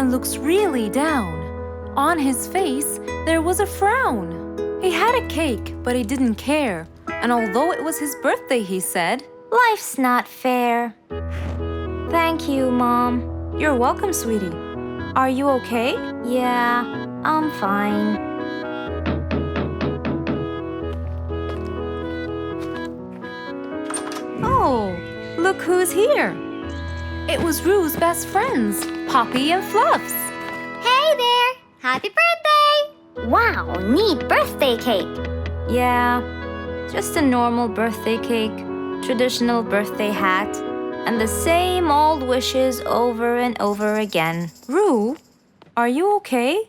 and looks really down. On his face, there was a frown. He had a cake, but he didn't care. And although it was his birthday, he said, "Life's not fair." Thank you, Mom. "You're welcome, sweetie. Are you okay?" Yeah, I'm fine. Oh, look who's here. It was Rue's best friends, Poppy and Fluffs. Hey there! Happy birthday! Wow, neat birthday cake. Yeah, just a normal birthday cake, traditional birthday hat, and the same old wishes over and over again. Rue, are you okay?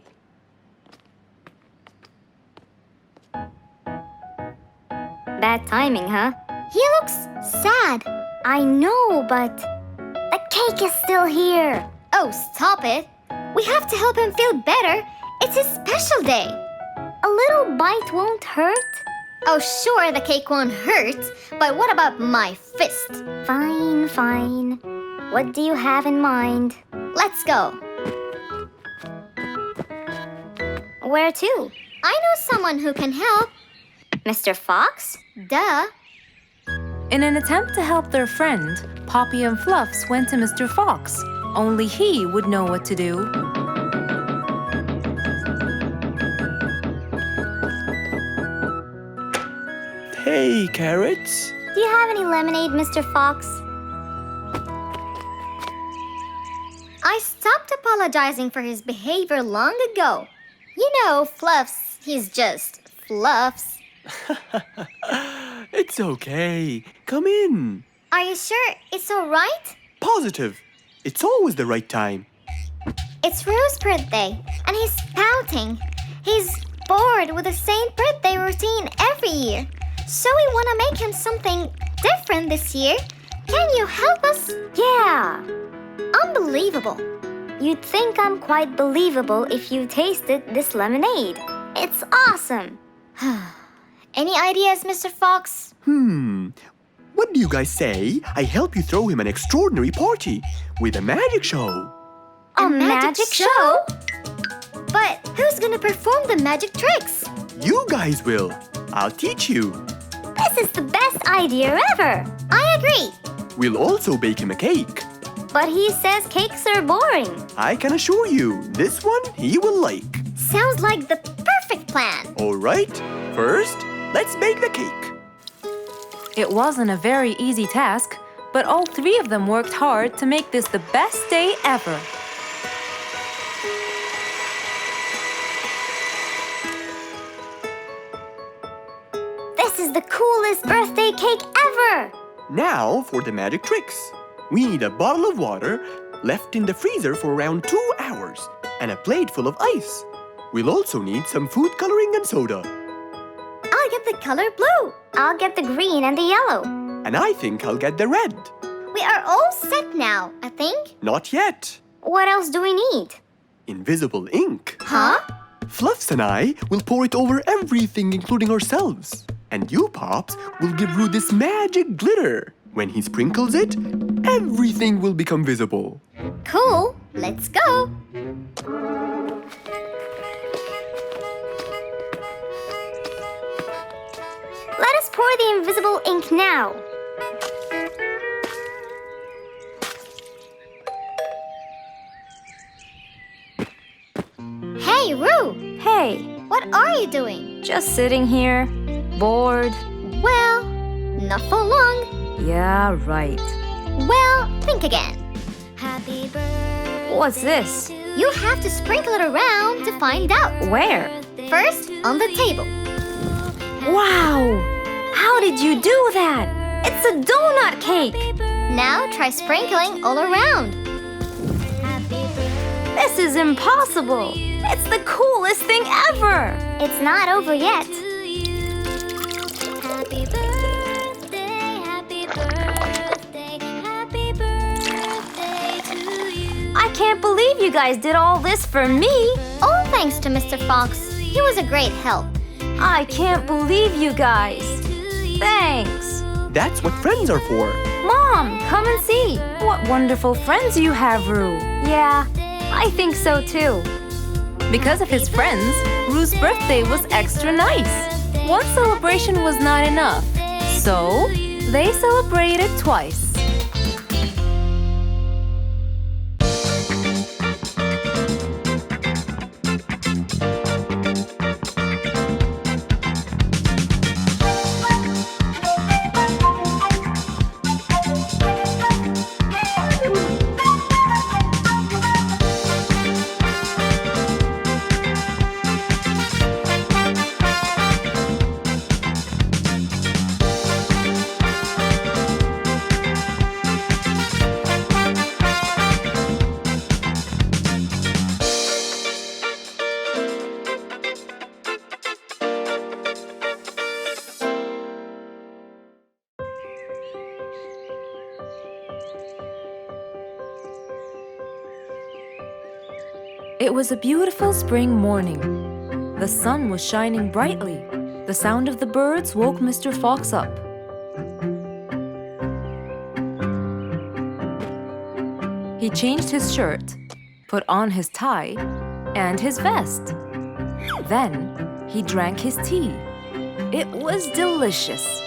Bad timing, huh? He looks sad. I know, but the cake is still here. Oh, stop it. We have to help him feel better. It's his special day. A little bite won't hurt. Oh, sure, the cake won't hurt. But what about my fist? Fine, fine. What do you have in mind? Let's go. Where to? I know someone who can help. Mr. Fox? Duh. In an attempt to help their friend, Poppy and Fluffs went to Mr. Fox. Only he would know what to do. Hey, Carrots. Do you have any lemonade, Mr. Fox? I stopped apologizing for his behavior long ago. You know, Fluffs, he's just Fluffs. It's okay. Come in. Are you sure it's all right? Positive. It's always the right time. It's Rue's birthday, and he's pouting. He's bored with the same birthday routine every year. So we want to make him something different this year. Can you help us? Yeah. Unbelievable. You'd think I'm quite believable if you tasted this lemonade. It's awesome. Any ideas, Mr. Fox? What do you guys say? I help you throw him an extraordinary party with a magic show. A magic show? But who's gonna perform the magic tricks? You guys will. I'll teach you. This is the best idea ever. I agree. We'll also bake him a cake. But he says cakes are boring. I can assure you, this one he will like. Sounds like the perfect plan. All right, first, let's bake the cake. It wasn't a very easy task, but all three of them worked hard to make this the best day ever. This is the coolest birthday cake ever. Now for the magic tricks. We need a bottle of water left in the freezer for around 2 hours and a plate full of ice. We'll also need some food coloring and soda. I'll get the color blue. I'll get the green and the yellow. And I think I'll get the red. We are all set now, I think. Not yet. What else do we need? Invisible ink. Huh? Fluffs and I will pour it over everything, including ourselves. And you, Pops, will give Rue this magic glitter. When he sprinkles it, everything will become visible. Cool. Let's go. Let us pour the invisible ink now. Hey, Rue. Hey, What are you doing? just sitting here, bored. Well, not for long. Yeah, right. Well, think again. Happy birthday. What's this? You have to sprinkle it around to find out. Where? First, on the table. Wow! How did you do that? It's a donut cake! Now try sprinkling all around. This is impossible! It's the coolest thing ever! It's not over yet. Happy birthday, happy birthday, happy birthday to you. I can't believe you guys did all this for me! All thanks to Mr. Fox. He was a great help. I can't believe you guys! Thanks! That's what friends are for. Mom, come and see! What wonderful friends you have, Rue. Yeah, I think so too. Because of his friends, Rue's birthday was extra nice. One celebration was not enough, so they celebrated twice. It was a beautiful spring morning. The sun was shining brightly. The sound of the birds woke Mr. Fox up. He changed his shirt, put on his tie, and his vest. Then he drank his tea. It was delicious.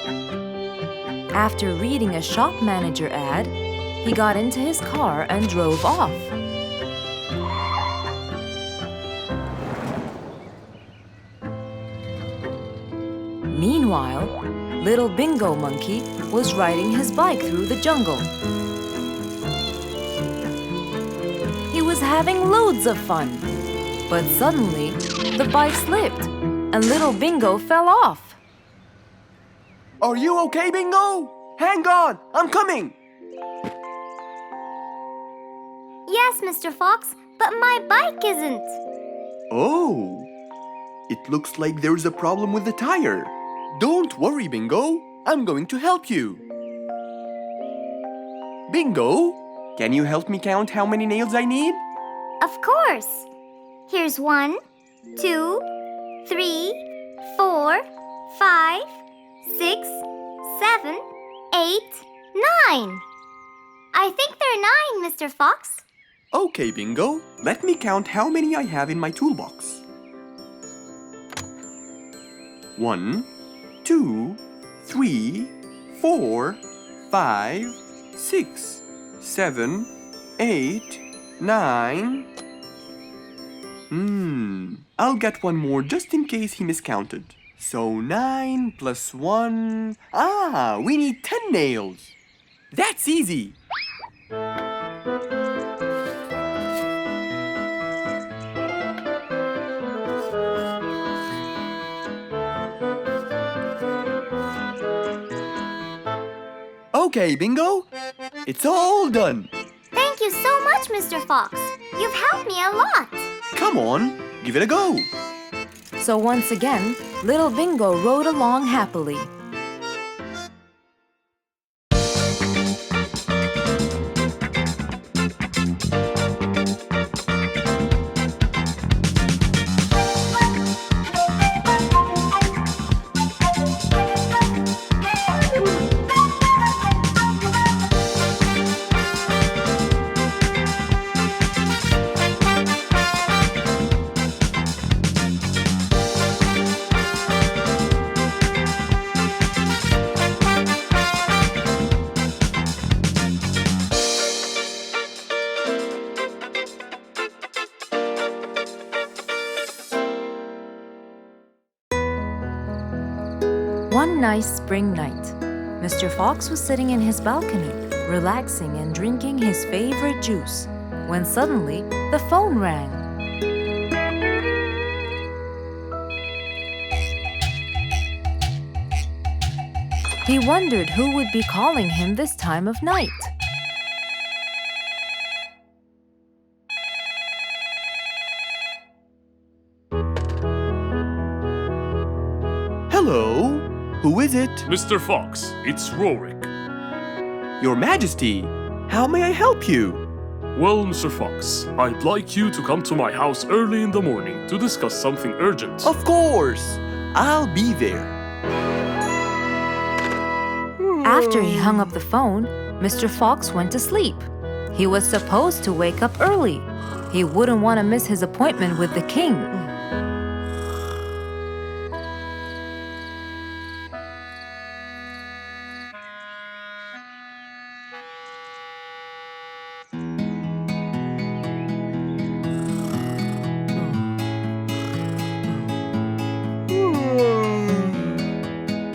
After reading a shop manager ad, he got into his car and drove off. Meanwhile, little Bingo Monkey was riding his bike through the jungle. He was having loads of fun, but suddenly the bike slipped and little Bingo fell off. Are you okay, Bingo? Hang on, I'm coming. Yes, Mr. Fox, but my bike isn't. Oh, it looks like there's a problem with the tire. Don't worry, Bingo. I'm going to help you. Bingo, can you help me count how many nails I need? Of course. Here's 1, 2, 3, 4, 5, 6, 7, 8, 9. I think there are 9, Mr. Fox. Okay, Bingo. Let me count how many I have in my toolbox. 1, 2, 3, 4, 5, 6, 7, 8, 9. I'll get one more just in case he miscounted. So 9 plus 1. We need 10 nails. That's easy. Okay, Bingo. It's all done. Thank you so much, Mr. Fox. You've helped me a lot. Come on, give it a go. So once again, little Bingo rode along happily. One nice spring night, Mr. Fox was sitting in his balcony, relaxing and drinking his favorite juice, when suddenly the phone rang. He wondered who would be calling him this time of night. Hello, who is it? Mr. Fox, it's Rorik. Your Majesty, how may I help you? Well, Mr. Fox, I'd like you to come to my house early in the morning to discuss something urgent. Of course, I'll be there. After he hung up the phone, Mr. Fox went to sleep. He was supposed to wake up early, He wouldn't want to miss his appointment with the king.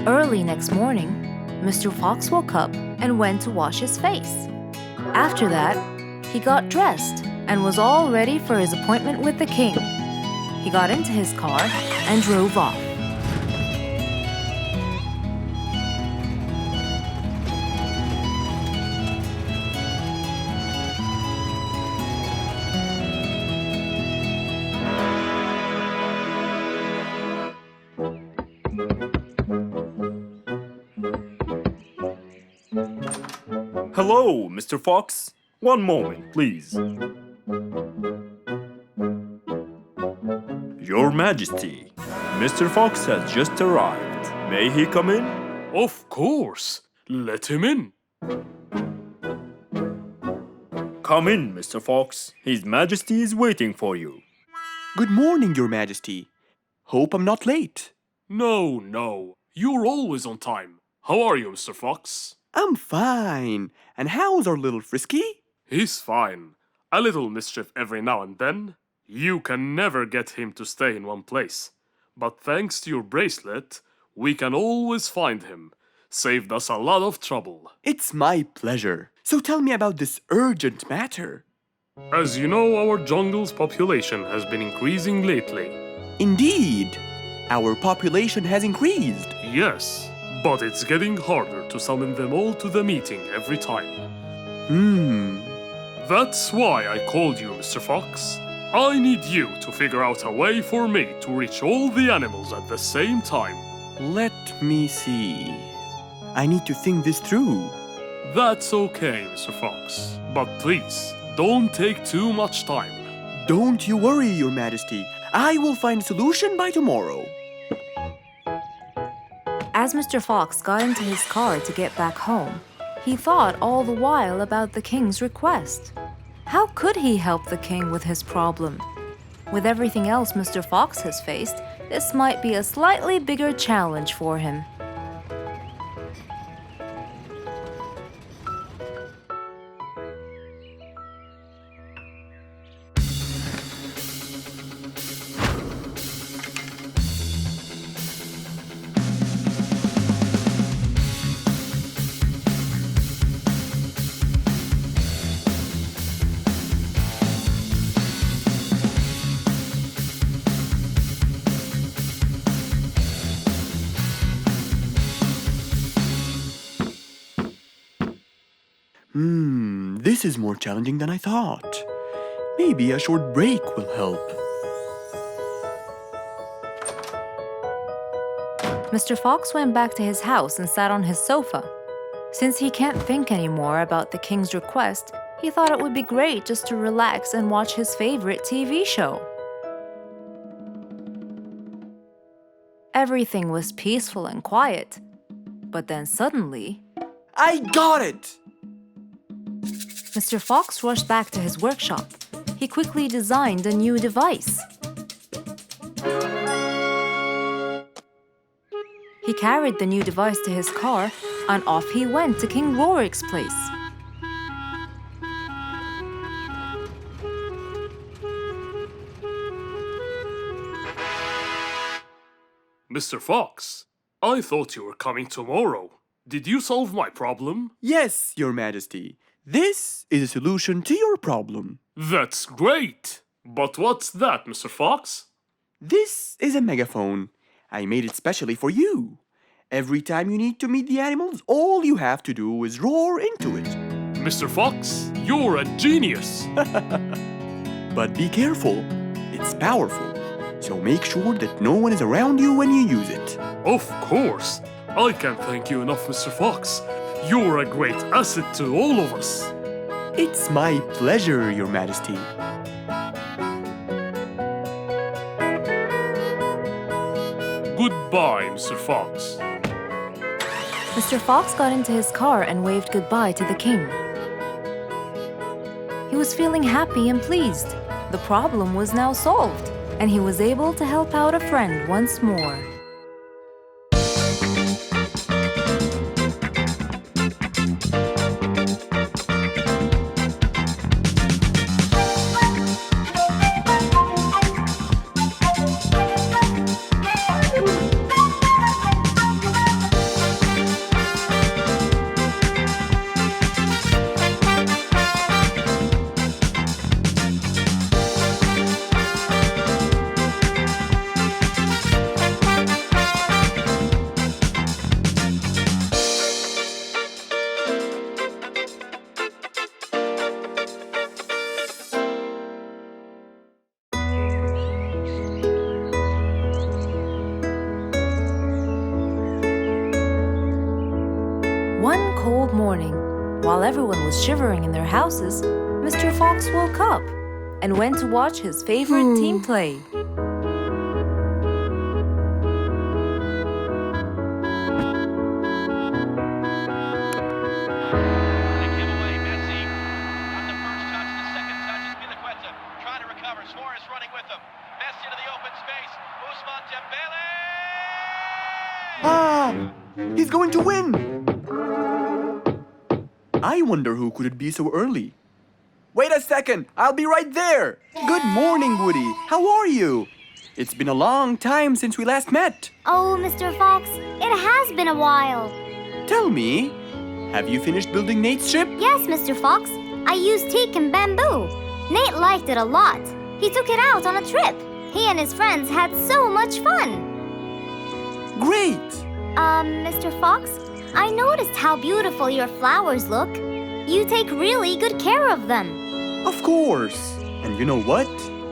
Early next morning, Mr. Fox woke up and went to wash his face. After that, he got dressed and was all ready for his appointment with the king. He got into his car and drove off. Hello, Mr. Fox. One moment, please. Your Majesty, Mr. Fox has just arrived. May he come in? Of course. Let him in. Come in, Mr. Fox. His Majesty is waiting for you. Good morning, Your Majesty. Hope I'm not late. No. You're always on time. How are you, Mr. Fox? I'm fine. And how's our little Frisky? He's fine. A little mischief every now and then. You can never get him to stay in one place. But thanks to your bracelet, we can always find him. Saved us a lot of trouble. It's my pleasure. So tell me about this urgent matter. As you know, our jungle's population has been increasing lately. Indeed, our population has increased. Yes, but it's getting harder to summon them all to the meeting every time. That's why I called you, Mr. Fox. I need you to figure out a way for me to reach all the animals at the same time. Let me see. I need to think this through. That's okay, Mr. Fox. But please, don't take too much time. Don't you worry, Your Majesty. I will find a solution by tomorrow. As Mr. Fox got into his car to get back home, he thought all the while about the king's request. How could he help the king with his problem? With everything else Mr. Fox has faced, this might be a slightly bigger challenge for him. This is more challenging than I thought. Maybe a short break will help. Mr. Fox went back to his house and sat on his sofa. Since he can't think anymore about the king's request, he thought it would be great just to relax and watch his favorite TV show. Everything was peaceful and quiet. But then suddenly, I got it! Mr. Fox rushed back to his workshop. He quickly designed a new device. He carried the new device to his car, and off he went to King Rorik's place. Mr. Fox, I thought you were coming tomorrow. Did you solve my problem? Yes, Your Majesty. This is a solution to your problem. That's great! But what's that, Mr. Fox? This is a megaphone. I made it specially for you. Every time you need to meet the animals, all you have to do is roar into it. Mr. Fox, you're a genius! But be careful. It's powerful. So make sure that no one is around you when you use it. Of course! I can't thank you enough, Mr. Fox. You're a great asset to all of us. It's my pleasure, Your Majesty. Goodbye, Mr. Fox. Mr. Fox got into his car and waved goodbye to the king. He was feeling happy and pleased. The problem was now solved, and he was able to help out a friend once more. One cold morning, while everyone was shivering in their houses, Mr. Fox woke up and went to watch his favorite team play. Ah! He's going to win! I wonder who could it be so early? Wait a second! I'll be right there! Good morning, Woody! How are you? It's been a long time since we last met. Oh, Mr. Fox, it has been a while. Tell me, have you finished building Nate's ship? Yes, Mr. Fox, I used teak and bamboo. Nate liked it a lot. He took it out on a trip. He and his friends had so much fun. Great! Mr. Fox, I noticed how beautiful your flowers look. You take really good care of them. Of course! And you know what?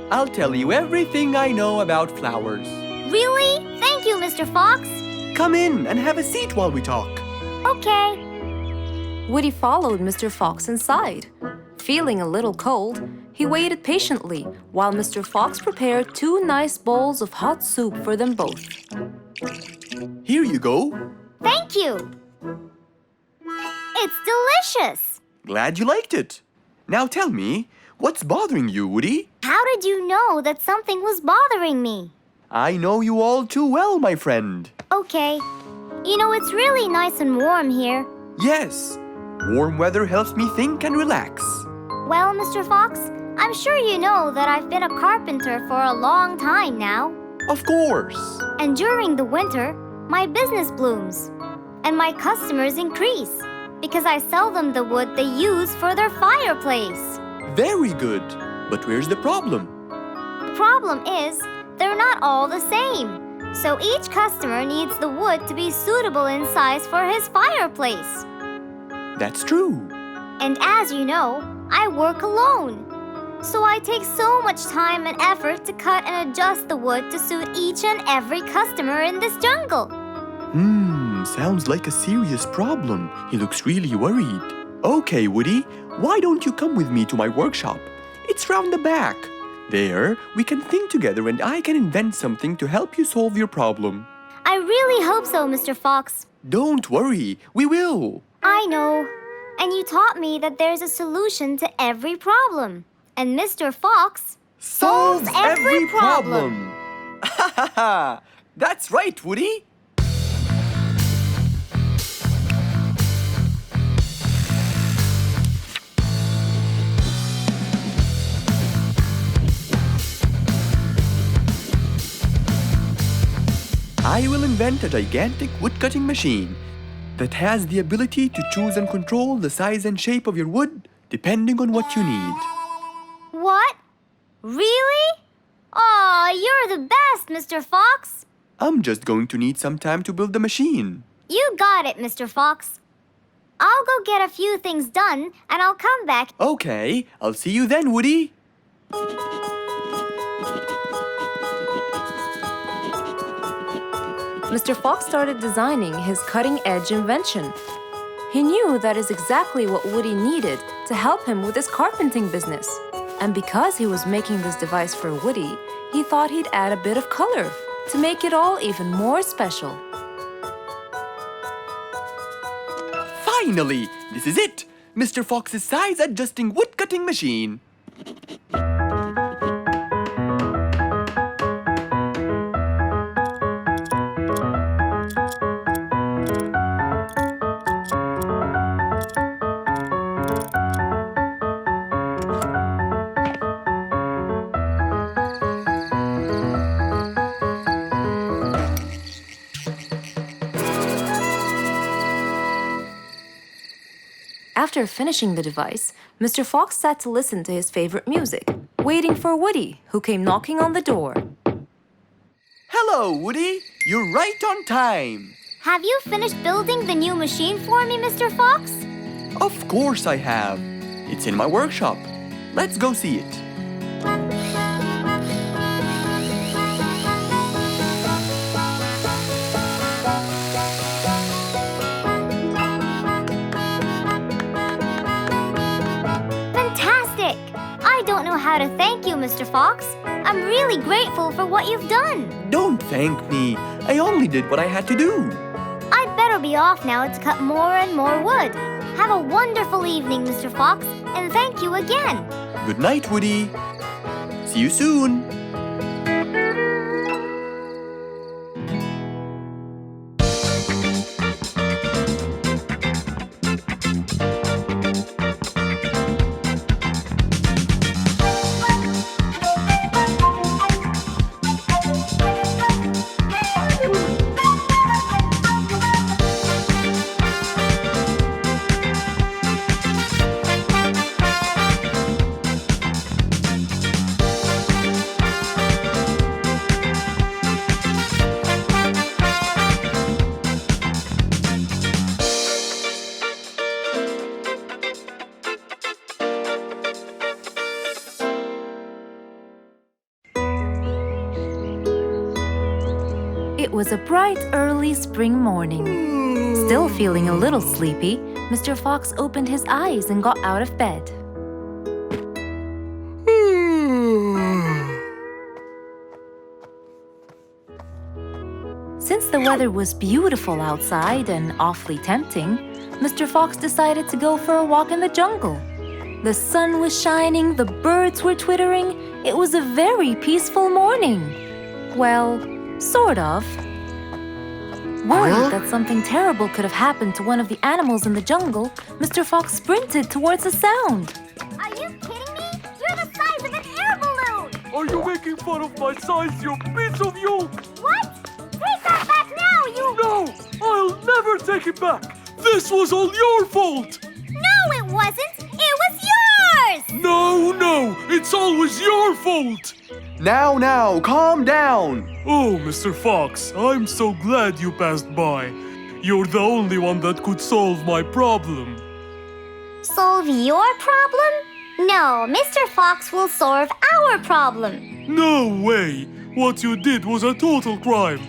I'll tell you everything I know about flowers. Really? Thank you, Mr. Fox. Come in and have a seat while we talk. Okay. Woody followed Mr. Fox inside. Feeling a little cold, he waited patiently while Mr. Fox prepared 2 nice bowls of hot soup for them both. Here you go. Thank you. It's delicious. Glad you liked it. Now tell me, what's bothering you, Woody? How did you know that something was bothering me? I know you all too well, my friend. Okay. You know, it's really nice and warm here. Yes, warm weather helps me think and relax. Well, Mr. Fox, I'm sure you know that I've been a carpenter for a long time now. Of course. And during the winter, my business blooms. And my customers increase because I sell them the wood they use for their fireplace. Very good. But where's the problem? The problem is, they're not all the same. So each customer needs the wood to be suitable in size for his fireplace. That's true. And as you know, I work alone. So I take so much time and effort to cut and adjust the wood to suit each and every customer in this jungle. Sounds like a serious problem. He looks really worried. Okay, Woody, why don't you come with me to my workshop? It's round the back. There, we can think together and I can invent something to help you solve your problem. I really hope so, Mr. Fox. Don't worry, we will. I know. And you taught me that there's a solution to every problem. And Mr. Fox solves every problem. Ha ha ha! That's right, Woody. I will invent a gigantic wood-cutting machine that has the ability to choose and control the size and shape of your wood depending on what you need. What? Really? Aw, you're the best, Mr. Fox. I'm just going to need some time to build the machine. You got it, Mr. Fox. I'll go get a few things done and I'll come back. Okay, I'll see you then, Woody. Mr. Fox started designing his cutting-edge invention. He knew that is exactly what Woody needed to help him with his carpenting business. And because he was making this device for Woody, he thought he'd add a bit of color to make it all even more special. Finally, this is it! Mr. Fox's size-adjusting wood-cutting machine. After finishing the device, Mr. Fox sat to listen to his favorite music, waiting for Woody, who came knocking on the door. Hello, Woody. You're right on time. Have you finished building the new machine for me, Mr. Fox? Of course I have. It's in my workshop. Let's go see it. Fantastic! I don't know how to thank you, Mr. Fox. I'm really grateful for what you've done. Don't thank me. I only did what I had to do. I'd better be off now to cut more and more wood. Have a wonderful evening, Mr. Fox, and thank you again. Good night, Woody. See you soon. It was a bright, early spring morning. Still feeling a little sleepy, Mr. Fox opened his eyes and got out of bed. Since the weather was beautiful outside and awfully tempting, Mr. Fox decided to go for a walk in the jungle. The sun was shining, the birds were twittering. It was a very peaceful morning. Well, sort of. Worried that something terrible could have happened to one of the animals in the jungle, Mr. Fox sprinted towards the sound. Are you kidding me? You're the size of an air balloon! Are you making fun of my size, you piece of you? What? Take that back now, you... No! I'll never take it back! This was all your fault! No, it wasn't! It was yours! No! It's always your fault! Now, calm down. Oh, Mr. Fox, I'm so glad you passed by. You're the only one that could solve my problem. Solve your problem? No, Mr. Fox will solve our problem. No way! What you did was a total crime.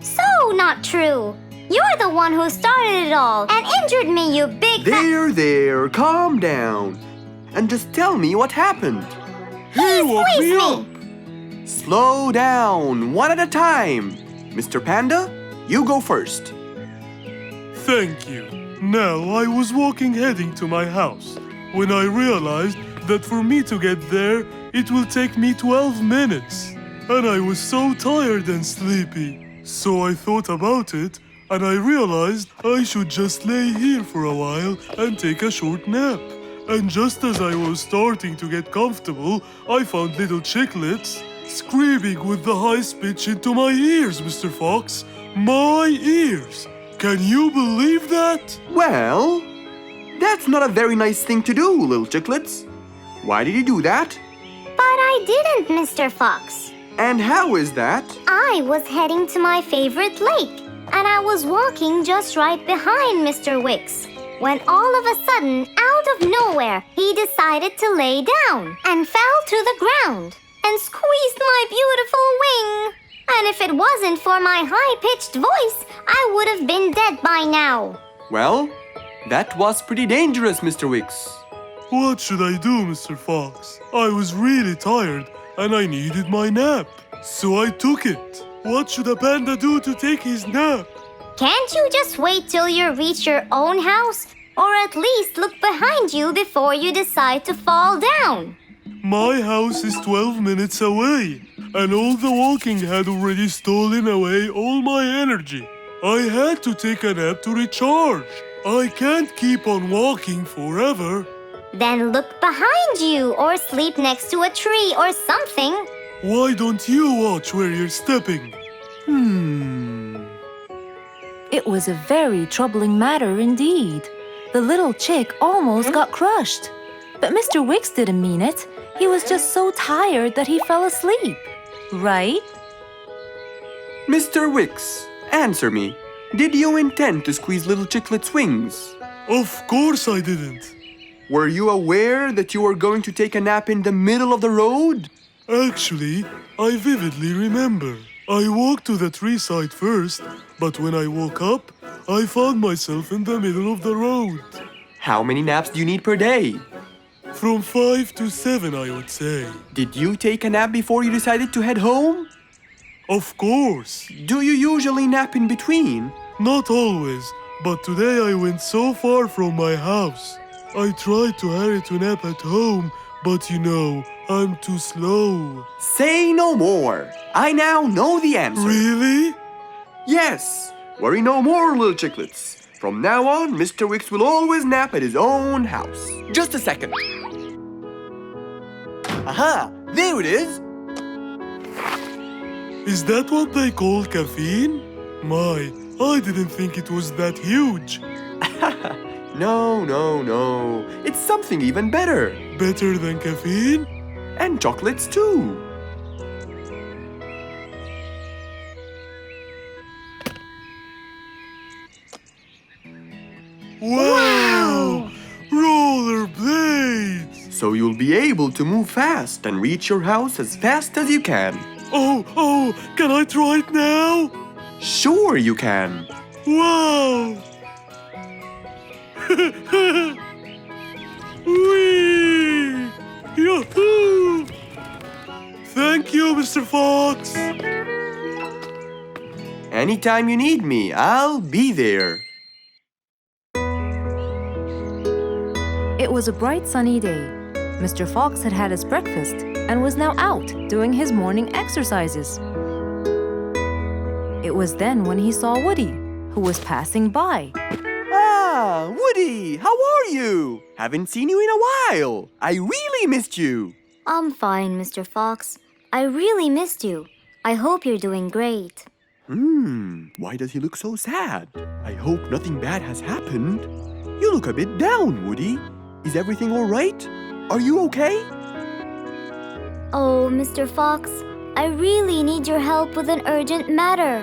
So not true. You're the one who started it all and injured me, you big There, calm down. And just tell me what happened. He woke me squeeze up! Slow down, one at a time. Mr. Panda, you go first. Thank you. Now, I was walking heading to my house when I realized that for me to get there, it will take me 12 minutes. And I was so tired and sleepy. So I thought about it, and I realized I should just lay here for a while and take a short nap. And just as I was starting to get comfortable, I found little chicklets screaming with the highest pitch into my ears, Mr. Fox. My ears! Can you believe that? Well, that's not a very nice thing to do, little chicklets. Why did you do that? But I didn't, Mr. Fox. And how is that? I was heading to my favorite lake, and I was walking just right behind Mr. Wicks, when all of a sudden, out of nowhere, he decided to lay down and fell to the ground and squeezed my beautiful wing. And if it wasn't for my high-pitched voice, I would have been dead by now. Well, that was pretty dangerous, Mr. Wicks. What should I do, Mr. Fox? I was really tired and I needed my nap. So I took it. What should a panda do to take his nap? Can't you just wait till you reach your own house? Or at least look behind you before you decide to fall down? My house is 12 minutes away, and all the walking had already stolen away all my energy. I had to take a nap to recharge. I can't keep on walking forever. Then look behind you or sleep next to a tree or something. Why don't you watch where you're stepping? It was a very troubling matter indeed. The little chick almost got crushed. But Mr. Wicks didn't mean it. He was just so tired that he fell asleep. Right? Mr. Wicks, answer me. Did you intend to squeeze little chicklet's wings? Of course I didn't. Were you aware that you were going to take a nap in the middle of the road? Actually, I vividly remember. I walked to the tree side first, but when I woke up, I found myself in the middle of the road. How many naps do you need per day? From 5 to 7, I would say. Did you take a nap before you decided to head home? Of course. Do you usually nap in between? Not always, but today I went so far from my house. I tried to hurry to nap at home, but you know, I'm too slow. Say no more. I now know the answer. Really? Yes. Worry no more, little chicklets. From now on, Mr. Wicks will always nap at his own house. Just a second. Aha! There it is! Is that what they call caffeine? My, I didn't think it was that huge. No. It's something even better. Better than caffeine? And chocolates too. Wow! Rollerblades! So you'll be able to move fast and reach your house as fast as you can. Oh, can I try it now? Sure you can. Wow! Whee! Yahoo! Thank you, Mr. Fox. Anytime you need me, I'll be there. It was a bright sunny day. Mr. Fox had had his breakfast and was now out doing his morning exercises. It was then when he saw Woody, who was passing by. Ah, Woody, how are you? Haven't seen you in a while. I really missed you. I'm fine, Mr. Fox. I really missed you. I hope you're doing great. Why does he look so sad? I hope nothing bad has happened. You look a bit down, Woody. Is everything all right? Are you okay? Oh, Mr. Fox, I really need your help with an urgent matter.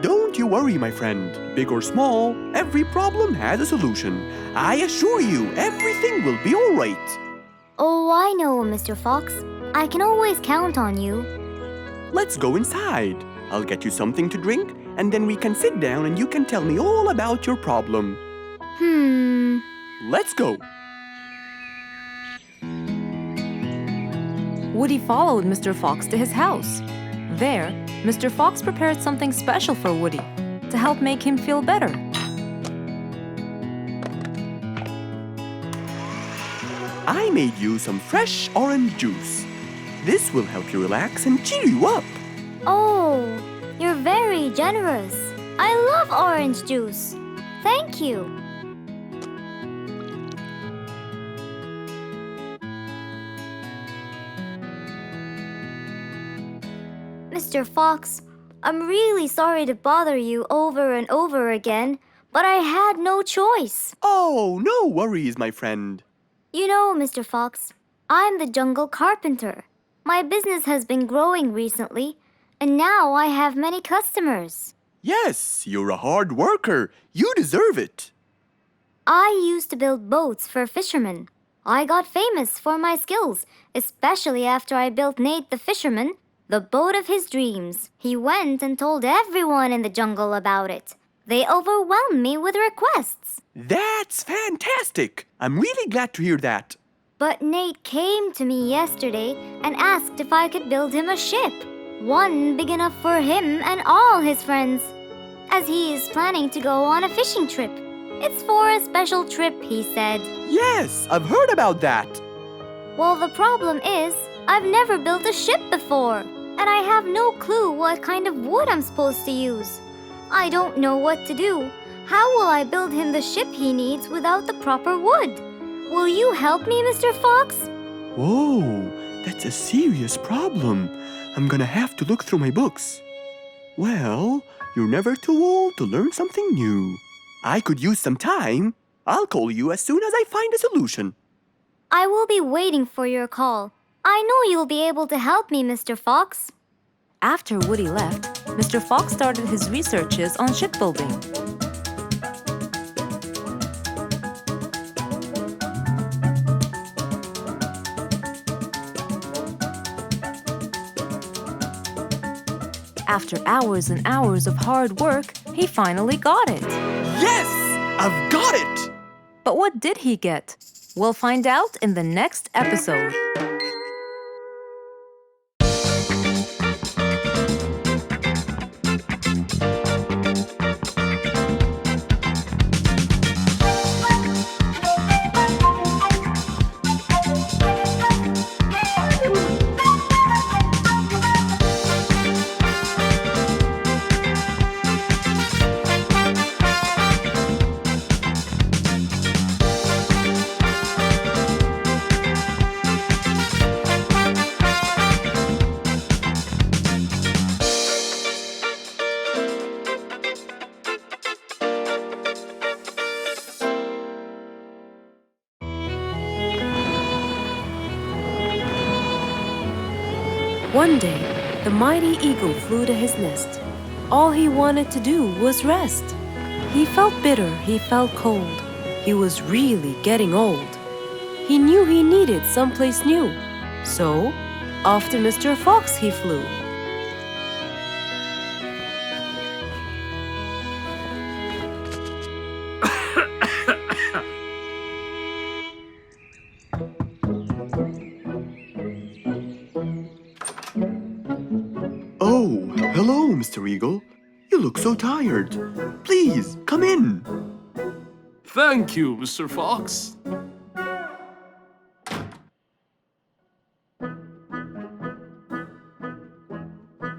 Don't you worry, my friend. Big or small, every problem has a solution. I assure you, everything will be all right. Oh, I know, Mr. Fox. I can always count on you. Let's go inside. I'll get you something to drink, and then we can sit down and you can tell me all about your problem. Let's go. Woody followed Mr. Fox to his house. There, Mr. Fox prepared something special for Woody to help make him feel better. I made you some fresh orange juice. This will help you relax and cheer you up. Oh, you're very generous. I love orange juice. Thank you. Mr. Fox, I'm really sorry to bother you over and over again, but I had no choice. Oh, no worries, my friend. You know, Mr. Fox, I'm the jungle carpenter. My business has been growing recently, and now I have many customers. Yes, you're a hard worker. You deserve it. I used to build boats for fishermen. I got famous for my skills, especially after I built Nate the fisherman the boat of his dreams. He went and told everyone in the jungle about it. They overwhelmed me with requests. That's fantastic. I'm really glad to hear that. But Nate came to me yesterday and asked if I could build him a ship. One big enough for him and all his friends, as he is planning to go on a fishing trip. It's for a special trip, he said. Yes, I've heard about that. Well, the problem is, I've never built a ship before, and I have no clue what kind of wood I'm supposed to use. I don't know what to do. How will I build him the ship he needs without the proper wood? Will you help me, Mr. Fox? Whoa, that's a serious problem. I'm gonna have to look through my books. Well, you're never too old to learn something new. I could use some time. I'll call you as soon as I find a solution. I will be waiting for your call. I know you'll be able to help me, Mr. Fox. After Woody left, Mr. Fox started his researches on shipbuilding. After hours and hours of hard work, he finally got it. Yes! I've got it! But what did he get? We'll find out in the next episode. One day, the mighty eagle flew to his nest. All he wanted to do was rest. He felt bitter, he felt cold. He was really getting old. He knew he needed someplace new. So, off to Mr. Fox he flew. Oh, hello, Mr. Eagle. You look so tired. Please, come in. Thank you, Mr. Fox.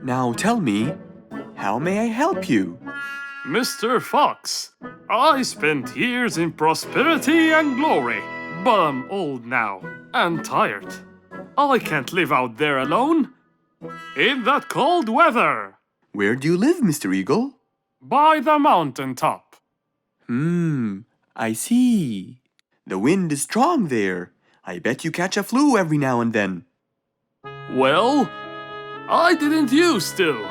Now tell me, how may I help you? Mr. Fox, I spent years in prosperity and glory, but I'm old now and tired. I can't live out there alone in that cold weather. Where do you live, Mr. Eagle? By the mountain top. I see. The wind is strong there. I bet you catch a flu every now and then. Well, I didn't used to,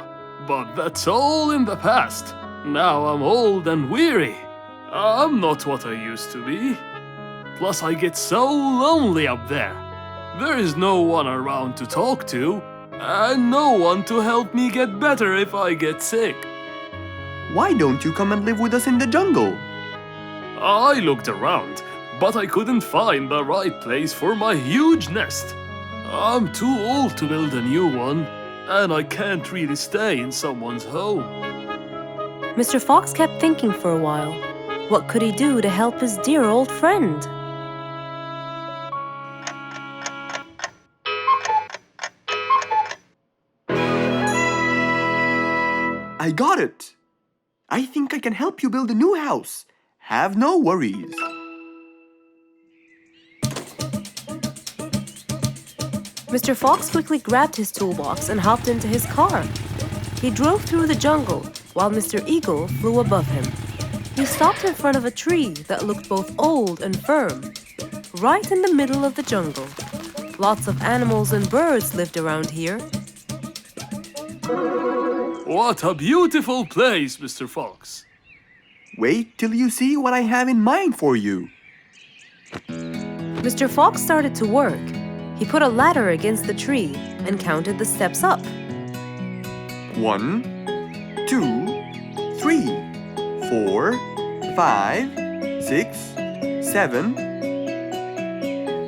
but that's all in the past. Now I'm old and weary. I'm not what I used to be. Plus I get so lonely up there. There is no one around to talk to, and no one to help me get better if I get sick. Why don't you come and live with us in the jungle? I looked around, but I couldn't find the right place for my huge nest. I'm too old to build a new one, and I can't really stay in someone's home. Mr. Fox kept thinking for a while. What could he do to help his dear old friend? I got it. I think I can help you build a new house. Have no worries. Mr. Fox quickly grabbed his toolbox and hopped into his car. He drove through the jungle while Mr. Eagle flew above him. He stopped in front of a tree that looked both old and firm, right in the middle of the jungle. Lots of animals and birds lived around here. What a beautiful place, Mr. Fox. Wait till you see what I have in mind for you. Mr. Fox started to work. He put a ladder against the tree and counted the steps up. 1, 2, 3, 4, 5, 6, 7,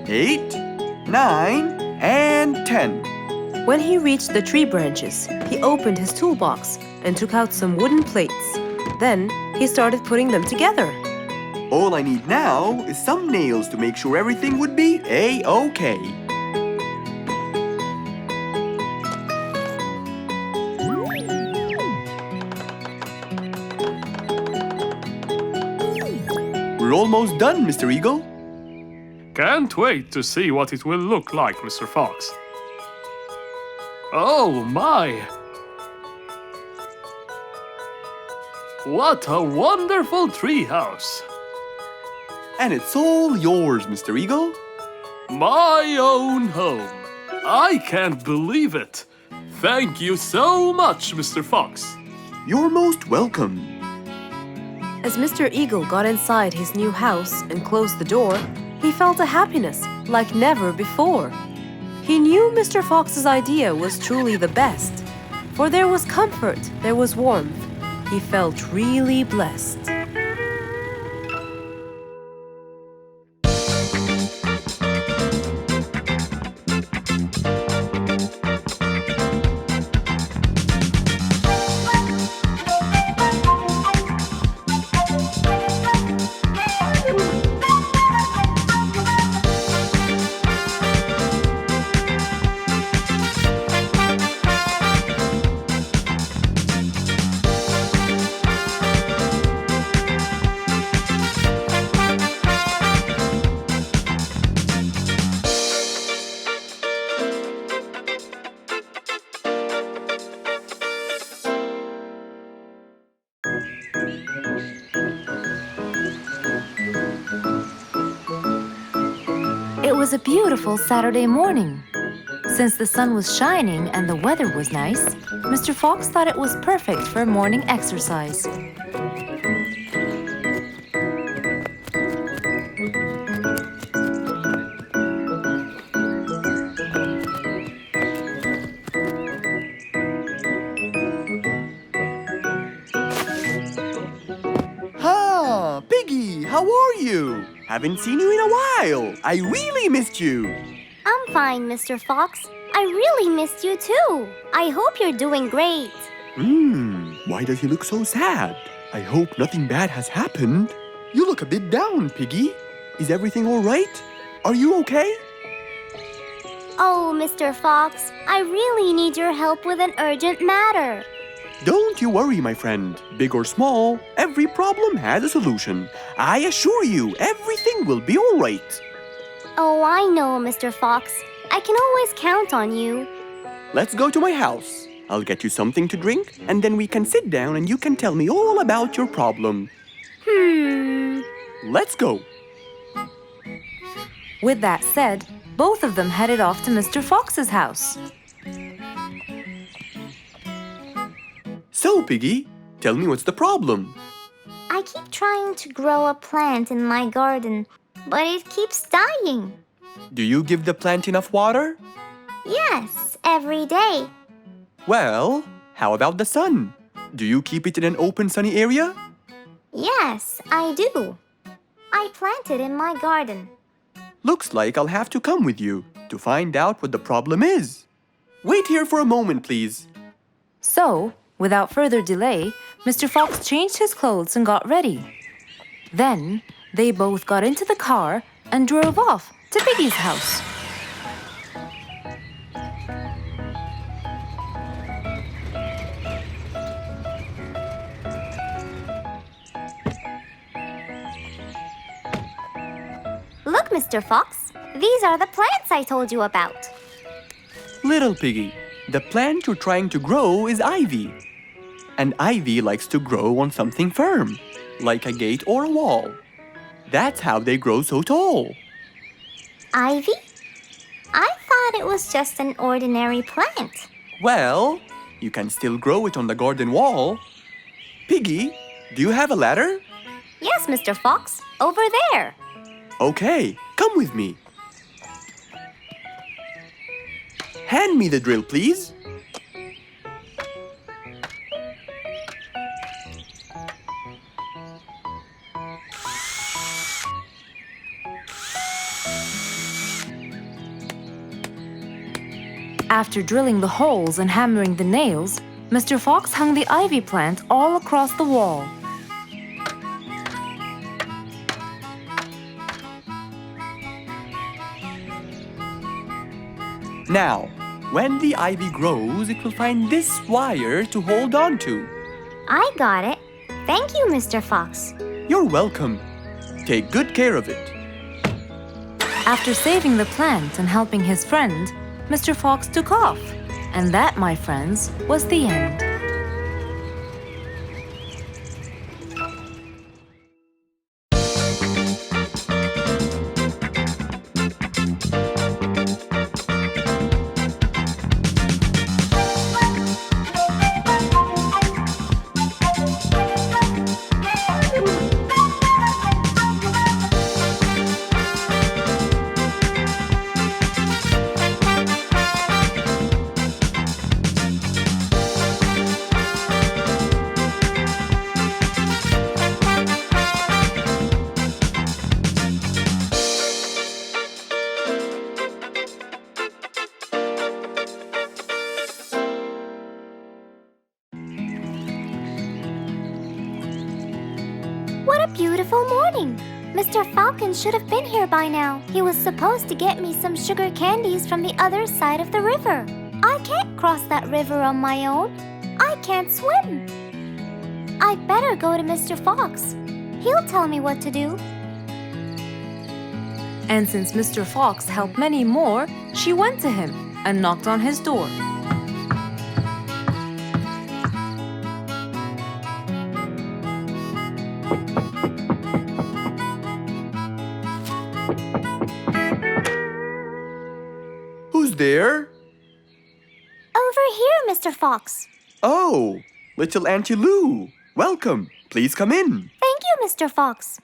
8, 9, and 10. When he reached the tree branches, he opened his toolbox and took out some wooden plates. Then he started putting them together. All I need now is some nails to make sure everything would be A-OK. We're almost done, Mr. Eagle. Can't wait to see what it will look like, Mr. Fox. Oh my! What a wonderful treehouse! And it's all yours, Mr. Eagle. My own home. I can't believe it. Thank you so much, Mr. Fox. You're most welcome. As Mr. Eagle got inside his new house and closed the door, he felt a happiness like never before. He knew Mr. Fox's idea was truly the best, for there was comfort, there was warmth. He felt really blessed. It was a beautiful Saturday morning. Since the sun was shining and the weather was nice, Mr. Fox thought it was perfect for morning exercise. Ah, Piggy, how are you? Haven't seen you in a while. I really missed you. I'm fine, Mr. Fox. I really missed you too. I hope you're doing great. Why does he look so sad? I hope nothing bad has happened. You look a bit down, Piggy. Is everything all right? Are you okay? Oh, Mr. Fox, I really need your help with an urgent matter. Don't you worry, my friend. Big or small, every problem has a solution. I assure you, everything will be all right. Oh, I know, Mr. Fox. I can always count on you. Let's go to my house. I'll get you something to drink, and then we can sit down and you can tell me all about your problem. Let's go. With that said, both of them headed off to Mr. Fox's house. So, Piggy, tell me what's the problem? I keep trying to grow a plant in my garden, but it keeps dying. Do you give the plant enough water? Yes, every day. Well, how about the sun? Do you keep it in an open, sunny area? Yes, I do. I plant it in my garden. Looks like I'll have to come with you to find out what the problem is. Wait here for a moment, please. So, without further delay, Mr. Fox changed his clothes and got ready. Then, they both got into the car and drove off to Piggy's house. Look, Mr. Fox, these are the plants I told you about. Little Piggy, the plant you're trying to grow is ivy. And ivy likes to grow on something firm, like a gate or a wall. That's how they grow so tall. Ivy? I thought it was just an ordinary plant. Well, you can still grow it on the garden wall. Piggy, do you have a ladder? Yes, Mr. Fox, over there. Okay, come with me. Hand me the drill, please. After drilling the holes and hammering the nails, Mr. Fox hung the ivy plant all across the wall. Now, when the ivy grows, it will find this wire to hold on to. I got it. Thank you, Mr. Fox. You're welcome. Take good care of it. After saving the plant and helping his friend, Mr. Fox took off. And that, my friends, was the end. beautiful morning. Mr. Falcon should have been here by now. He was supposed to get me some sugar candies from the other side of the river. I can't cross that river on my own. I can't swim. I'd better go to Mr. Fox. He'll tell me what to do. And since Mr. Fox helped many more, she went to him and knocked on his door. Who's there? Over here, Mr. Fox. Oh, little Auntie Lou. Welcome. Please come in. Thank you, Mr. Fox.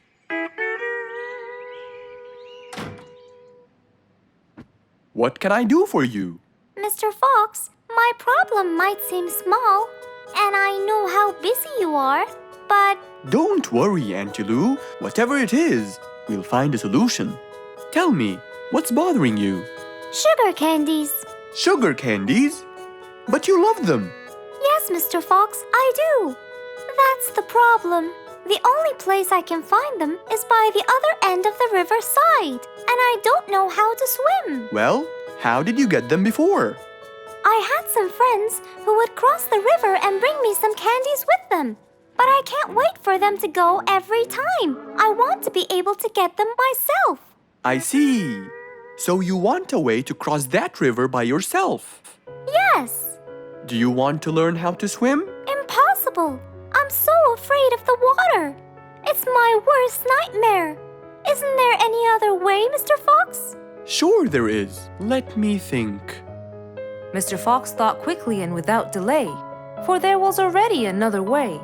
What can I do for you? Mr. Fox, my problem might seem small, and I know how busy you are, but Don't worry, Auntie Lou. Whatever it is, we'll find a solution. Tell me, what's bothering you? sugar candies. Sugar candies? But you love them. Yes, Mr. Fox, I do. That's the problem. The only place I can find them is by the other end of the river side, and I don't know how to swim. Well, how did you get them before? I had some friends who would cross the river and bring me some candies with them. But I can't wait for them to go every time. I want to be able to get them myself. I see. So you want a way to cross that river by yourself. Yes. Do you want to learn how to swim? Impossible. I'm so afraid of the water. It's my worst nightmare. Isn't there any other way, Mr. Fox? Sure there is. Let me think. Mr. Fox thought quickly and without delay, for there was already another way.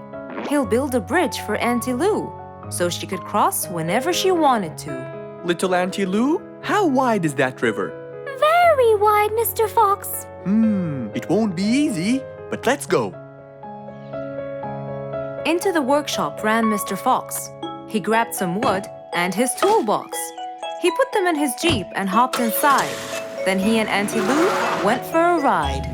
He'll build a bridge for Auntie Lou, so she could cross whenever she wanted to. Little Auntie Lou, how wide is that river? Very wide, Mr. Fox. It won't be easy, but let's go. Into the workshop ran Mr. Fox. He grabbed some wood and his toolbox. He put them in his Jeep and hopped inside. Then he and Auntie Lou went for a ride.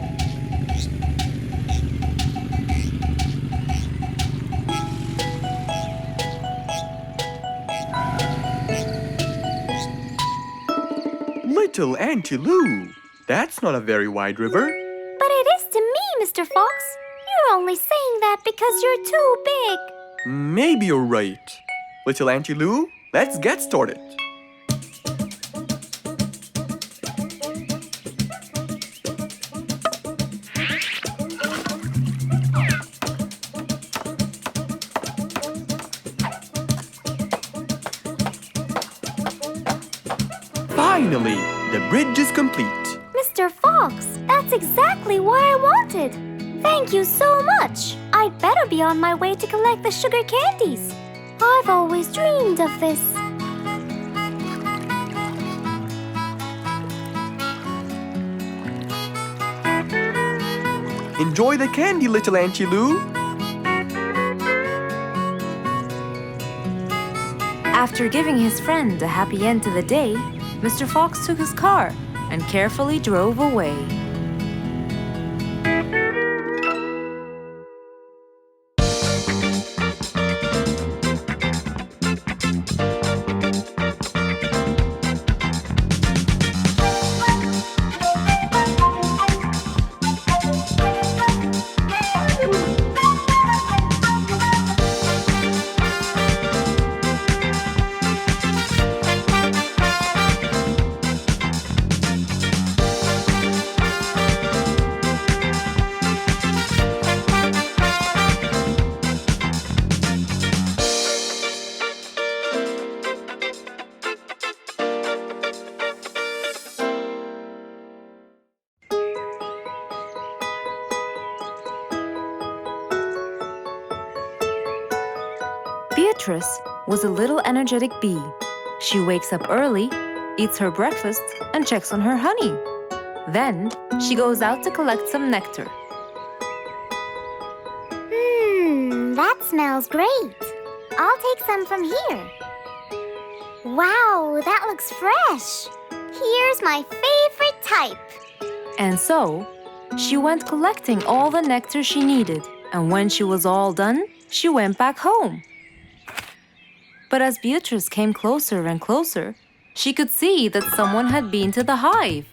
Little Auntie Lou, that's not a very wide river. But it is to me, Mr. Fox. You're only saying that because you're too big. Maybe you're right. Little Auntie Lou, let's get started. Finally, the bridge is complete. Mr. Fox, that's exactly what I wanted. Thank you so much. I'd better be on my way to collect the sugar candies. I've always dreamed of this. Enjoy the candy, little Auntie Lou. After giving his friend a happy end to the day, Mr. Fox took his car and carefully drove away. Beatrice was a little energetic bee. She wakes up early, eats her breakfast, and checks on her honey. Then she goes out to collect some nectar. That smells great. I'll take some from here. Wow, that looks fresh. Here's my favorite type. And so, she went collecting all the nectar she needed, and when she was all done, she went back home. But as Beatrice came closer and closer, she could see that someone had been to the hive.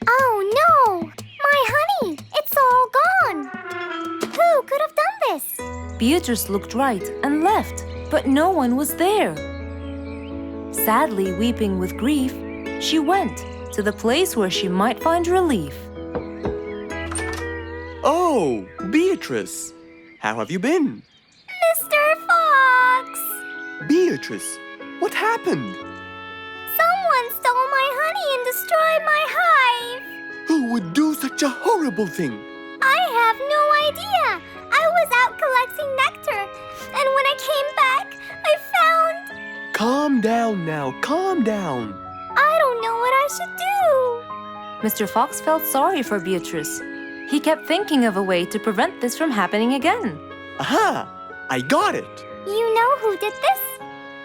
Oh no! My honey! It's all gone! Who could have done this? Beatrice looked right and left, but no one was there. Sadly weeping with grief, she went to the place where she might find relief. Oh, Beatrice! How have you been? Mr. Fox! Beatrice, what happened? Someone stole my honey and destroyed my hive! Who would do such a horrible thing? I have no idea! I was out collecting nectar, and when I came back, I found... Calm down now, calm down. I don't know what I should do! Mr. Fox felt sorry for Beatrice. He kept thinking of a way to prevent this from happening again. Aha! I got it! You know who did this?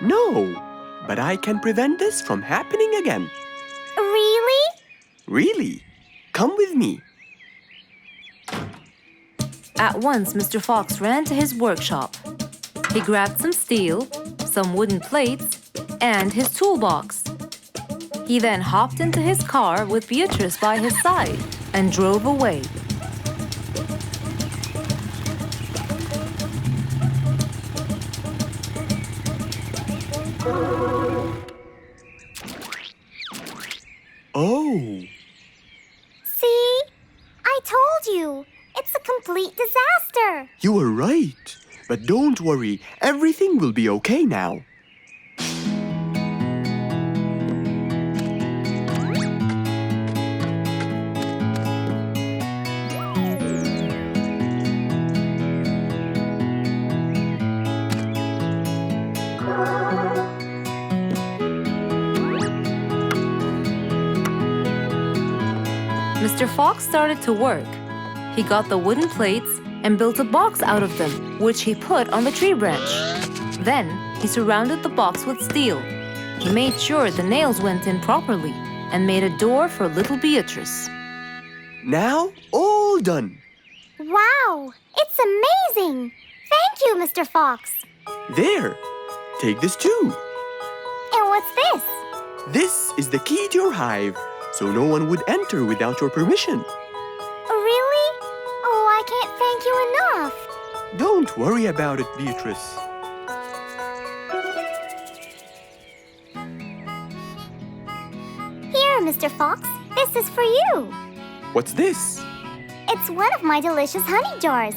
No, but I can prevent this from happening again. Really? Really? Come with me. At once, Mr. Fox ran to his workshop. He grabbed some steel, some wooden plates, and his toolbox. He then hopped into his car with Beatrice by his side and drove away. Oh, See? I told you. It's a complete disaster. you were right. But don't worry, everything will be okay now. Mr. Fox started to work. He got the wooden plates and built a box out of them, which he put on the tree branch. Then he surrounded the box with steel. He made sure the nails went in properly and made a door for little Beatrice. Now, all done. Wow! It's amazing! Thank you, Mr. Fox. There, take this too. And what's this? This is the key to your hive, so no one would enter without your permission. Really? Oh, I can't thank you enough. Don't worry about it, Beatrice. Here, Mr. Fox. This is for you. What's this? It's one of my delicious honey jars.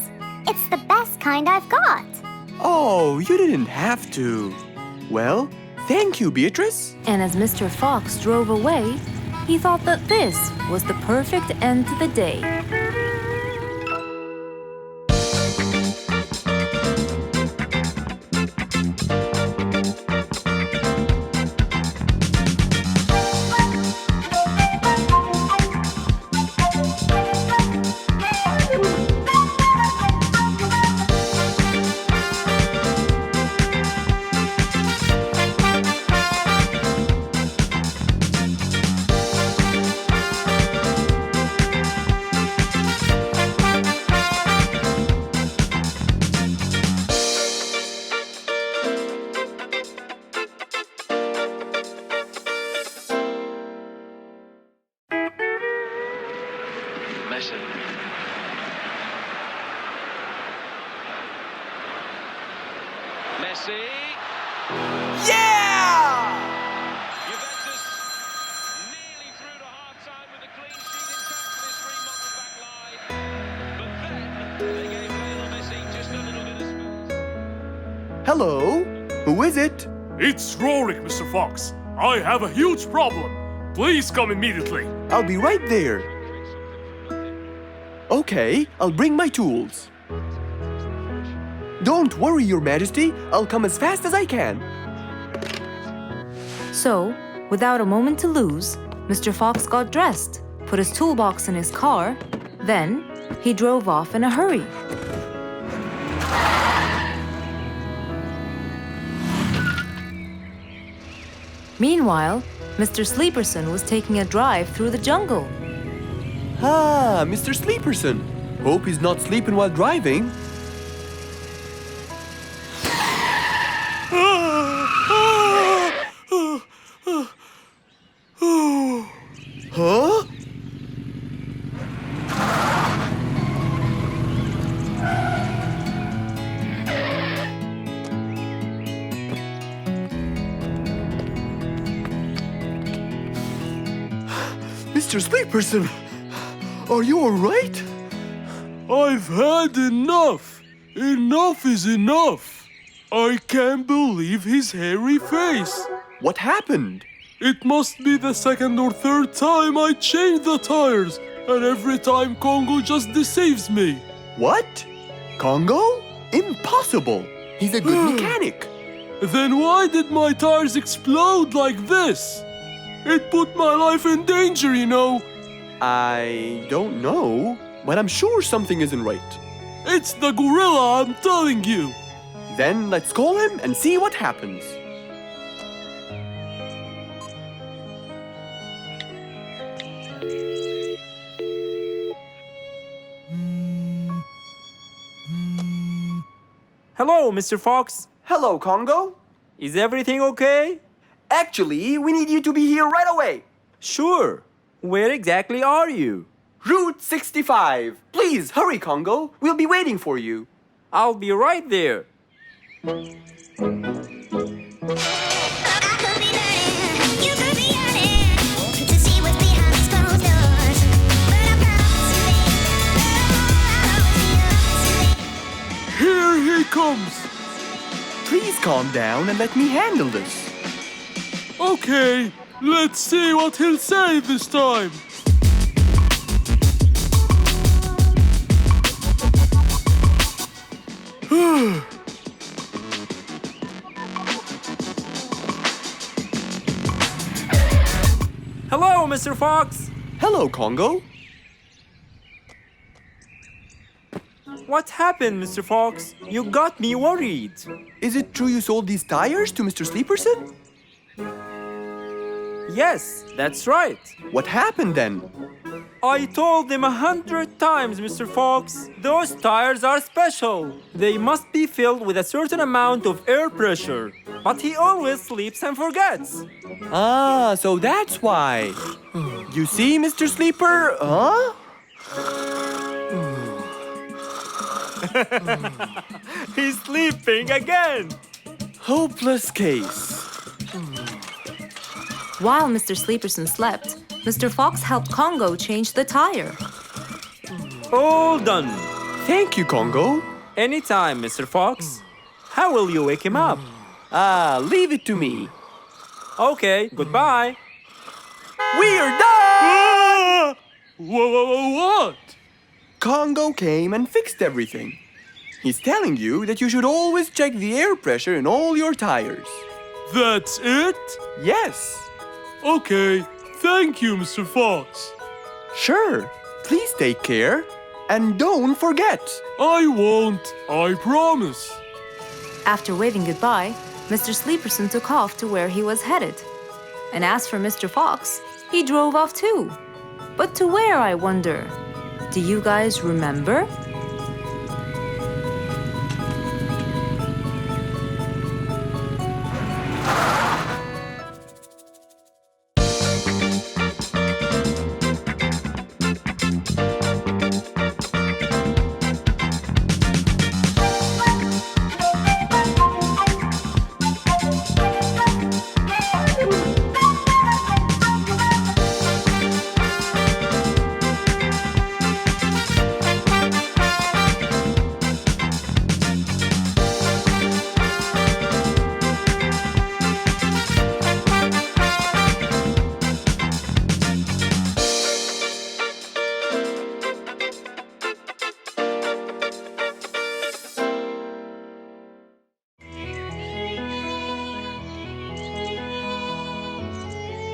It's the best kind I've got. Oh, you didn't have to. Well, thank you, Beatrice. And as Mr. Fox drove away, he thought that this was the perfect end to the day. Messi. Yeah! Juventus nearly through to half-time with a clean sheet intact for this remodeled back line. But then they gave Lionel Messi just a little bit of space. Hello? Who is it? It's Rorik, Mr. Fox. I have a huge problem. Please come immediately. I'll be right there. Okay, I'll bring my tools. Don't worry, Your Majesty. I'll come as fast as I can. So, without a moment to lose, Mr. Fox got dressed, put his toolbox in his car, then he drove off in a hurry. Meanwhile, Mr. Sleeperson was taking a drive through the jungle. Ah, Mr. Sleeperson. Hope he's not sleeping while driving. Mr. Sleeperson, are you alright? I've had enough. Enough is enough. I can't believe his hairy face. What happened? It must be the second or third time I changed the tires, and every time Congo just deceives me. What? Congo? Impossible! He's a good mechanic. Then why did my tires explode like this? It put my life in danger, you know. I don't know, but I'm sure something isn't right. It's the gorilla, I'm telling you. Then let's call him and see what happens. Hello, Mr. Fox. Hello, Congo. Is everything okay? Actually, we need you to be here right away. Sure. Where exactly are you? Route 65. Please hurry, Congo. We'll be waiting for you. I'll be right there. Here he comes. Please calm down and let me handle this. Okay, let's see what he'll say this time. Hello, Mr. Fox. Hello, Congo. What happened, Mr. Fox? You got me worried. Is it true you sold these tires to Mr. Sleeperson? Yes, that's right. What happened then? I told him 100 times, Mr. Fox. Those tires are special. They must be filled with a certain amount of air pressure. But he always sleeps and forgets. Ah, so that's why. You see, Mr. Sleeper, huh? He's sleeping again. Hopeless case. While Mr. Sleeperson slept, Mr. Fox helped Congo change the tire. All done. Thank you, Congo. Anytime, Mr. Fox. How will you wake him up? Leave it to me. Okay, goodbye. We're done! What? Congo came and fixed everything. He's telling you that you should always check the air pressure in all your tires. That's it? Yes. Okay, thank you, Mr. Fox. Sure. Please take care. And don't forget. I won't, I promise. After waving goodbye, Mr. Sleeperson took off to where he was headed. And as for Mr. Fox, he drove off too. But to where, I wonder? Do you guys remember?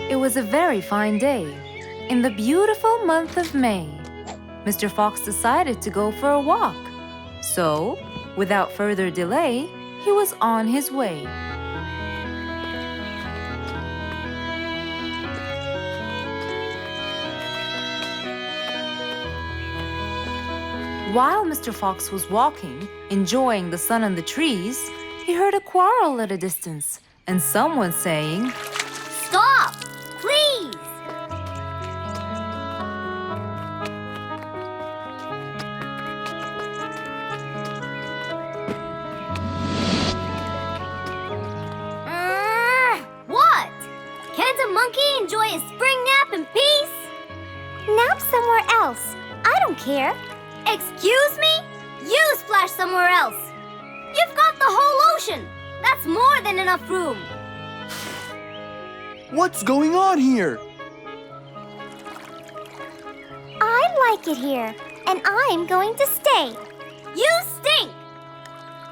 It was a very fine day. In the beautiful month of May, Mr. Fox decided to go for a walk. So, without further delay, he was on his way. While Mr. Fox was walking, enjoying the sun and the trees, he heard a quarrel at a distance and someone saying, Stop! Please! What? Can't a monkey enjoy a spring nap in peace? Jump somewhere else. I don't care. Excuse me? You splash somewhere else. You've got the whole ocean. That's more than enough room. What's going on here? I like it here, and I'm going to stay. You stink.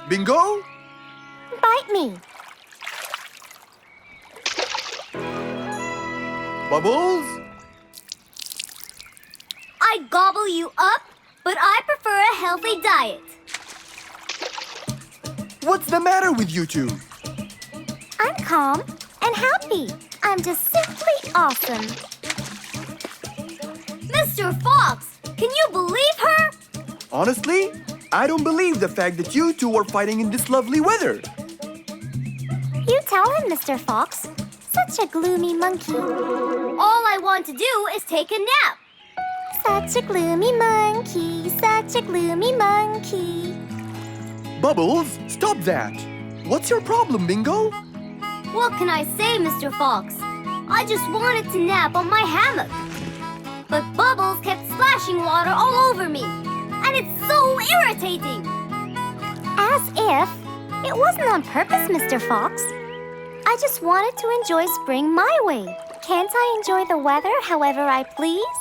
Bingo? Bite me. Bubbles? I gobble you up, but I prefer a healthy diet. What's the matter with you two? I'm calm and happy. I'm just simply awesome. Mr. Fox, can you believe her? Honestly, I don't believe the fact that you two are fighting in this lovely weather. You tell him, Mr. Fox. Such a gloomy monkey. All I want to do is take a nap. Such a gloomy monkey. Such a gloomy monkey. Bubbles, stop that. What's your problem, Bingo? What can I say, Mr. Fox? I just wanted to nap on my hammock. But Bubbles kept splashing water all over me. And it's so irritating. As if it wasn't on purpose, Mr. Fox. I just wanted to enjoy spring my way. Can't I enjoy the weather however I please?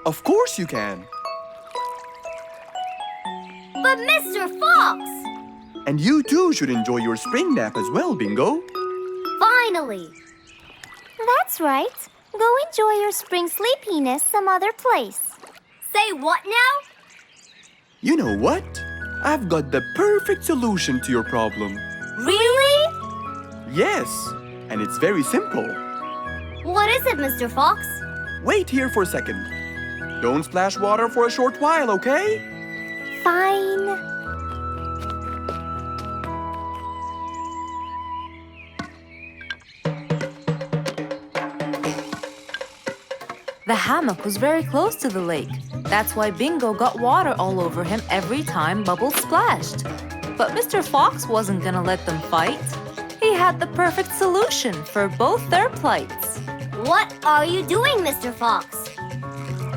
Of course you can. But Mr. Fox! And you too should enjoy your spring nap as well, Bingo. Finally! That's right. Go enjoy your spring sleepiness some other place. Say what now? You know what? I've got the perfect solution to your problem. Really? Yes, and it's very simple. What is it, Mr. Fox? Wait here for a second. Don't splash water for a short while, okay? Fine. The hammock was very close to the lake. That's why Bingo got water all over him every time Bubbles splashed. But Mr. Fox wasn't gonna let them fight. He had the perfect solution for both their plights. What are you doing, Mr. Fox?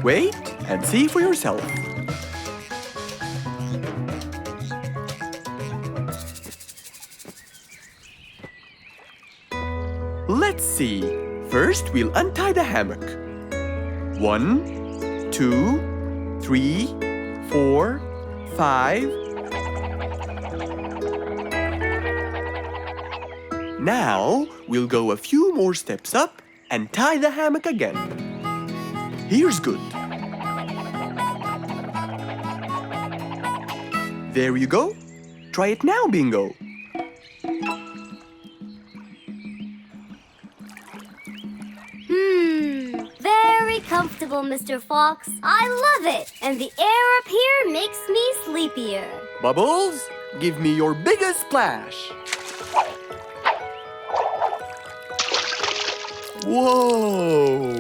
Wait and see for yourself. Let's see. First, we'll untie the hammock. 1, 2, 3, 4, 5. Now, we'll go a few more steps up and tie the hammock again. Here's good. There you go. Try it now, Bingo. Very comfortable, Mr. Fox. I love it. And the air up here makes me sleepier. Bubbles, give me your biggest splash. Whoa!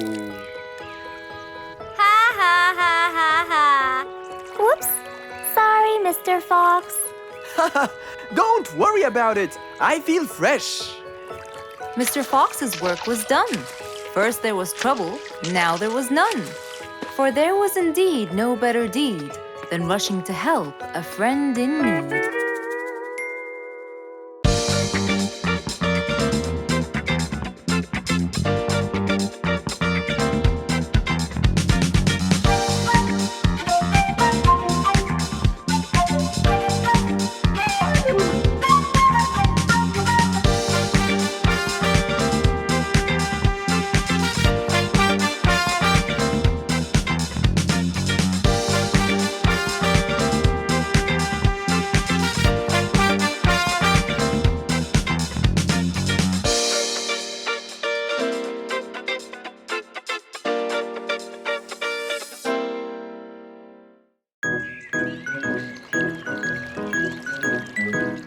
Ha ha ha ha ha. Whoops. Sorry, Mr. Fox. Don't worry about it. I feel fresh. Mr. Fox's work was done. First there was trouble, now there was none. For there was indeed no better deed than rushing to help a friend in need.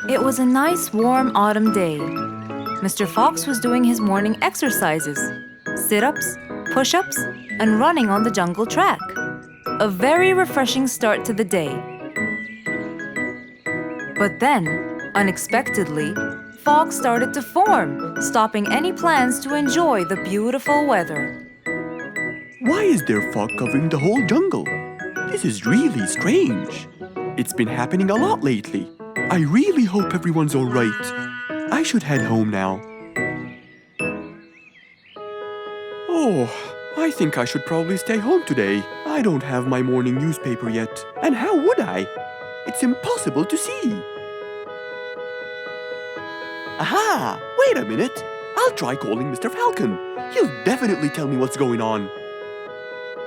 It was a nice warm autumn day. Mr. Fox was doing his morning exercises, sit-ups, push-ups, and running on the jungle track. A very refreshing start to the day. But then, unexpectedly, fog started to form, stopping any plans to enjoy the beautiful weather. Why is there fog covering the whole jungle? This is really strange. It's been happening a lot lately. I really hope everyone's all right. I should head home now. Oh, I think I should probably stay home today. I don't have my morning newspaper yet. And how would I? It's impossible to see. Aha! Wait a minute. I'll try calling Mr. Falcon. He'll definitely tell me what's going on.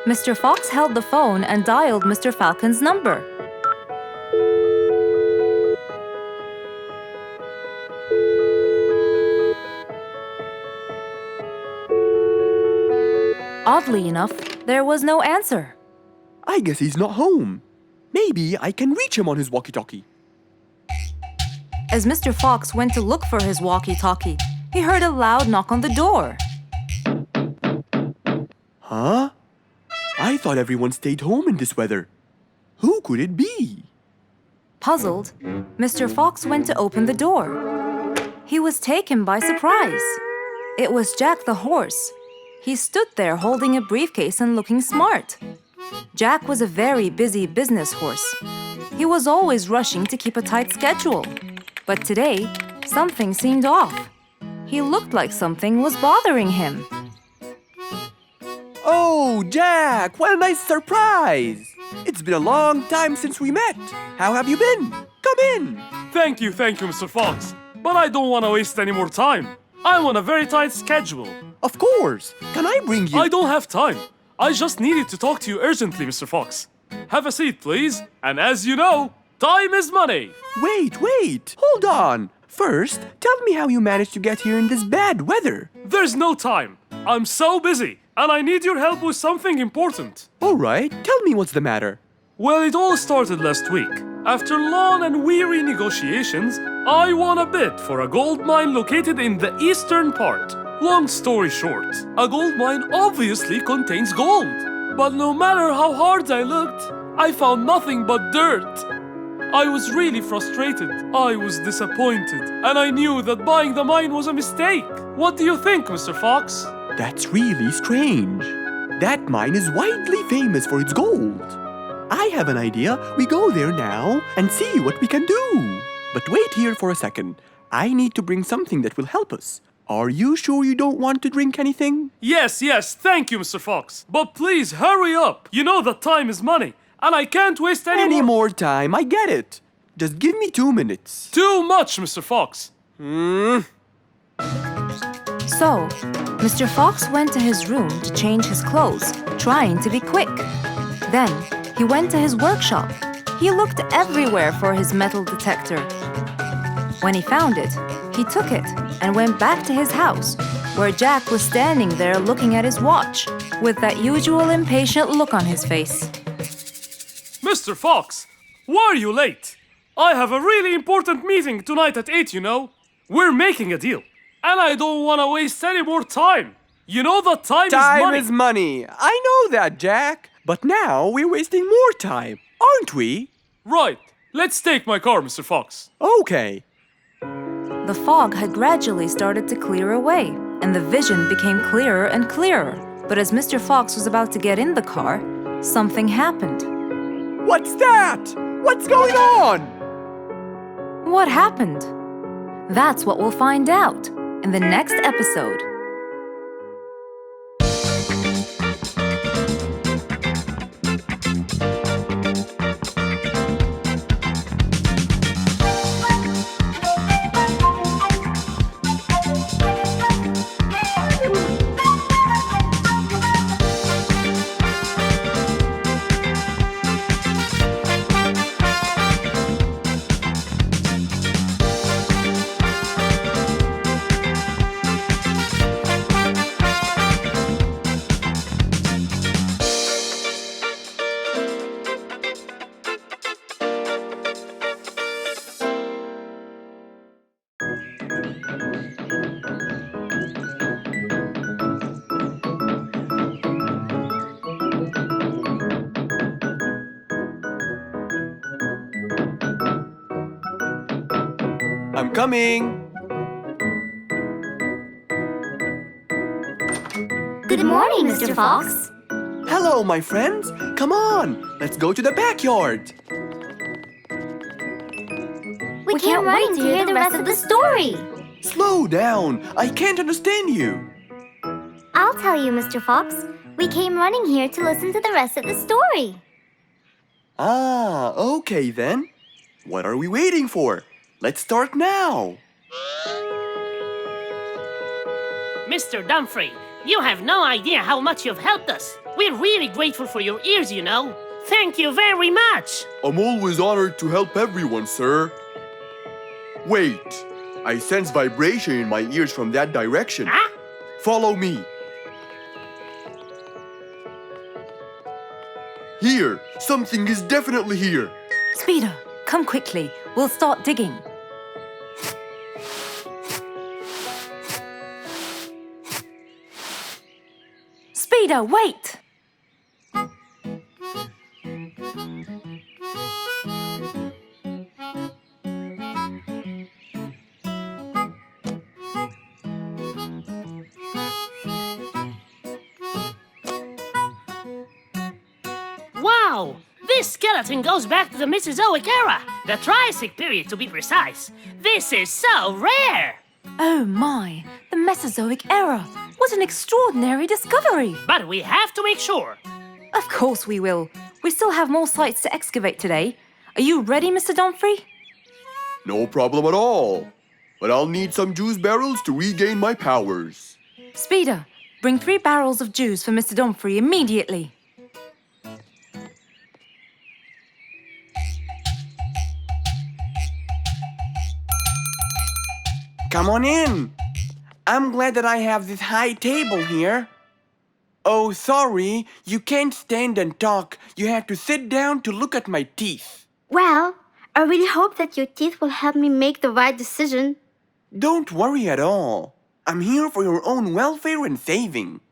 Mr. Fox held the phone and dialed Mr. Falcon's number. Oddly enough, there was no answer. I guess he's not home. Maybe I can reach him on his walkie-talkie. As Mr. Fox went to look for his walkie-talkie, he heard a loud knock on the door. Huh? I thought everyone stayed home in this weather. Who could it be? Puzzled, Mr. Fox went to open the door. He was taken by surprise. It was Jack the horse. He stood there holding a briefcase and looking smart. Jack was a very busy business horse. He was always rushing to keep a tight schedule. But today, something seemed off. He looked like something was bothering him. Oh, Jack! What a nice surprise! It's been a long time since we met. How have you been? Come in. Thank you, Mr. Fox. But I don't want to waste any more time. I'm on a very tight schedule. Of course. Can I bring you... I don't have time. I just needed to talk to you urgently, Mr. Fox. Have a seat, please. And as you know, time is money. Wait. Hold on. First, tell me how you managed to get here in this bad weather. There's no time. I'm so busy, and I need your help with something important. All right, tell me what's the matter. Well, it all started last week. After long and weary negotiations, I won a bid for a gold mine located in the eastern part. Long story short, a gold mine obviously contains gold. But no matter how hard I looked, I found nothing but dirt. I was really frustrated. I was disappointed. And I knew that buying the mine was a mistake. What do you think, Mr. Fox? That's really strange. That mine is widely famous for its gold. I have an idea. We go there now and see what we can do. But wait here for a second. I need to bring something that will help us. Are you sure you don't want to drink anything? Yes, thank you, Mr. Fox. But please, hurry up. You know that time is money, and I can't waste any more time. I get it. Just give me 2 minutes. Too much, Mr. Fox. So, Mr. Fox went to his room to change his clothes, trying to be quick. Then, he went to his workshop. He looked everywhere for his metal detector. When he found it, he took it and went back to his house, where Jack was standing there looking at his watch, with that usual impatient look on his face. Mr. Fox, why are you late? I have a really important meeting tonight at 8, you know. We're making a deal, and I don't want to waste any more time. You know that time is money. Time is money. I know that, Jack. But now we're wasting more time, aren't we? Right. Let's take my car, Mr. Fox. Okay. The fog had gradually started to clear away, and the vision became clearer and clearer. But as Mr. Fox was about to get in the car, something happened. What's that? What's going on? What happened? That's what we'll find out in the next episode. I'm coming. Good morning, Mr. Fox. Hello, my friends. Come on, let's go to the backyard. We can't wait to hear the rest of the story. Slow down. I can't understand you. I'll tell you, Mr. Fox. We came running here to listen to the rest of the story. Ah, okay then. What are we waiting for? Let's start now. Mr. Dumfrey, you have no idea how much you've helped us. We're really grateful for your ears, you know. Thank you very much. I'm always honored to help everyone, sir. Wait, I sense vibration in my ears from that direction. Huh? Follow me. Here, something is definitely here. Speeder, come quickly. We'll start digging. Speeder, wait! Wow! This skeleton goes back to the Mesozoic era, the Triassic period to be precise. This is so rare! Oh my, the Mesozoic era. What an extraordinary discovery. But we have to make sure. Of course we will. We still have more sites to excavate today. Are you ready, Mr. Dumfrey? No problem at all. But I'll need some juice barrels to regain my powers. Speeder, bring 3 barrels of juice for Mr. Dumfrey immediately. Come on in. I'm glad that I have this high table here. Oh, sorry, you can't stand and talk. You have to sit down to look at my teeth. Well, I really hope that your teeth will help me make the right decision. Don't worry at all. I'm here for your own welfare and saving.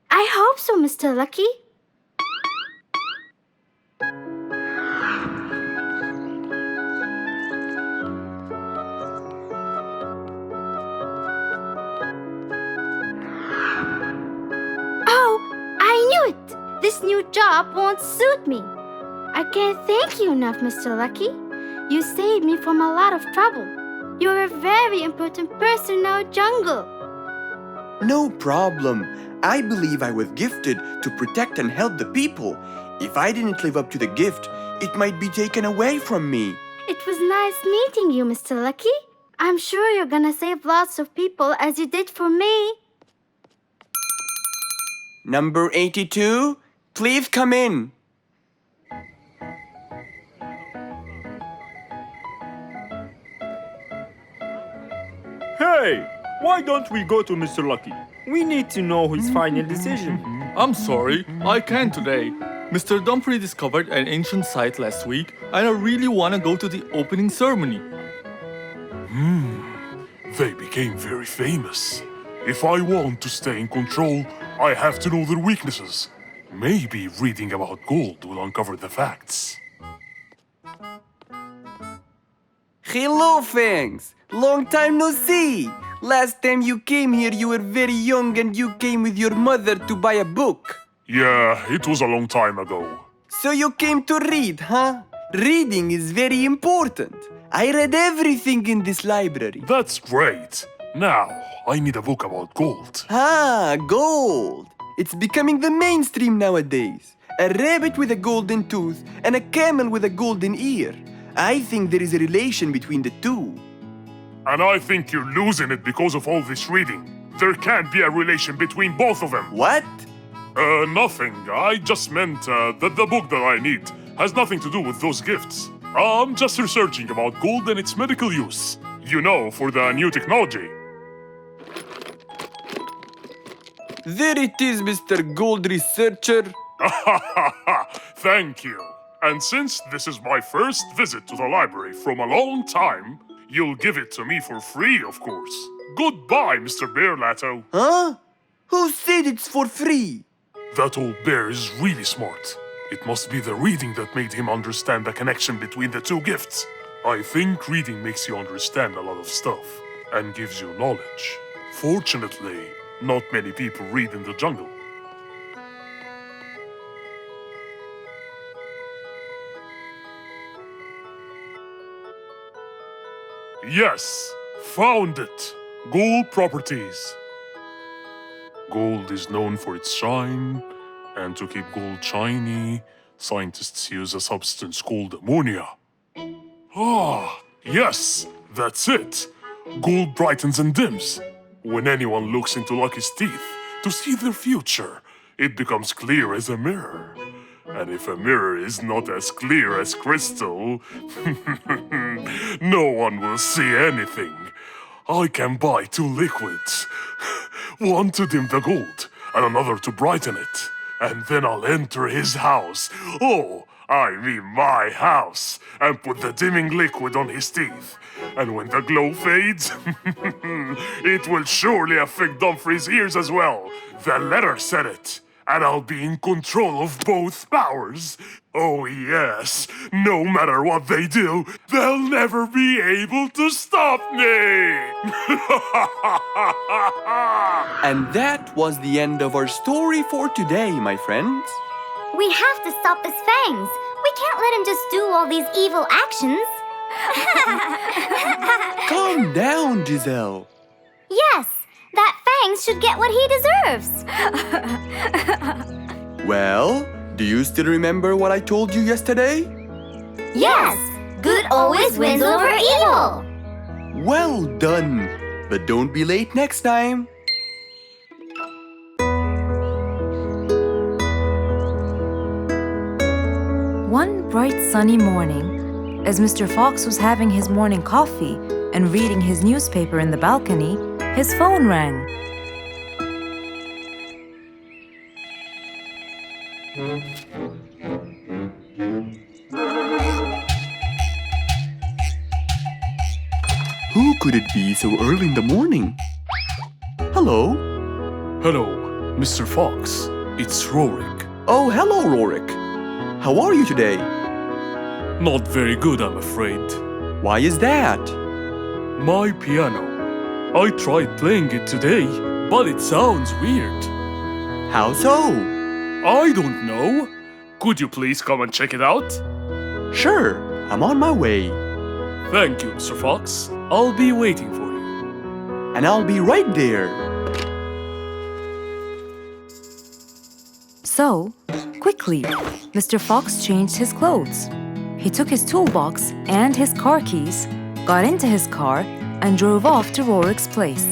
I hope so, Mr. Lucky. This new job won't suit me. I can't thank you enough, Mr. Lucky. You saved me from a lot of trouble. You're a very important person in our jungle. No problem. I believe I was gifted to protect and help the people. If I didn't live up to the gift, it might be taken away from me. It was nice meeting you, Mr. Lucky. I'm sure you're gonna save lots of people as you did for me. Number 82, please come in. Hey, why don't we go to Mr. Lucky? We need to know his final decision. I'm sorry, I can't today. Mr. Dumfrey discovered an ancient site last week, and I really want to go to the opening ceremony. They became very famous. If I want to stay in control, I have to know their weaknesses. Maybe reading about gold will uncover the facts. Hello, Fangs. Long time no see. Last time you came here, you were very young and you came with your mother to buy a book. Yeah, it was a long time ago. So you came to read, huh? Reading is very important. I read everything in this library. That's great. Now, I need a book about gold. Ah, gold. It's becoming the mainstream nowadays. A rabbit with a golden tooth and a camel with a golden ear. I think there is a relation between the two. And I think you're losing it because of all this reading. There can't be a relation between both of them. What? Nothing. I just meant that the book that I need has nothing to do with those gifts. I'm just researching about gold and its medical use. You know, for the new technology. There it is, Mr. Gold Researcher. Thank you. And since this is my first visit to the library from a long time, you'll give it to me for free, of course. Goodbye, Mr. Bear Lato. Huh? Who said it's for free? That old bear is really smart. It must be the reading that made him understand the connection between the two gifts. I think reading makes you understand a lot of stuff and gives you knowledge. Fortunately, not many people read in the jungle. Yes, found it. Gold properties. Gold is known for its shine, and to keep gold shiny, scientists use a substance called ammonia. Ah, yes, that's it. Gold brightens and dims. When anyone looks into Lucky's teeth to see their future, it becomes clear as a mirror. And if a mirror is not as clear as crystal, no one will see anything. I can buy 2 liquids. One to dim the gold, and another to brighten it. And then I'll enter his house. Oh, I mean my house. And put the dimming liquid on his teeth. And when the glow fades, it will surely affect Dumfrey's ears as well. The letter said it. And I'll be in control of both powers. Oh yes, no matter what they do, they'll never be able to stop me! And that was the end of our story for today, my friends. We have to stop this Fangs. We can't let him just do all these evil actions. Calm down, Giselle. Yes, that Fangs should get what he deserves. Well, do you still remember what I told you yesterday? Yes, good always wins over evil. Well done. But don't be late next time. One bright sunny morning, as Mr. Fox was having his morning coffee and reading his newspaper in the balcony, his phone rang. Who could it be so early in the morning? Hello? Hello, Mr. Fox. It's Rorik. Oh, hello, Rorik. How are you today? Not very good, I'm afraid. Why is that? My piano. I tried playing it today, but it sounds weird. How so? I don't know. Could you please come and check it out? Sure, I'm on my way. Thank you, Mr. Fox. I'll be waiting for you. And I'll be right there. So, quickly, Mr. Fox changed his clothes. He took his toolbox and his car keys, got into his car, and drove off to Rorik's place.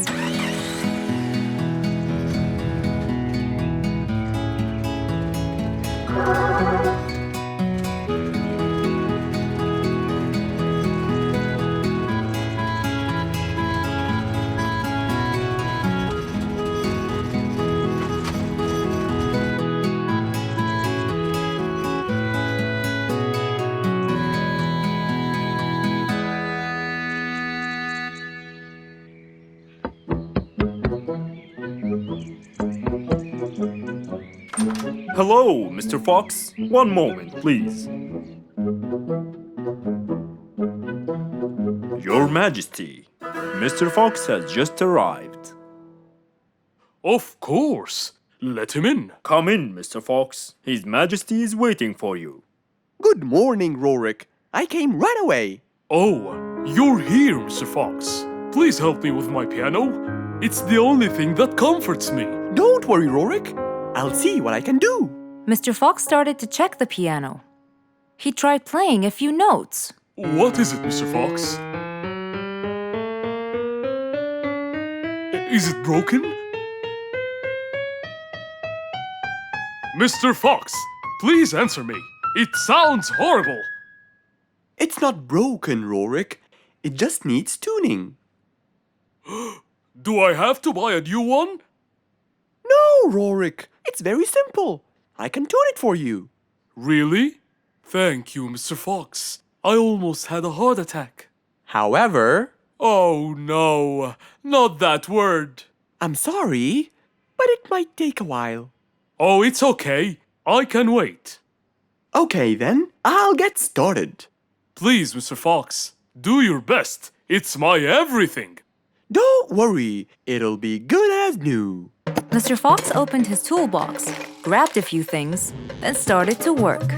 Hello, Mr. Fox. One moment, please. Your Majesty, Mr. Fox has just arrived. Of course. Let him in. Come in, Mr. Fox. His Majesty is waiting for you. Good morning, Rorik. I came right away. Oh, you're here, Mr. Fox. Please help me with my piano. It's the only thing that comforts me. Don't worry, Rorik. I'll see what I can do. Mr. Fox started to check the piano. He tried playing a few notes. What is it, Mr. Fox? Is it broken? Mr. Fox, please answer me. It sounds horrible. It's not broken, Rorik. It just needs tuning. Do I have to buy a new one? No, Rorik. It's very simple. I can tune it for you. Really? Thank you, Mr. Fox. I almost had a heart attack. However, Oh no, not that word. I'm sorry, but it might take a while. Oh, it's okay. I can wait. Okay then, I'll get started. Please, Mr. Fox, do your best. It's my everything. Don't worry, it'll be good as new. Mr. Fox opened his toolbox, grabbed a few things, then started to work.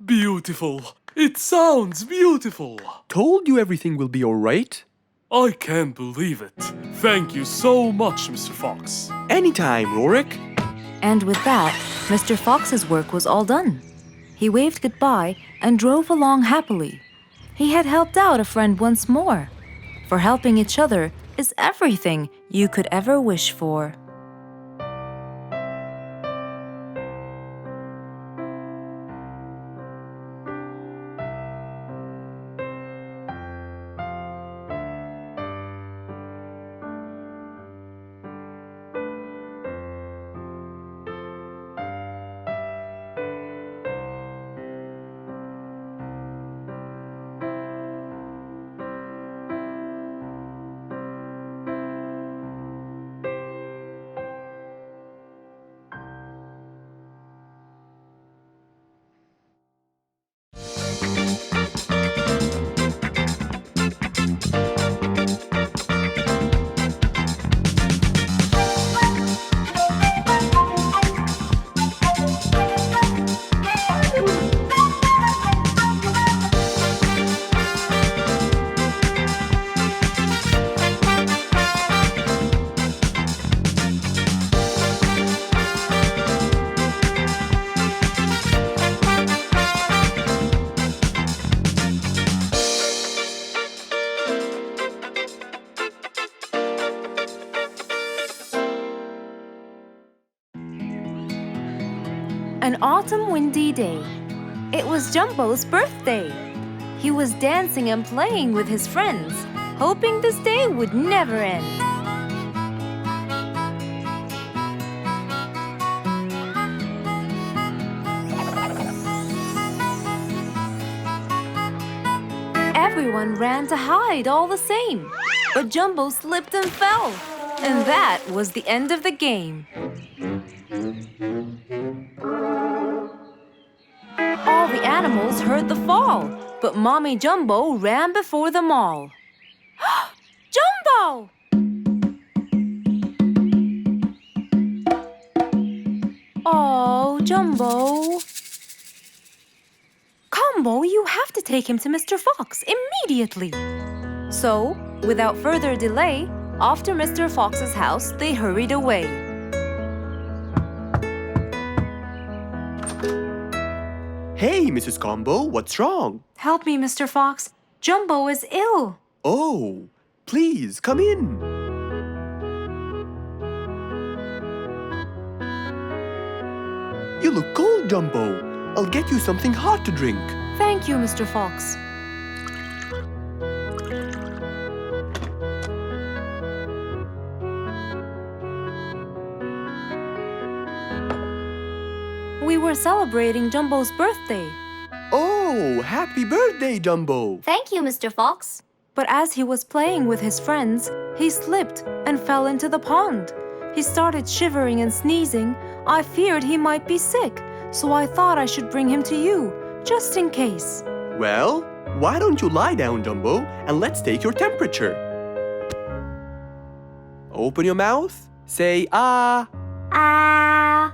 Beautiful. It sounds beautiful. Told you everything will be alright. I can't believe it. Thank you so much, Mr. Fox. Anytime, Rorik. And with that, Mr. Fox's work was all done. He waved goodbye and drove along happily. He had helped out a friend once more. For helping each other is everything you could ever wish for. An autumn windy day. It was Jumbo's birthday. He was dancing and playing with his friends, hoping this day would never end. Everyone ran to hide all the same, but Jumbo slipped and fell. And that was the end of the game. All the animals heard the fall, but Mommy Jumbo ran before them all. Jumbo! Oh, Jumbo. Combo, you have to take him to Mr. Fox immediately. So, without further delay, off to Mr. Fox's house they hurried away. Hey, Mrs. Combo, what's wrong? Help me, Mr. Fox. Jumbo is ill. Oh, please, come in. You look cold, Jumbo. I'll get you something hot to drink. Thank you, Mr. Fox. We were celebrating Jumbo's birthday. Oh, happy birthday, Jumbo. Thank you, Mr. Fox. But as he was playing with his friends, he slipped and fell into the pond. He started shivering and sneezing. I feared he might be sick, so I thought I should bring him to you, just in case. Well, why don't you lie down, Jumbo, and let's take your temperature. Open your mouth. Say, ah. Ah.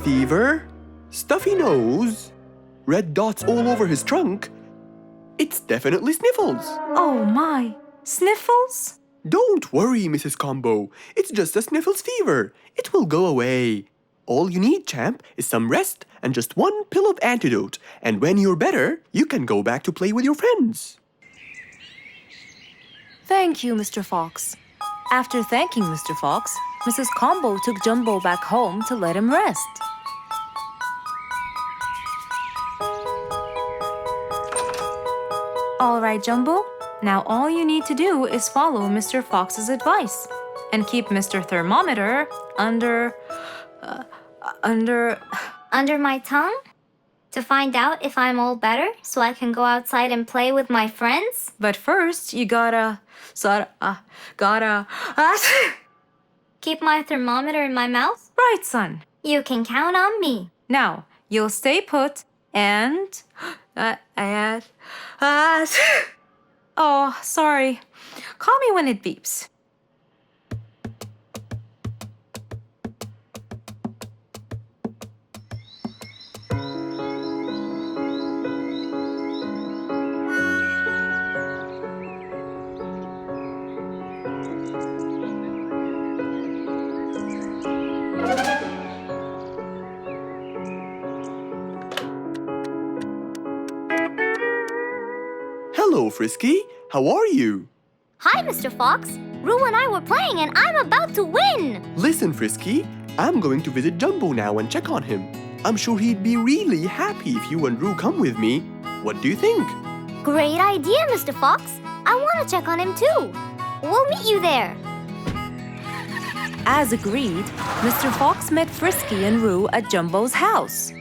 Fever, stuffy nose, red dots all over his trunk. It's definitely sniffles. Oh my, sniffles? Don't worry, Mrs. Combo. It's just a sniffles fever. It will go away. All you need, champ, is some rest and just one pill of antidote. And when you're better, you can go back to play with your friends. Thank you, Mr. Fox. After thanking Mr. Fox, Mrs. Combo took Jumbo back home to let him rest. All right, Jumbo. Now all you need to do is follow Mr. Fox's advice and keep Mr. Thermometer under Under my tongue? To find out if I'm all better so I can go outside and play with my friends? But first, you gotta. Keep my thermometer in my mouth? Right, son. You can count on me. Now, you'll stay put and. Oh, sorry. Call me when it beeps. Hello, Frisky. How are you? Hi, Mr. Fox. Rue and I were playing and I'm about to win. Listen, Frisky, I'm going to visit Jumbo now and check on him. I'm sure he'd be really happy if you and Rue come with me. What do you think? Great idea, Mr. Fox. I want to check on him too. We'll meet you there. As agreed, Mr. Fox met Frisky and Roo at Jumbo's house.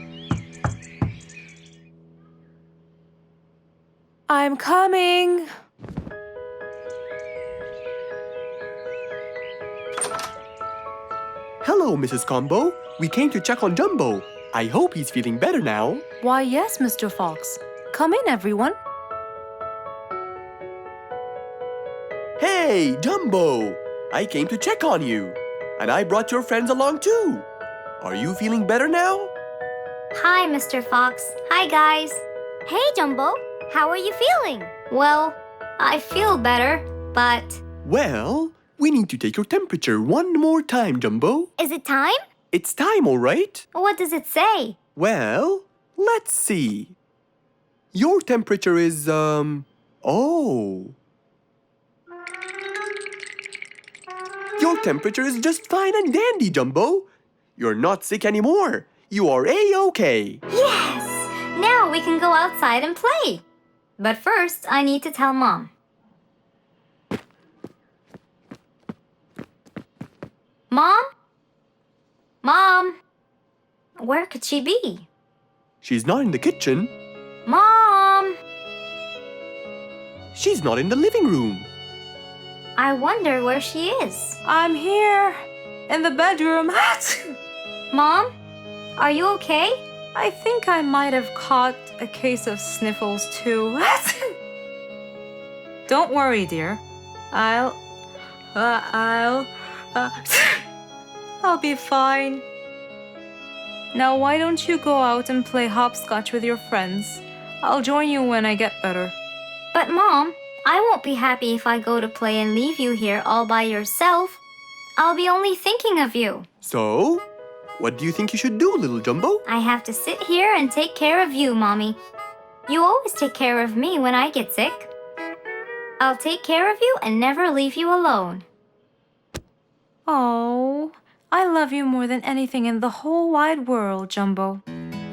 I'm coming. Hello, Mrs. Combo. We came to check on Jumbo. I hope he's feeling better now. Why, yes, Mr. Fox. Come in, everyone. Hey, Jumbo! I came to check on you. And I brought your friends along too. Are you feeling better now? Hi, Mr. Fox. Hi, guys. Hey, Jumbo. How are you feeling? Well, I feel better, but... Well, we need to take your temperature one more time, Jumbo. Is it time? It's time, all right? What does it say? Well, let's see. Your temperature is, oh. Your temperature is just fine and dandy, Jumbo. You're not sick anymore. You are A-OK. Yes! Now we can go outside and play. But first, I need to tell Mom. Mom? Mom? Where could she be? She's not in the kitchen. Mom! She's not in the living room. I wonder where she is. I'm here, in the bedroom. Mom? Are you okay? I think I might have caught a case of sniffles too. Don't worry, dear. I'll be fine. Now, why don't you go out and play hopscotch with your friends? I'll join you when I get better. But Mom, I won't be happy if I go to play and leave you here all by yourself. I'll be only thinking of you. So, what do you think you should do, little Jumbo? I have to sit here and take care of you, Mommy. You always take care of me when I get sick. I'll take care of you and never leave you alone. Oh, I love you more than anything in the whole wide world, Jumbo.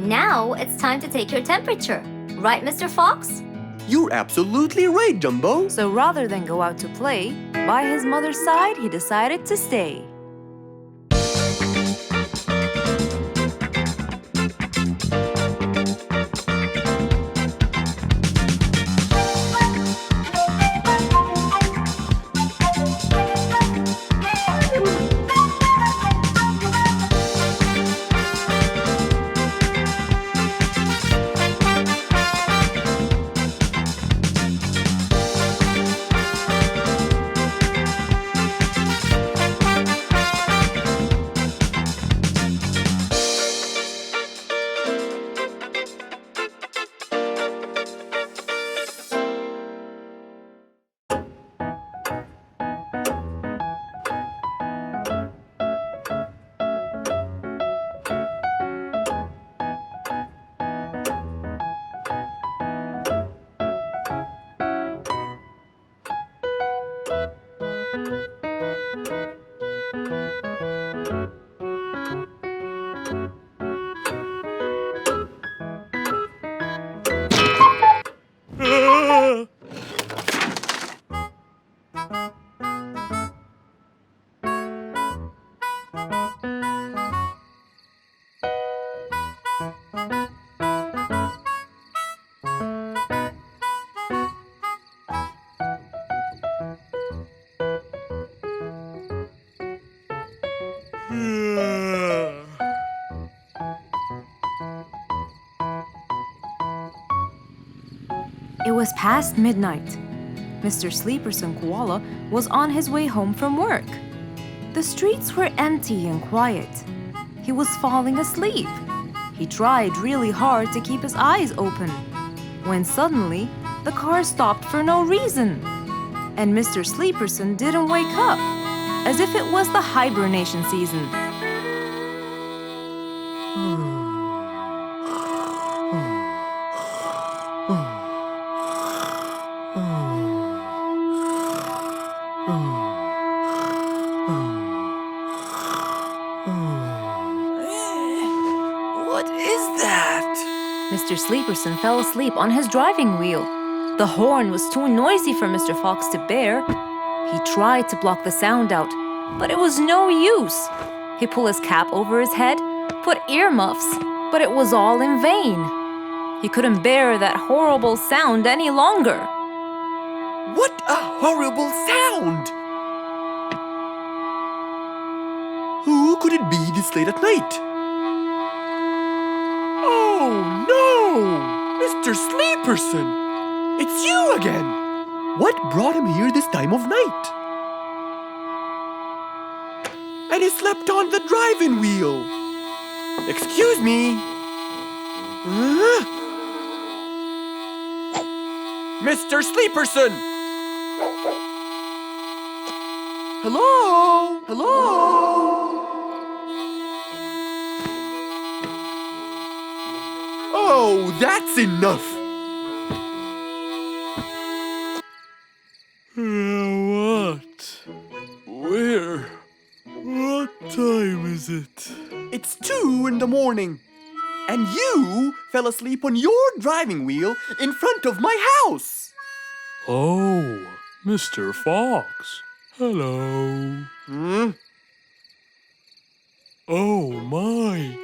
Now it's time to take your temperature. Right, Mr. Fox? You're absolutely right, Jumbo. So rather than go out to play, by his mother's side, he decided to stay. was past midnight. Mr. Sleeperson Koala was on his way home from work. The streets were empty and quiet. He was falling asleep. He tried really hard to keep his eyes open, when suddenly the car stopped for no reason. And Mr. Sleeperson didn't wake up, as if it was the hibernation season. What is that? Mr. Sleeperson fell asleep on his driving wheel. The horn was too noisy for Mr. Fox to bear. He tried to block the sound out, but it was no use. He pulled his cap over his head, put earmuffs, but it was all in vain. He couldn't bear that horrible sound any longer. What a horrible sound! Who could it be this late at night? Oh no! Mr. Sleeperson! It's you again! What brought him here this time of night? And he slept on the driving wheel! Excuse me! Mr. Sleeperson! Hello? Hello? Oh, that's enough! What? Where? What time is it? It's 2 in the morning. And you fell asleep on your driving wheel in front of my house. Oh, Mr. Fox. Hello. Oh my,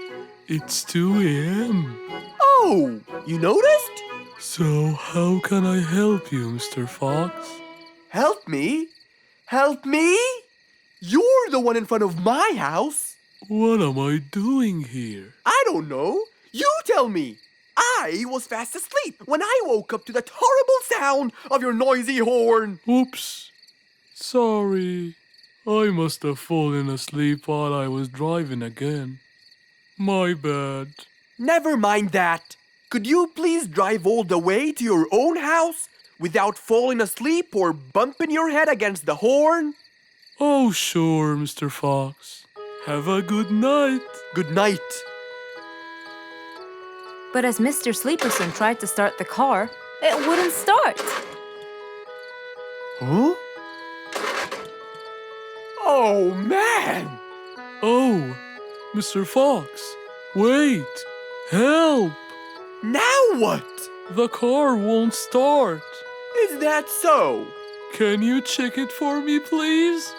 it's 2 a.m. Oh, you noticed? So how can I help you, Mr. Fox? Help me? Help me? You're the one in front of my house. What am I doing here? I don't know. You tell me. I was fast asleep when I woke up to that horrible sound of your noisy horn. Oops. Sorry. I must have fallen asleep while I was driving again. My bad. Never mind that. Could you please drive all the way to your own house without falling asleep or bumping your head against the horn? Oh, sure, Mr. Fox. Have a good night. Good night. But as Mr. Sleeperson tried to start the car, it wouldn't start. Huh? Oh, man! Oh, Mr. Fox, wait! Help! Now what? The car won't start. Is that so? Can you check it for me, please?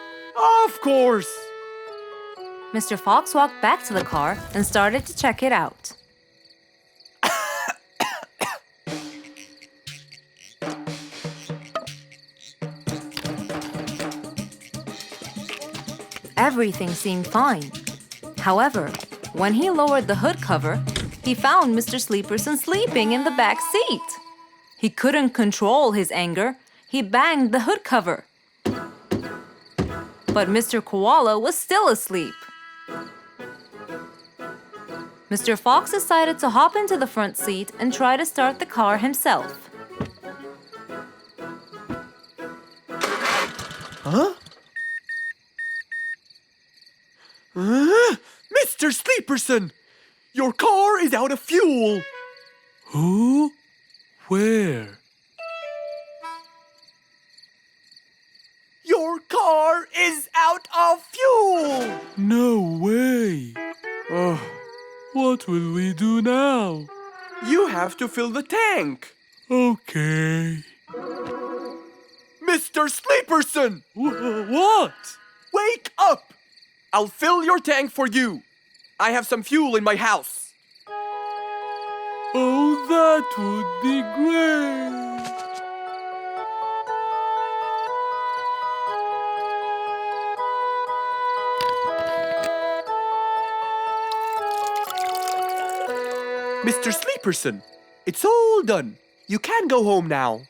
Of course! Mr. Fox walked back to the car and started to check it out. Everything seemed fine. However, when he lowered the hood cover, he found Mr. Sleeperson sleeping in the back seat. He couldn't control his anger. He banged the hood cover. But Mr. Koala was still asleep. Mr. Fox decided to hop into the front seat and try to start the car himself. Huh? Mr. Sleeperson! Your car is out of fuel! Who? Where? Your car is out of fuel! No way! What will we do now? You have to fill the tank. Okay. Mr. Sleeperson! What? Wake up! I'll fill your tank for you. I have some fuel in my house. Oh, that would be great. Mr. Sleeperson, it's all done. You can go home now.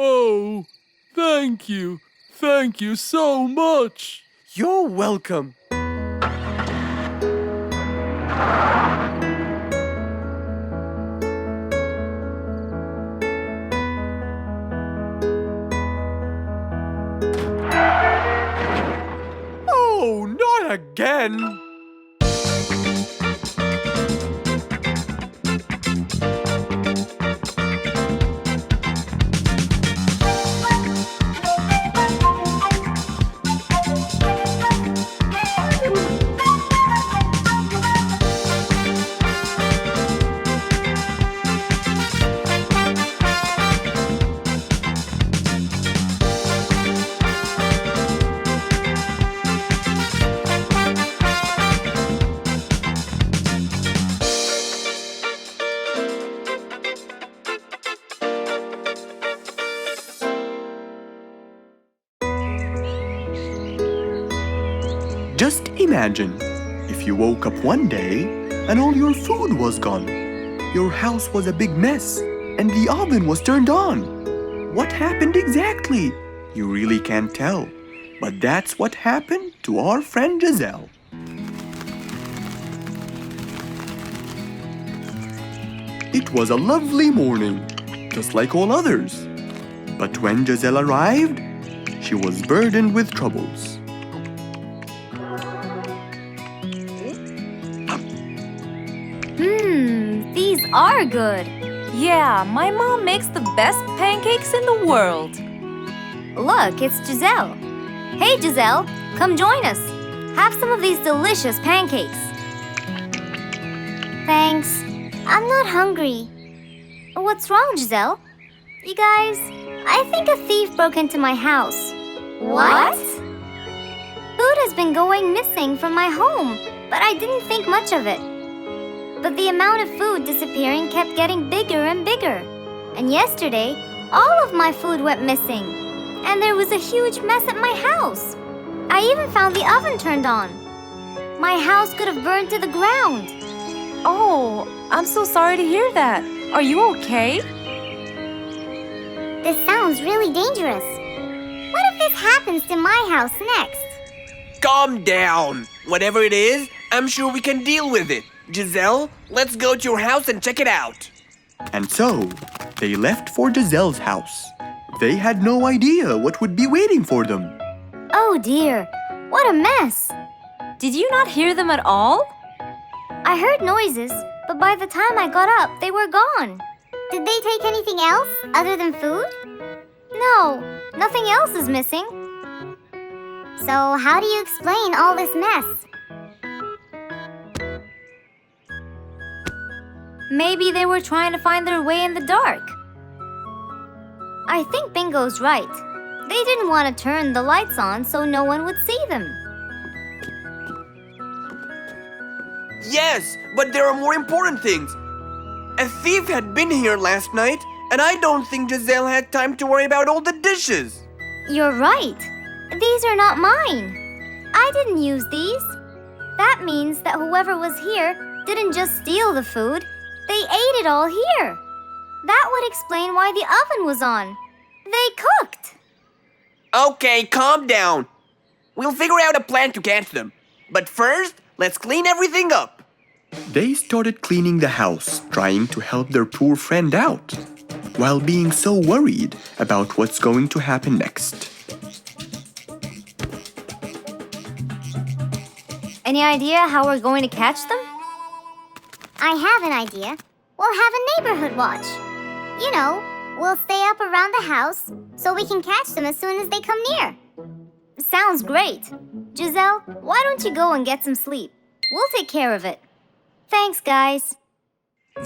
Oh, thank you. Thank you so much. You're welcome. Oh, not again! Just imagine if you woke up one day and all your food was gone. Your house was a big mess and the oven was turned on. What happened exactly? You really can't tell. But that's what happened to our friend Giselle. It was a lovely morning, just like all others. But when Giselle arrived, she was burdened with troubles. These are good. Yeah, my mom makes the best pancakes in the world. Look, it's Giselle. Hey, Giselle, come join us. Have some of these delicious pancakes. Thanks. I'm not hungry. What's wrong, Giselle? You guys, I think a thief broke into my house. What? Food has been going missing from my home, but I didn't think much of it. But the amount of food disappearing kept getting bigger and bigger. And yesterday, all of my food went missing. And there was a huge mess at my house. I even found the oven turned on. My house could have burned to the ground. Oh, I'm so sorry to hear that. Are you okay? This sounds really dangerous. What if this happens to my house next? Calm down. Whatever it is, I'm sure we can deal with it. Giselle, let's go to your house and check it out. And so, they left for Giselle's house. They had no idea what would be waiting for them. Oh dear, what a mess. Did you not hear them at all? I heard noises, but by the time I got up, they were gone. Did they take anything else other than food? No, nothing else is missing. So how do you explain all this mess? maybe they were trying to find their way in the dark. I think Bingo's right. They didn't want to turn the lights on so no one would see them. Yes, but there are more important things. A thief had been here last night, and I don't think Giselle had time to worry about all the dishes. You're right. These are not mine. I didn't use these. That means that whoever was here didn't just steal the food, they ate it all here. That would explain why the oven was on. They cooked. Okay, calm down. We'll figure out a plan to catch them. But first, let's clean everything up. They started cleaning the house, trying to help their poor friend out, while being so worried about what's going to happen next. Any idea how we're going to catch them? I have an idea. We'll have a neighborhood watch. You know, we'll stay up around the house so we can catch them as soon as they come near. Sounds great. Giselle, why don't you go and get some sleep? We'll take care of it. Thanks, guys.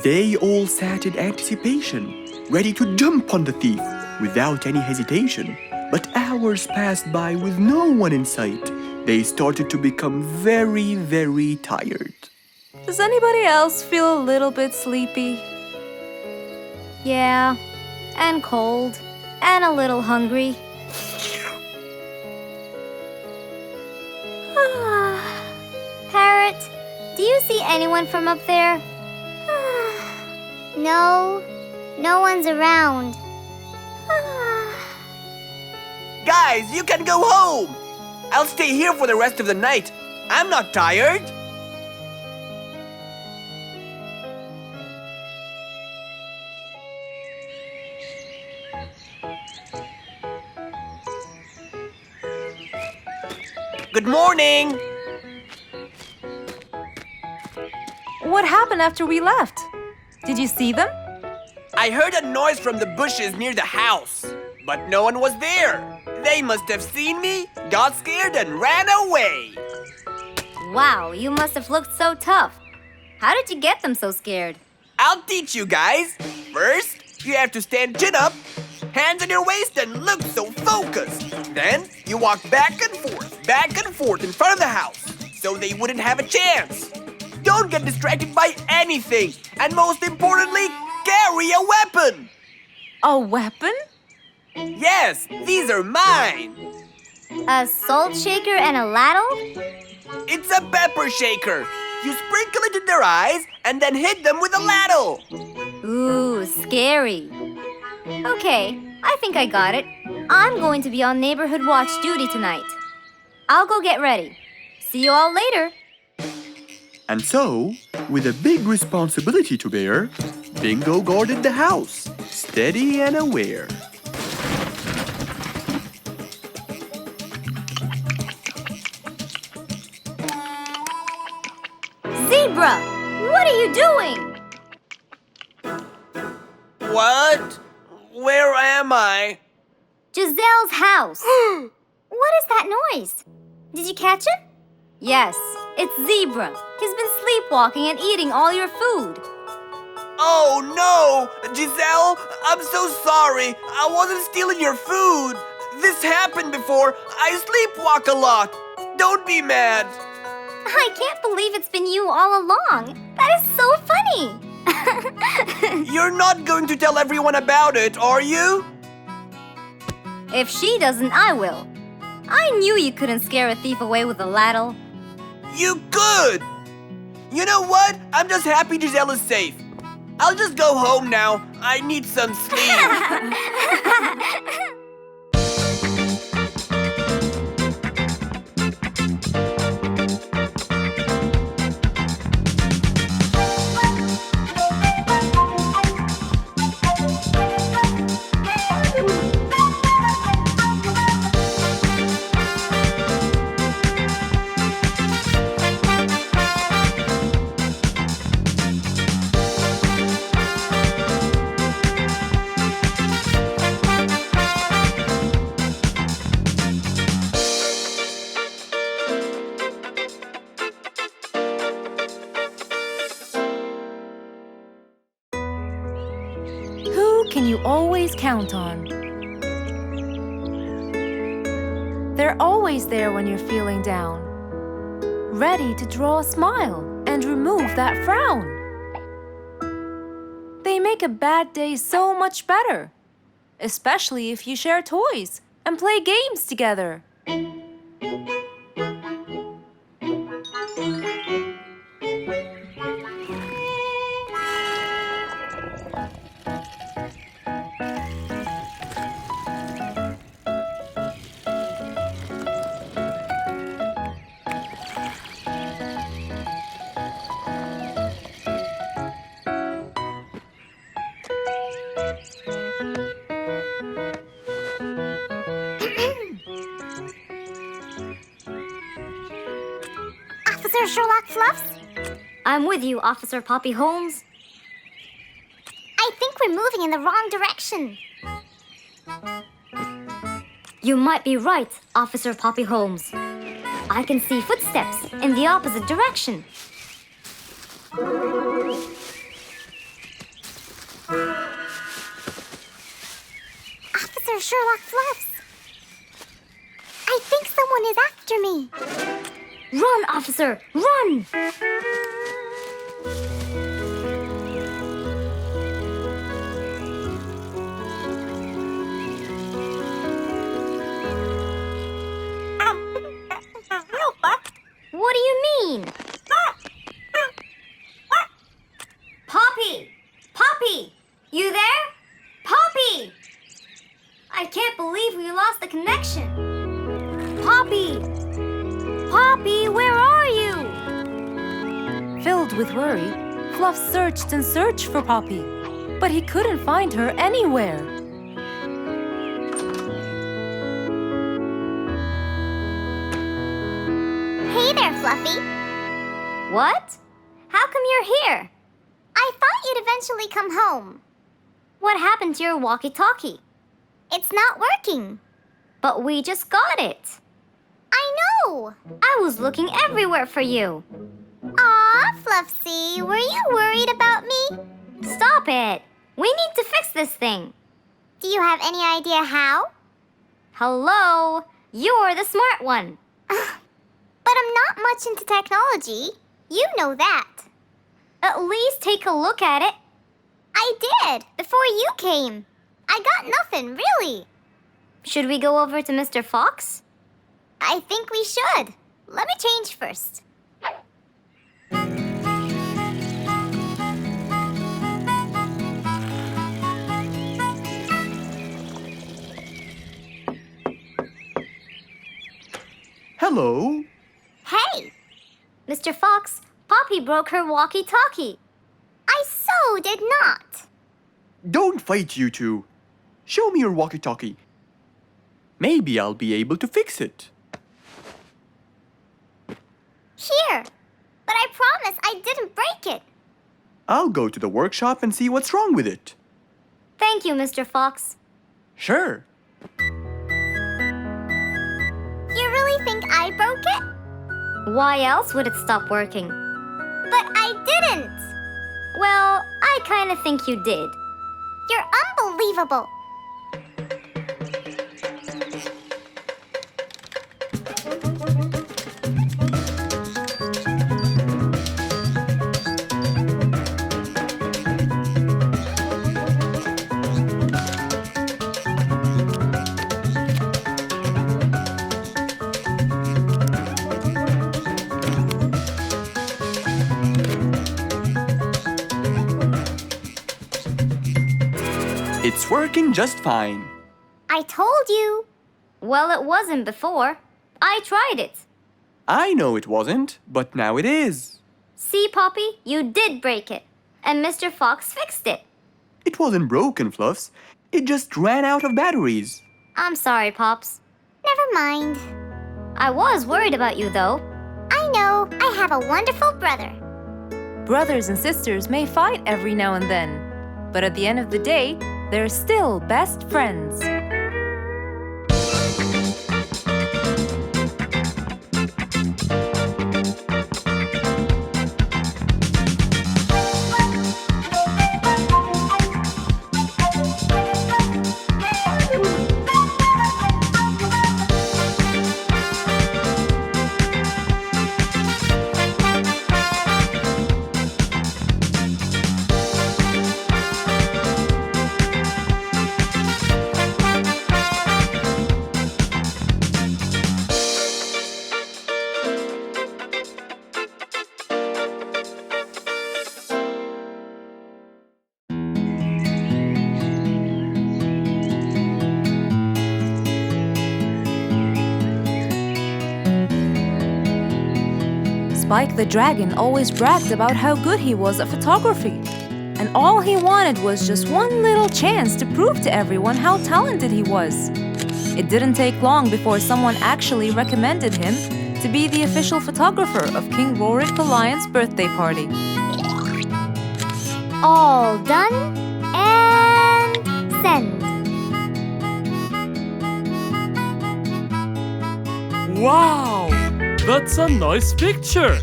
They all sat in anticipation, ready to jump on the thief without any hesitation. But hours passed by with no one in sight. They started to become very, very tired. Does anybody else feel a little bit sleepy? Yeah, and cold, and a little hungry. Parrot, do you see anyone from up there? No, no one's around. Guys, you can go home. I'll stay here for the rest of the night. I'm not tired. Good morning. What happened after we left? Did you see them? I heard a noise from the bushes near the house, but no one was there. They must have seen me, got scared, and ran away. Wow, you must have looked so tough. How did you get them so scared? I'll teach you guys. First, you have to stand chin up, hands on your waist, and look so focused. Then, you walk back and forth in front of the house, so they wouldn't have a chance. Don't get distracted by anything, and most importantly, carry a weapon. A weapon? Yes, these are mine. A salt shaker and a ladle? It's a pepper shaker. You sprinkle it in their eyes and then hit them with a ladle. Ooh, scary. Okay, I think I got it. I'm going to be on neighborhood watch duty tonight. I'll go get ready. See you all later. And so, with a big responsibility to bear, Bingo guarded the house, steady and aware. Zebra, what are you doing? What? Where am I? Giselle's house. What is that noise? Did you catch it? Yes, it's Zebra. He's been sleepwalking and eating all your food. Oh no! Giselle, I'm so sorry. I wasn't stealing your food. This happened before. I sleepwalk a lot. Don't be mad. I can't believe it's been you all along. That is so funny. You're not going to tell everyone about it, are you? If she doesn't, I will. I knew you couldn't scare a thief away with a ladle. You could! You know what? I'm just happy Giselle is safe. I'll just go home now. I need some sleep. Can you always count on? They're always there when you're feeling down, ready to draw a smile and remove that frown. They make a bad day so much better, especially if you share toys and play games together. Officer Sherlock Fluffs? I'm with you, Officer Poppy Holmes. I think we're moving in the wrong direction. You might be right, Officer Poppy Holmes. I can see footsteps in the opposite direction. Officer Sherlock Fluffs. I think someone is after me. Run, officer! Run! What do you mean? Poppy! Poppy! You there? Poppy! I can't believe we lost the connection. Poppy! Poppy, where are you? Filled with worry, Fluff searched and searched for Poppy, but he couldn't find her anywhere. Hey there, Fluffy. What? How come you're here? I thought you'd eventually come home. What happened to your walkie-talkie? It's not working. But we just got it. I know. I was looking everywhere for you. Aw, Fluffsy, were you worried about me? Stop it. We need to fix this thing. Do you have any idea how? Hello? You're the smart one. But I'm not much into technology. You know that. At least take a look at it. I did, before you came. I got nothing, really. Should we go over to Mr. Fox? I think we should. Let me change first. Hello? Hey, Mr. Fox, Poppy broke her walkie-talkie. I so did not. Don't fight, you two. Show me your walkie-talkie. Maybe I'll be able to fix it. Here, but I promise I didn't break it. I'll go to the workshop and see what's wrong with it. Thank you, Mr. Fox. Sure. You really think I broke it? Why else would it stop working? But I didn't. Well, I kind of think you did. You're unbelievable. It's working just fine. I told you. Well, it wasn't before. I tried it. I know it wasn't, but now it is. See, Poppy, you did break it. And Mr. Fox fixed it. It wasn't broken, Fluffs. It just ran out of batteries. I'm sorry, Pops. Never mind. I was worried about you, though. I know. I have a wonderful brother. Brothers and sisters may fight every now and then, but at the end of the day, they're still best friends. Spike the Dragon always bragged about how good he was at photography. And all he wanted was just one little chance to prove to everyone how talented he was. It didn't take long before someone actually recommended him to be the official photographer of King Rorik the Lion's birthday party. All done and send. Wow! That's a nice picture!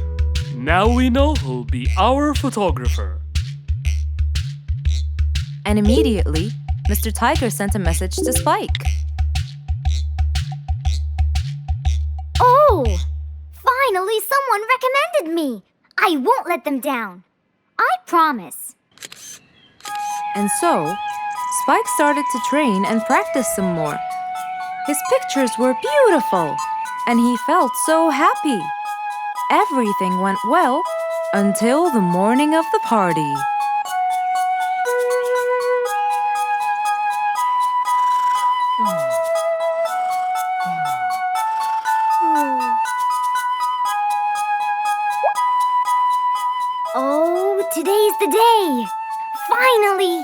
Now we know who'll be our photographer. And immediately, Mr. Tiger sent a message to Spike. Oh! Finally, someone recommended me. I won't let them down. I promise. And so, Spike started to train and practice some more. His pictures were beautiful, and he felt so happy. Everything went well until the morning of the party. today! Finally!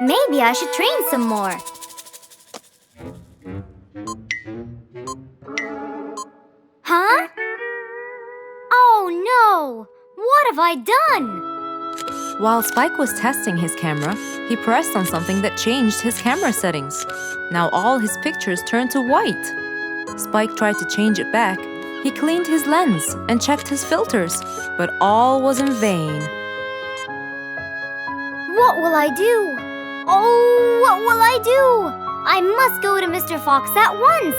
Maybe I should train some more. Huh? Oh no! What have I done? While Spike was testing his camera, he pressed on something that changed his camera settings. Now all his pictures turned to white. Spike tried to change it back. He cleaned his lens and checked his filters, but all was in vain. What will I do? Oh, what will I do? I must go to Mr. Fox at once.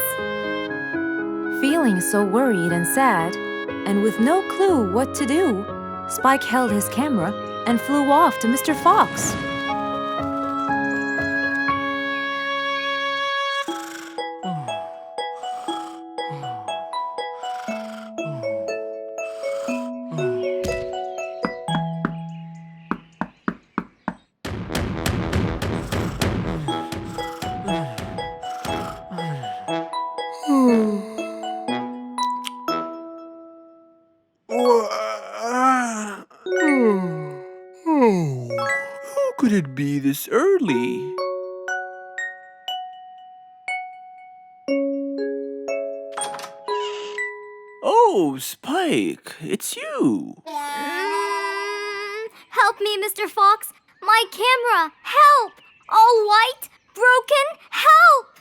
Feeling so worried and sad, and with no clue what to do, Spike held his camera and flew off to Mr. Fox. Who could it be this early? Oh, Spike, it's you. Help me, Mr. Fox. My camera. Help! All white, broken. Help!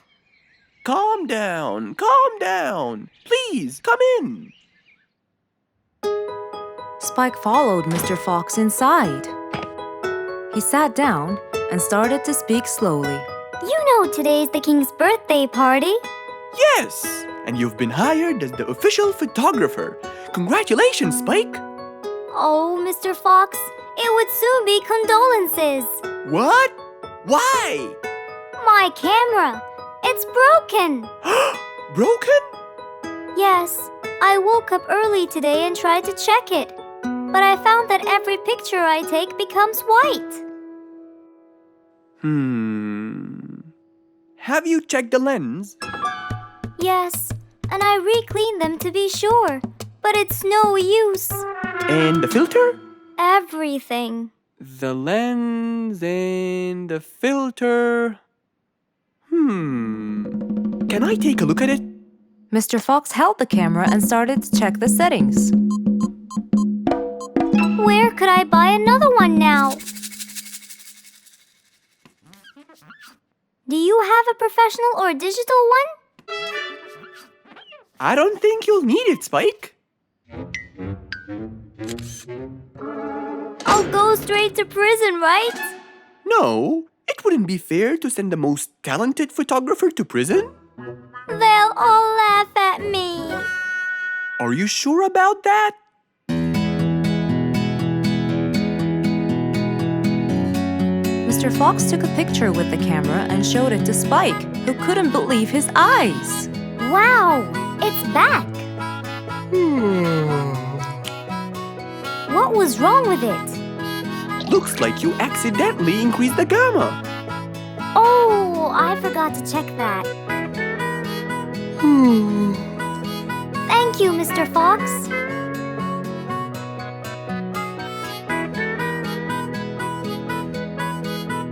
Calm down, calm down. Please, come in. Spike followed Mr. Fox inside. He sat down and started to speak slowly. You know today's the king's birthday party. Yes, and you've been hired as the official photographer. Congratulations, Spike. Oh, Mr. Fox, it would soon be condolences. What? Why? My camera. It's broken. Broken? Yes, I woke up early today and tried to check it. But I found that every picture I take becomes white. Have you checked the lens? Yes, and I re-cleaned them to be sure. But it's no use. And the filter? Everything. The lens and the filter. Can I take a look at it? Mr. Fox held the camera and started to check the settings. Where could I buy another one now? Do you have a professional or digital one? I don't think you'll need it, Spike. I'll go straight to prison, right? No, it wouldn't be fair to send the most talented photographer to prison. They'll all laugh at me. Are you sure about that? Mr. Fox took a picture with the camera and showed it to Spike, who couldn't believe his eyes. Wow, it's back. What was wrong with it? Looks like you accidentally increased the gamma. Oh, I forgot to check that. Thank you, Mr. Fox.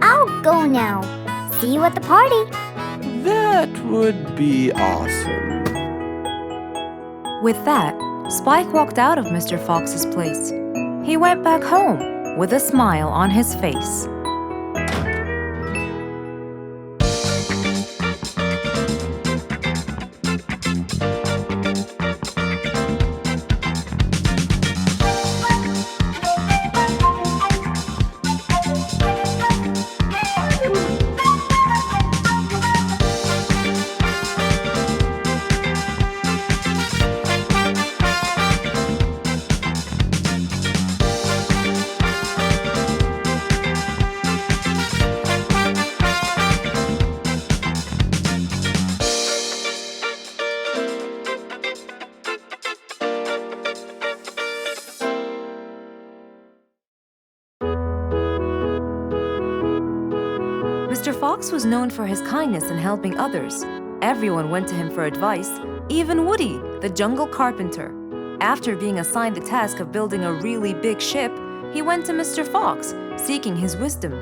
I'll go now. See you at the party. That would be awesome. With that, Spike walked out of Mr. Fox's place. He went back home with a smile on his face. Mr. Fox was known for his kindness in helping others. Everyone went to him for advice, even Woody, the jungle carpenter. After being assigned the task of building a really big ship, he went to Mr. Fox seeking his wisdom.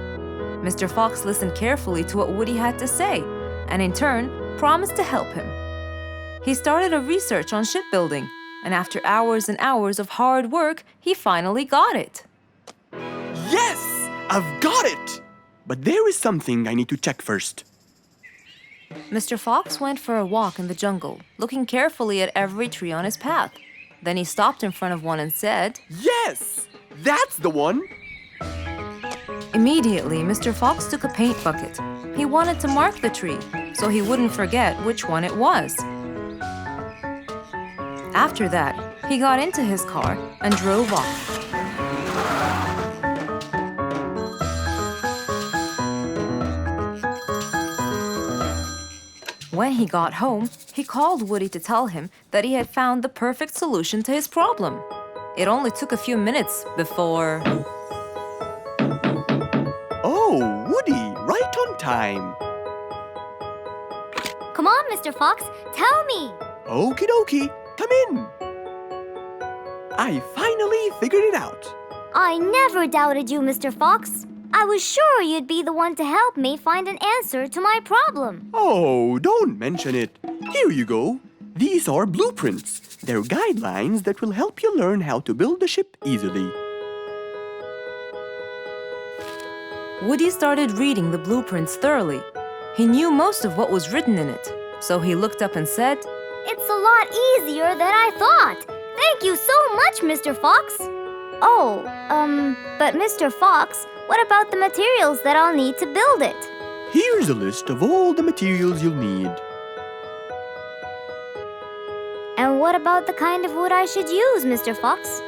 Mr. Fox listened carefully to what Woody had to say, and in turn, promised to help him. He started a research on shipbuilding, and after hours and hours of hard work, he finally got it. Yes! I've got it! But there is something I need to check first. Mr. Fox went for a walk in the jungle, looking carefully at every tree on his path. Then he stopped in front of one and said, Yes! That's the one! Immediately, Mr. Fox took a paint bucket. He wanted to mark the tree, so he wouldn't forget which one it was. After that, he got into his car and drove off. When he got home, he called Woody to tell him that he had found the perfect solution to his problem. It only took a few minutes before... Oh, Woody, right on time. Come on, Mr. Fox, tell me. Okie dokie, come in. I finally figured it out. I never doubted you, Mr. Fox. I was sure you'd be the one to help me find an answer to my problem. Oh, don't mention it. Here you go. These are blueprints. They're guidelines that will help you learn how to build a ship easily. Woody started reading the blueprints thoroughly. He knew most of what was written in it, so he looked up and said, It's a lot easier than I thought. Thank you so much, Mr. Fox. Oh, but Mr. Fox, what about the materials that I'll need to build it? Here's a list of all the materials you'll need. And what about the kind of wood I should use, Mr. Fox?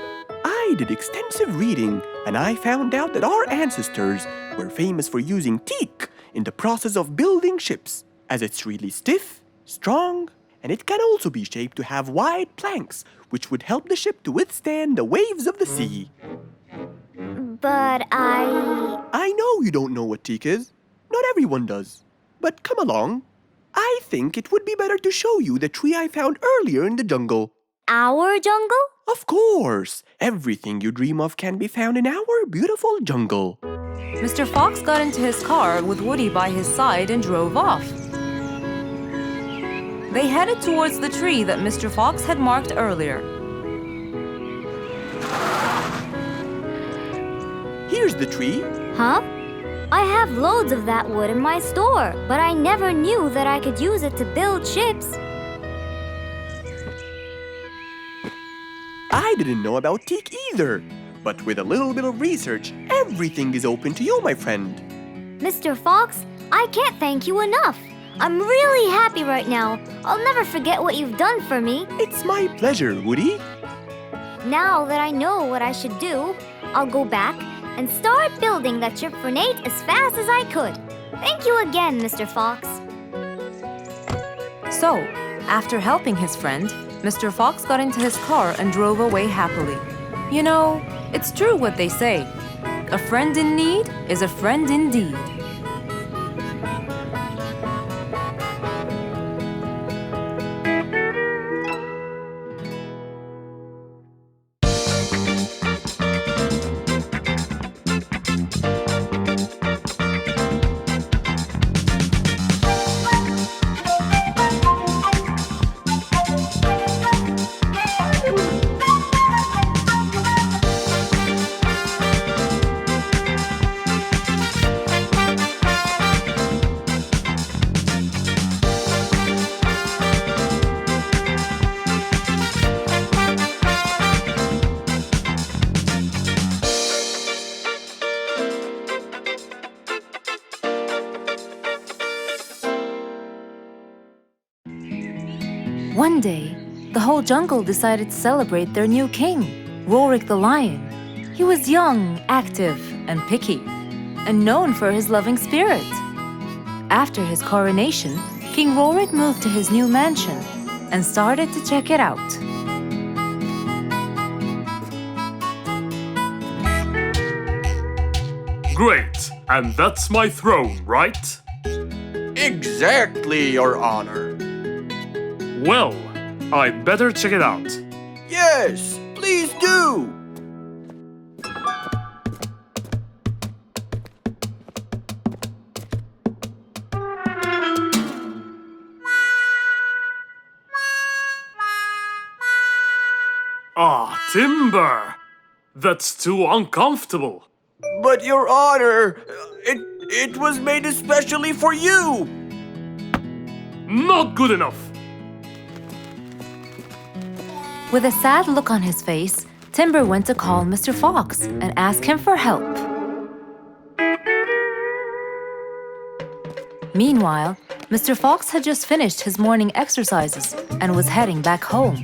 I did extensive reading, and I found out that our ancestors were famous for using teak in the process of building ships, as it's really stiff, strong, and it can also be shaped to have wide planks, which would help the ship to withstand the waves of the sea. But I know you don't know what teak is. Not everyone does. But come along. I think it would be better to show you the tree I found earlier in the jungle. Our jungle? Of course! Everything you dream of can be found in our beautiful jungle. Mr. Fox got into his car with Woody by his side and drove off. They headed towards the tree that Mr. Fox had marked earlier. Here's the tree. Huh? I have loads of that wood in my store, but I never knew that I could use it to build ships. I didn't know about teak either. But with a little bit of research, everything is open to you, my friend. Mr. Fox, I can't thank you enough. I'm really happy right now. I'll never forget what you've done for me. It's my pleasure, Woody. Now that I know what I should do, I'll go back and start building that ship for Nate as fast as I could. Thank you again, Mr. Fox. So, after helping his friend, Mr. Fox got into his car and drove away happily. You know, it's true what they say. A friend in need is a friend indeed. One day, the whole jungle decided to celebrate their new king, Rorik the Lion. He was young, active, and picky, and known for his loving spirit. After his coronation, King Rorik moved to his new mansion and started to check it out. Great, and that's my throne, right? Exactly, Your Honor. Well, I'd better check it out. Yes, please do. Ah, Timber! That's too uncomfortable. But Your Honor, it was made especially for you. Not good enough. With a sad look on his face, Timber went to call Mr. Fox and ask him for help. Meanwhile, Mr. Fox had just finished his morning exercises and was heading back home.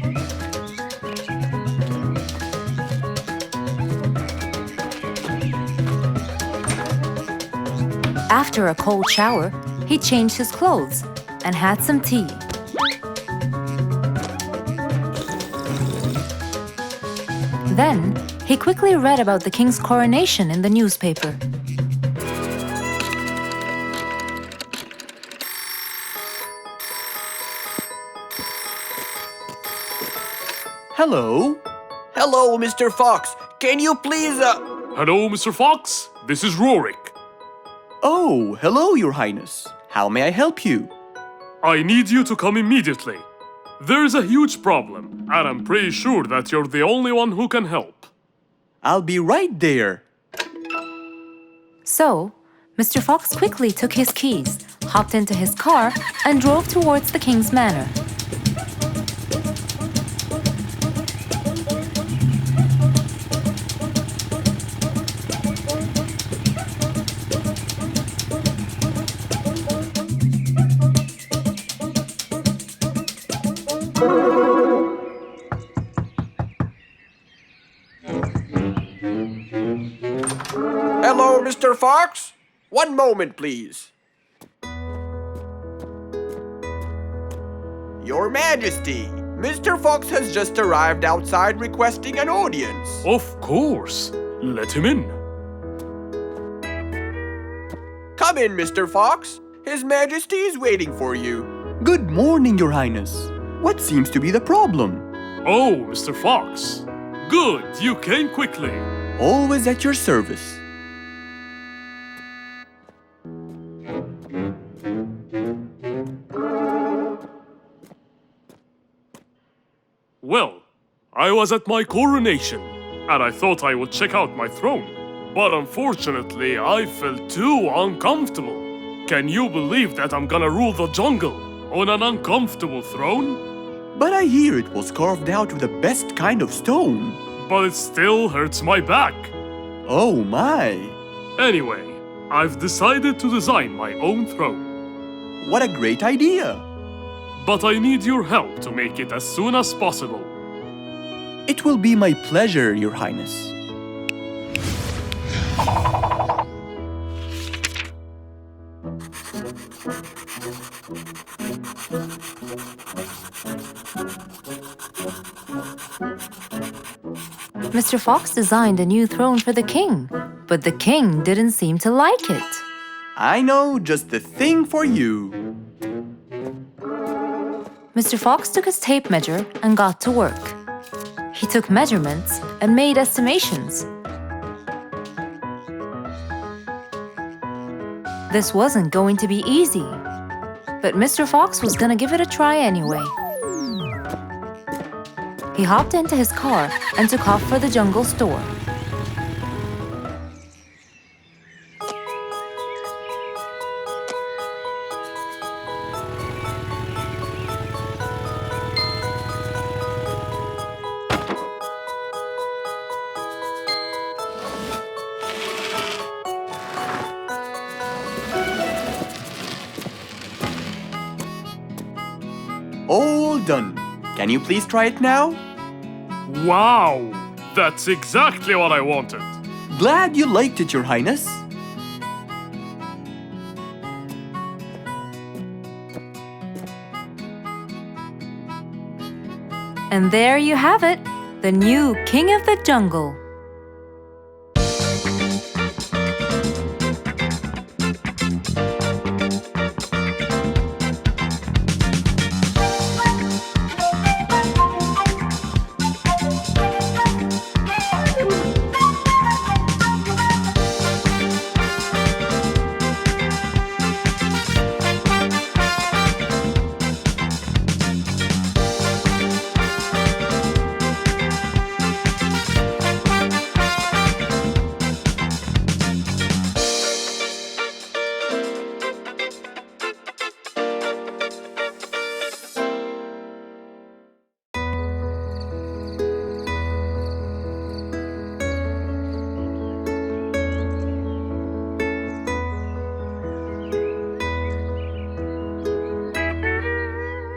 After a cold shower, he changed his clothes and had some tea. Then, he quickly read about the king's coronation in the newspaper. Hello? Hello, Mr. Fox. Can you please, Hello, Mr. Fox. This is Rorik. Oh, hello, Your Highness. How may I help you? I need you to come immediately. There's a huge problem, and I'm pretty sure that you're the only one who can help. I'll be right there. So, Mr. Fox quickly took his keys, hopped into his car, and drove towards the king's manor. hello, Mr. Fox? One moment, please. Your Majesty, Mr. Fox has just arrived outside requesting an audience. Of course. Let him in. Come in, Mr. Fox. His Majesty is waiting for you. Good morning, Your Highness. What seems to be the problem? Oh, Mr. Fox. Good, you came quickly. Always at your service. Well, I was at my coronation, and I thought I would check out my throne. But unfortunately, I felt too uncomfortable. Can you believe that I'm gonna rule the jungle on an uncomfortable throne? But I hear it was carved out of the best kind of stone. But it still hurts my back. Oh my! Anyway, I've decided to design my own throne. What a great idea! But I need your help to make it as soon as possible. It will be my pleasure, Your Highness. Mr. Fox designed a new throne for the king, but the king didn't seem to like it. I know just the thing for you. Mr. Fox took his tape measure and got to work. He took measurements and made estimations. This wasn't going to be easy, but Mr. Fox was gonna give it a try anyway. He hopped into his car and took off for the jungle store. All done. Can you please try it now? Wow! That's exactly what I wanted. Glad you liked it, Your Highness. And there you have it, the new King of the Jungle.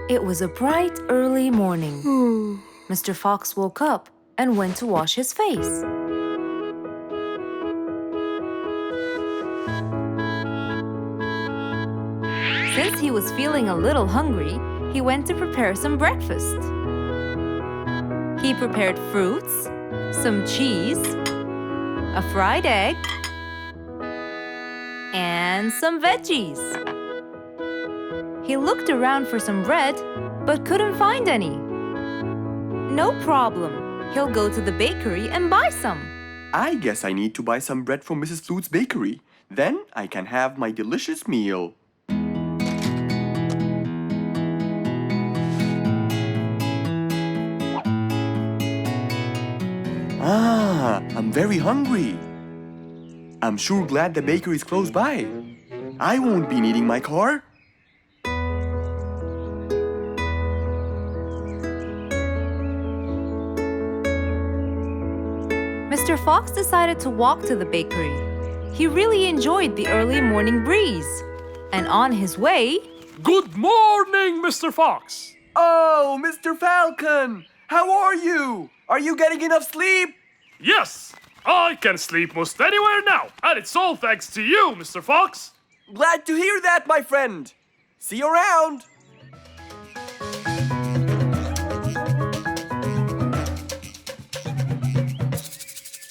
It was a bright early morning. Mr. Fox woke up and went to wash his face. Since he was feeling a little hungry, he went to prepare some breakfast. He prepared fruits, some cheese, a fried egg, and some veggies. He looked around for some bread, but couldn't find any. No problem. He'll go to the bakery and buy some. I guess I need to buy some bread from Mrs. Flute's bakery. Then I can have my delicious meal. I'm very hungry. I'm sure glad the bakery is close by. I won't be needing my car. Mr. Fox decided to walk to the bakery. He really enjoyed the early morning breeze. And on his way... Good morning, Mr. Fox! Oh, Mr. Falcon! How are you? Are you getting enough sleep? Yes, I can sleep most anywhere now, and it's all thanks to you, Mr. Fox. Glad to hear that, my friend. See you around.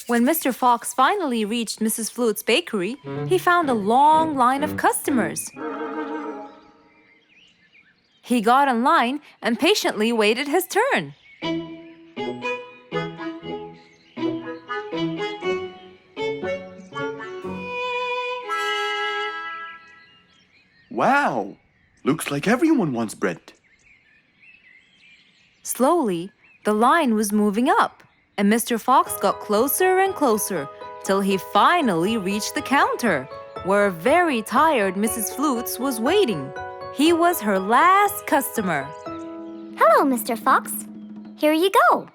When Mr. Fox finally reached Mrs. Flute's bakery, he found a long line of customers. He got in line and patiently waited his turn. Wow! Looks like everyone wants bread. Slowly, the line was moving up, and Mr. Fox got closer and closer till he finally reached the counter, where a very tired Mrs. Flutes was waiting. He was her last customer. Hello, Mr. Fox. Here you go.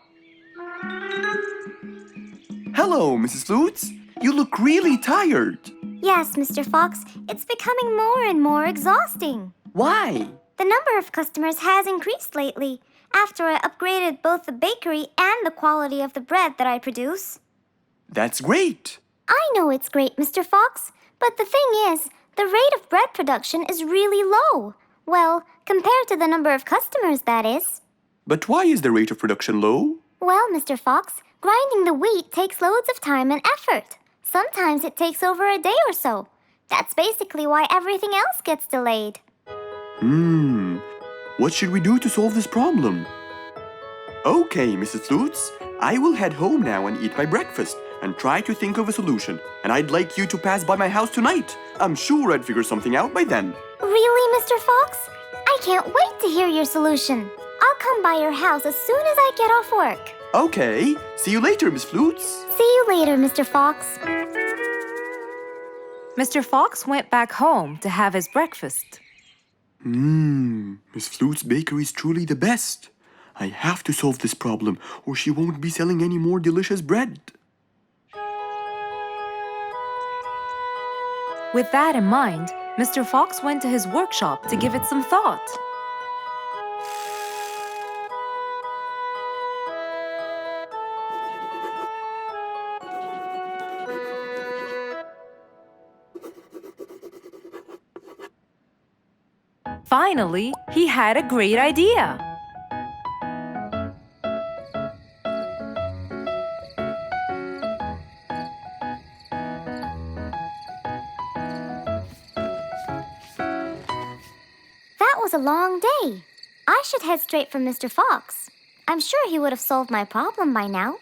Hello, Mrs. Flutes. You look really tired. Yes, Mr. Fox, it's becoming more and more exhausting. Why? The number of customers has increased lately after I upgraded both the bakery and the quality of the bread that I produce. That's great. I know it's great, Mr. Fox, but the thing is, the rate of bread production is really low. Well, compared to the number of customers, that is. But why is the rate of production low? Well, Mr. Fox, grinding the wheat takes loads of time and effort. Sometimes it takes over a day or so. That's basically why everything else gets delayed. What should we do to solve this problem? Okay, Mrs. Flutes, I will head home now and eat my breakfast and try to think of a solution. And I'd like you to pass by my house tonight. I'm sure I'd figure something out by then. Really, Mr. Fox? I can't wait to hear your solution. I'll come by your house as soon as I get off work. Okay, see you later, Miss Flutes. See you later, Mr. Fox. Mr. Fox went back home to have his breakfast. Miss Flute's bakery is truly the best. I have to solve this problem, or she won't be selling any more delicious bread. With that in mind, Mr. Fox went to his workshop to give it some thought. Finally, he had a great idea. That was a long day. I should head straight for Mr. Fox. I'm sure he would have solved my problem by now.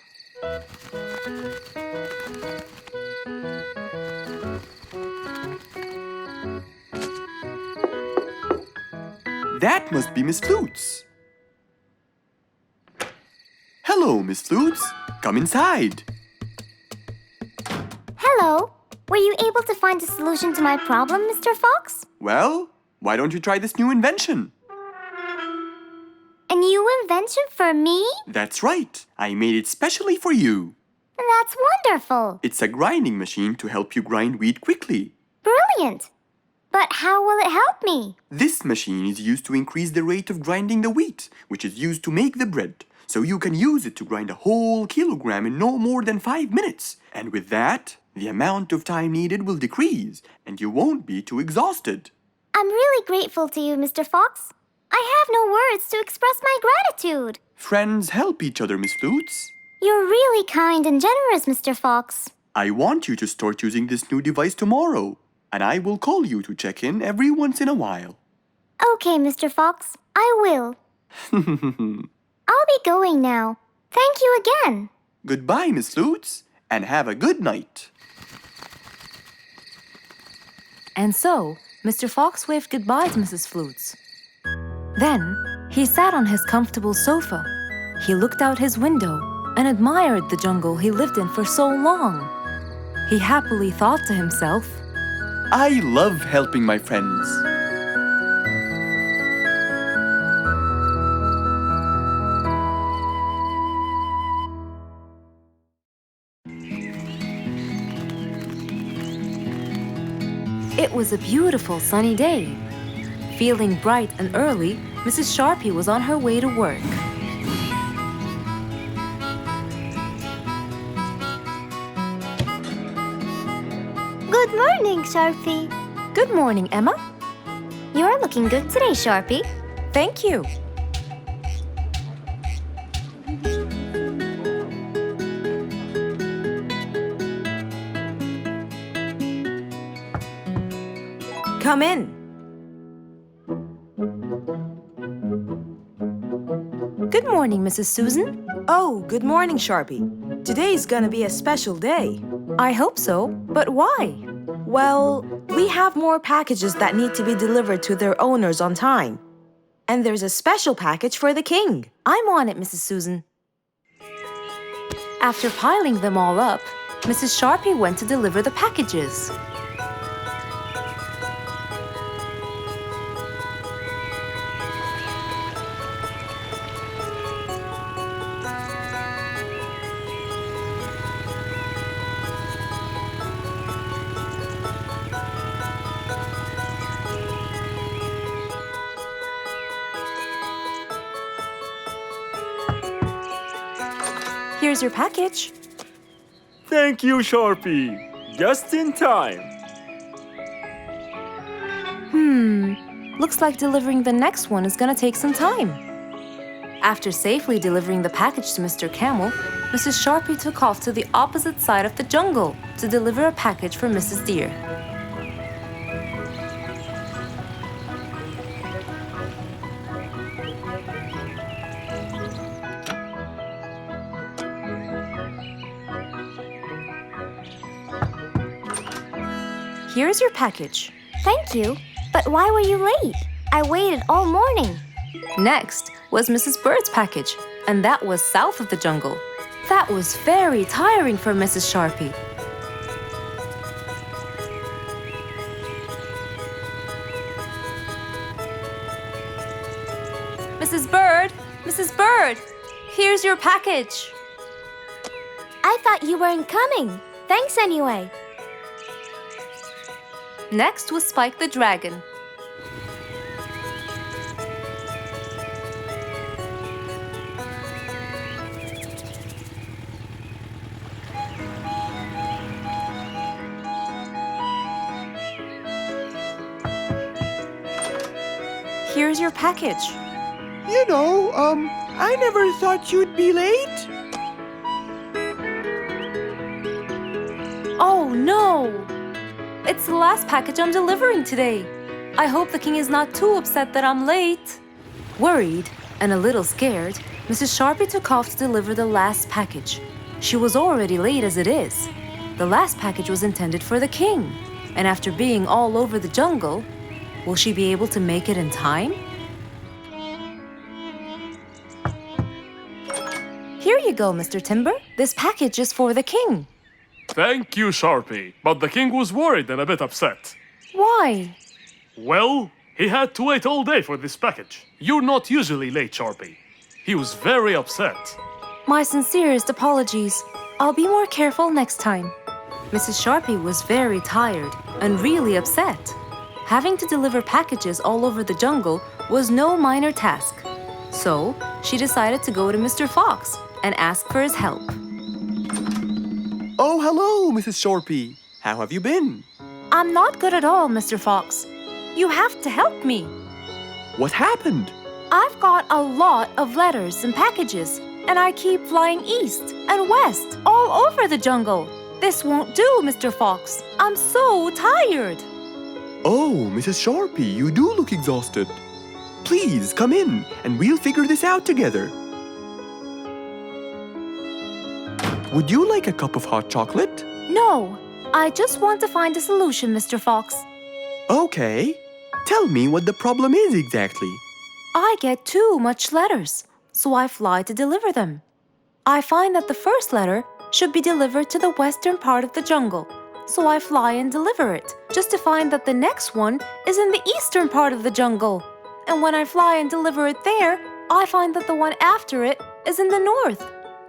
That must be Miss Flutes. Hello, Miss Flutes. Come inside. Hello. Were you able to find a solution to my problem, Mr. Fox? Well, why don't you try this new invention? A new invention for me? That's right. I made it specially for you. That's wonderful. It's a grinding machine to help you grind wheat quickly. Brilliant. But how will it help me? This machine is used to increase the rate of grinding the wheat, which is used to make the bread. So you can use it to grind a whole kilogram in no more than 5 minutes. And with that, the amount of time needed will decrease, and you won't be too exhausted. I'm really grateful to you, Mr. Fox. I have no words to express my gratitude. Friends help each other, Miss Flutes. You're really kind and generous, Mr. Fox. I want you to start using this new device tomorrow, and I will call you to check in every once in a while. Okay, Mr. Fox, I will. I'll be going now. Thank you again. Goodbye, Miss Flutes, and have a good night. And so, Mr. Fox waved goodbye to Mrs. Flutes. Then, he sat on his comfortable sofa. He looked out his window and admired the jungle he lived in for so long. He happily thought to himself, I love helping my friends. it was a beautiful sunny day. Feeling bright and early, Mrs. Sharpie was on her way to work. Good morning, Sharpie. Good morning, Emma. You're looking good today, Sharpie. Thank you. Come in. Good morning, Mrs. Susan. Oh, good morning, Sharpie. Today's gonna be a special day. I hope so, but why? Well, we have more packages that need to be delivered to their owners on time. And there's a special package for the king. I'm on it, Mrs. Susan. After piling them all up, Mrs. Sharpie went to deliver the packages. Here's your package. Thank you, Sharpie. Just in time. Looks like delivering the next one is gonna take some time. After safely delivering the package to Mr. Camel, Mrs. Sharpie took off to the opposite side of the jungle to deliver a package for Mrs. Deer. Here's your package. Thank you. But why were you late? I waited all morning. Next was Mrs. Bird's package, and that was south of the jungle. That was very tiring for Mrs. Sharpie. Mrs. Bird! Mrs. Bird! Here's your package. I thought you weren't coming. Thanks anyway. Next was Spike the Dragon. Here's your package. You know, I never thought you'd be late. Oh no! It's the last package I'm delivering today. I hope the king is not too upset that I'm late. Worried and a little scared, Mrs. Sharpie took off to deliver the last package. She was already late as it is. The last package was intended for the king, and after being all over the jungle, will she be able to make it in time? Here you go, Mr. Timber. This package is for the king. Thank you, Sharpie. But the king was worried and a bit upset. Why? Well, he had to wait all day for this package. You're not usually late, Sharpie. He was very upset. My sincerest apologies. I'll be more careful next time. Mrs. Sharpie was very tired and really upset. Having to deliver packages all over the jungle was no minor task. So she decided to go to Mr. Fox and ask for his help. Oh, hello, Mrs. Shorpy. How have you been? I'm not good at all, Mr. Fox. You have to help me. What happened? I've got a lot of letters and packages, and I keep flying east and west all over the jungle. This won't do, Mr. Fox. I'm so tired. Oh, Mrs. Shorpy, you do look exhausted. Please come in and we'll figure this out together. Would you like a cup of hot chocolate? No, I just want to find a solution, Mr. Fox. Okay. Tell me what the problem is exactly. I get too much letters, so I fly to deliver them. I find that the first letter should be delivered to the western part of the jungle, so I fly and deliver it, just to find that the next one is in the eastern part of the jungle. And when I fly and deliver it there, I find that the one after it is in the north.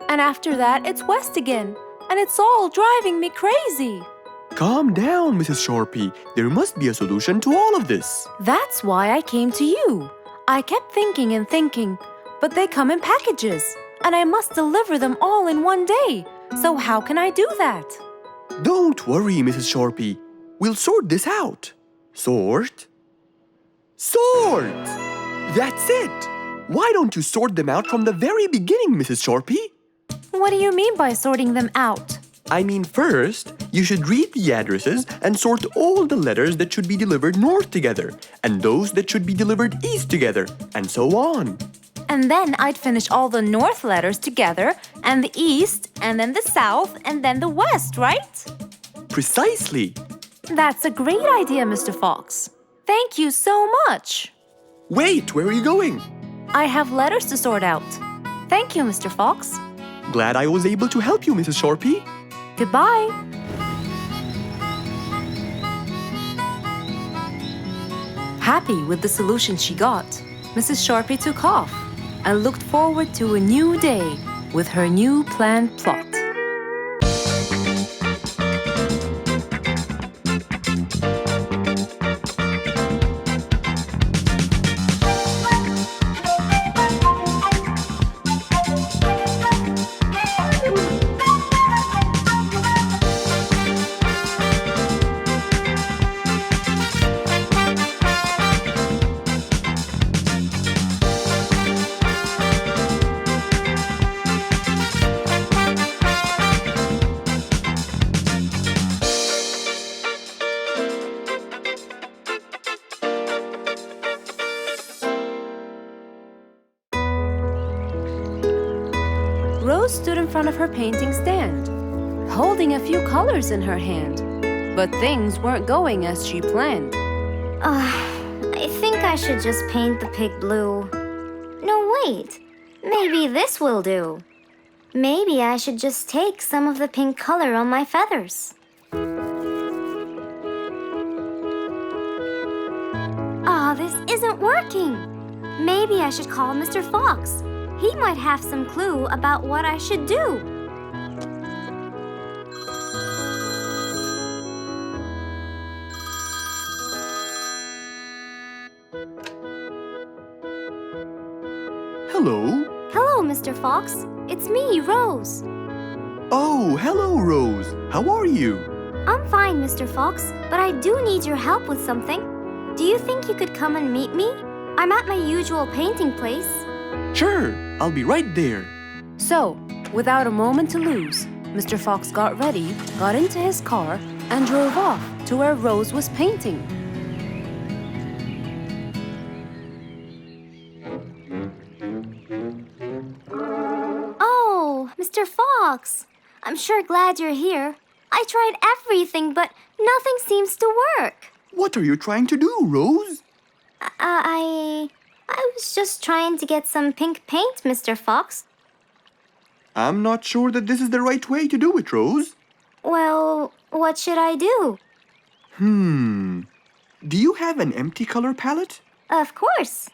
And after that, it's west again, and it's all driving me crazy. Calm down, Mrs. Shorpy. There must be a solution to all of this. That's why I came to you. I kept thinking and thinking, but they come in packages, and I must deliver them all in one day. So how can I do that? Don't worry, Mrs. Shorpy. We'll sort this out. Sort? Sort! That's it! Why don't you sort them out from the very beginning, Mrs. Shorpy? What do you mean by sorting them out? I mean, first, you should read the addresses and sort all the letters that should be delivered north together, and those that should be delivered east together, and so on. And then I'd finish all the north letters together, and the east, and then the south, and then the west, right? Precisely. That's a great idea, Mr. Fox. Thank you so much. Wait, where are you going? I have letters to sort out. Thank you, Mr. Fox. Glad I was able to help you, Mrs. Shorpy. Goodbye. Happy with the solution she got, Mrs. Shorpy took off and looked forward to a new day with her new planned plot. Rose stood in front of her painting stand, holding a few colors in her hand. But things weren't going as she planned. I think I should just paint the pig blue. No, wait. Maybe this will do. Maybe I should just take some of the pink color on my feathers. This isn't working. Maybe I should call Mr. Fox. He might have some clue about what I should do. Hello. Hello, Mr. Fox. It's me, Rose. Oh, hello, Rose. How are you? I'm fine, Mr. Fox, but I do need your help with something. Do you think you could come and meet me? I'm at my usual painting place. Sure, I'll be right there. So, without a moment to lose, Mr. Fox got ready, got into his car, and drove off to where Rose was painting. Oh, Mr. Fox. I'm sure glad you're here. I tried everything, but nothing seems to work. What are you trying to do, Rose? I was just trying to get some pink paint, Mr. Fox. I'm not sure that this is the right way to do it, Rose. Well, what should I do? Do you have an empty color palette? Of course.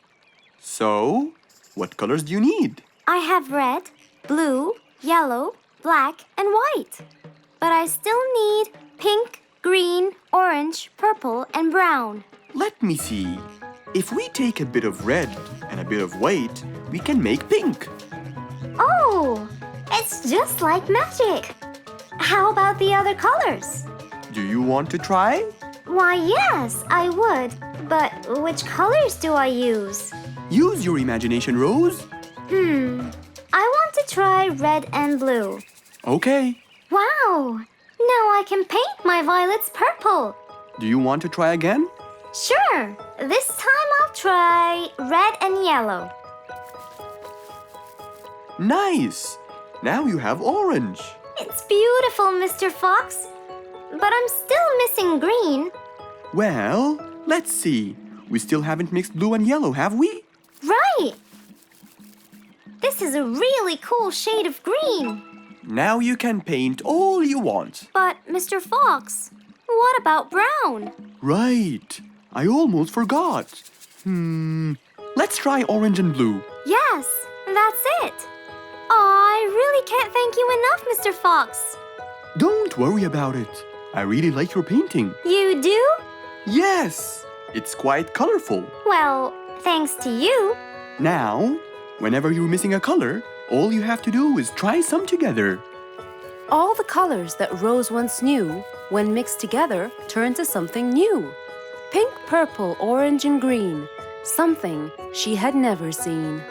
So, what colors do you need? I have red, blue, yellow, black, and white. But I still need pink, green, orange, purple, and brown. Let me see. If we take a bit of red and a bit of white, we can make pink. Oh, it's just like magic. How about the other colors? Do you want to try? Why, yes, I would. But which colors do I use? Use your imagination, Rose. I want to try red and blue. Okay. Wow! Now I can paint my violets purple. Do you want to try again? Sure. This time I'll try red and yellow. Nice. Now you have orange. It's beautiful, Mr. Fox. But I'm still missing green. Well, let's see. We still haven't mixed blue and yellow, have we? Right! This is a really cool shade of green. Now you can paint all you want. But, Mr. Fox, what about brown? Right. I almost forgot. Let's try orange and blue. Yes, that's it. I really can't thank you enough, Mr. Fox. Don't worry about it. I really like your painting. You do? Yes, it's quite colorful. Well, thanks to you. Now, whenever you're missing a color, all you have to do is try some together. All the colors that Rose once knew, when mixed together, turned to something new. Pink, purple, orange, and green. Something she had never seen.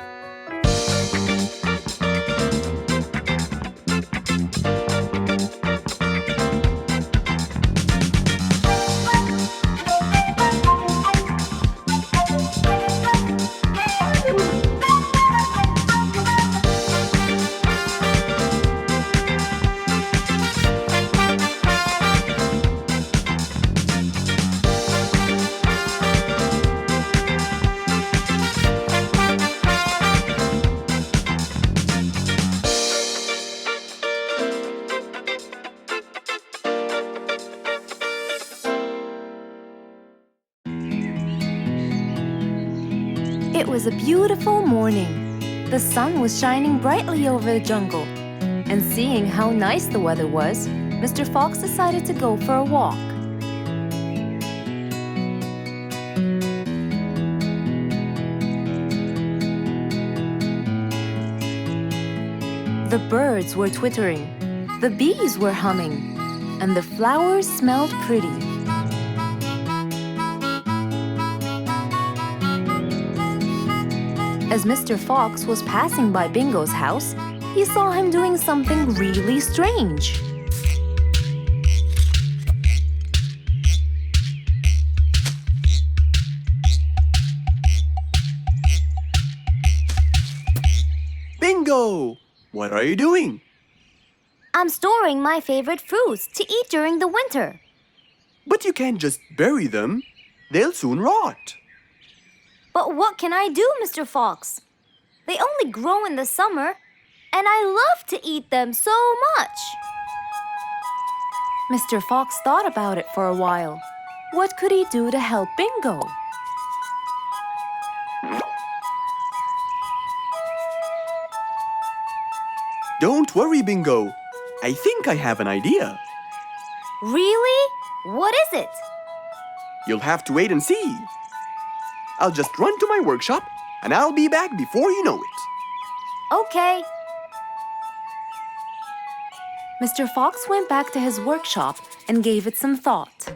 It was a beautiful morning. The sun was shining brightly over the jungle. And seeing how nice the weather was, Mr. Fox decided to go for a walk. The birds were twittering, the bees were humming, and the flowers smelled pretty. As Mr. Fox was passing by Bingo's house, he saw him doing something really strange. Bingo! What are you doing? I'm storing my favorite fruits to eat during the winter. But you can't just bury them. They'll soon rot. But what can I do, Mr. Fox? They only grow in the summer, and I love to eat them so much. Mr. Fox thought about it for a while. What could he do to help Bingo? Don't worry, Bingo. I think I have an idea. Really? What is it? You'll have to wait and see. I'll just run to my workshop, and I'll be back before you know it. Okay. Mr. Fox went back to his workshop and gave it some thought.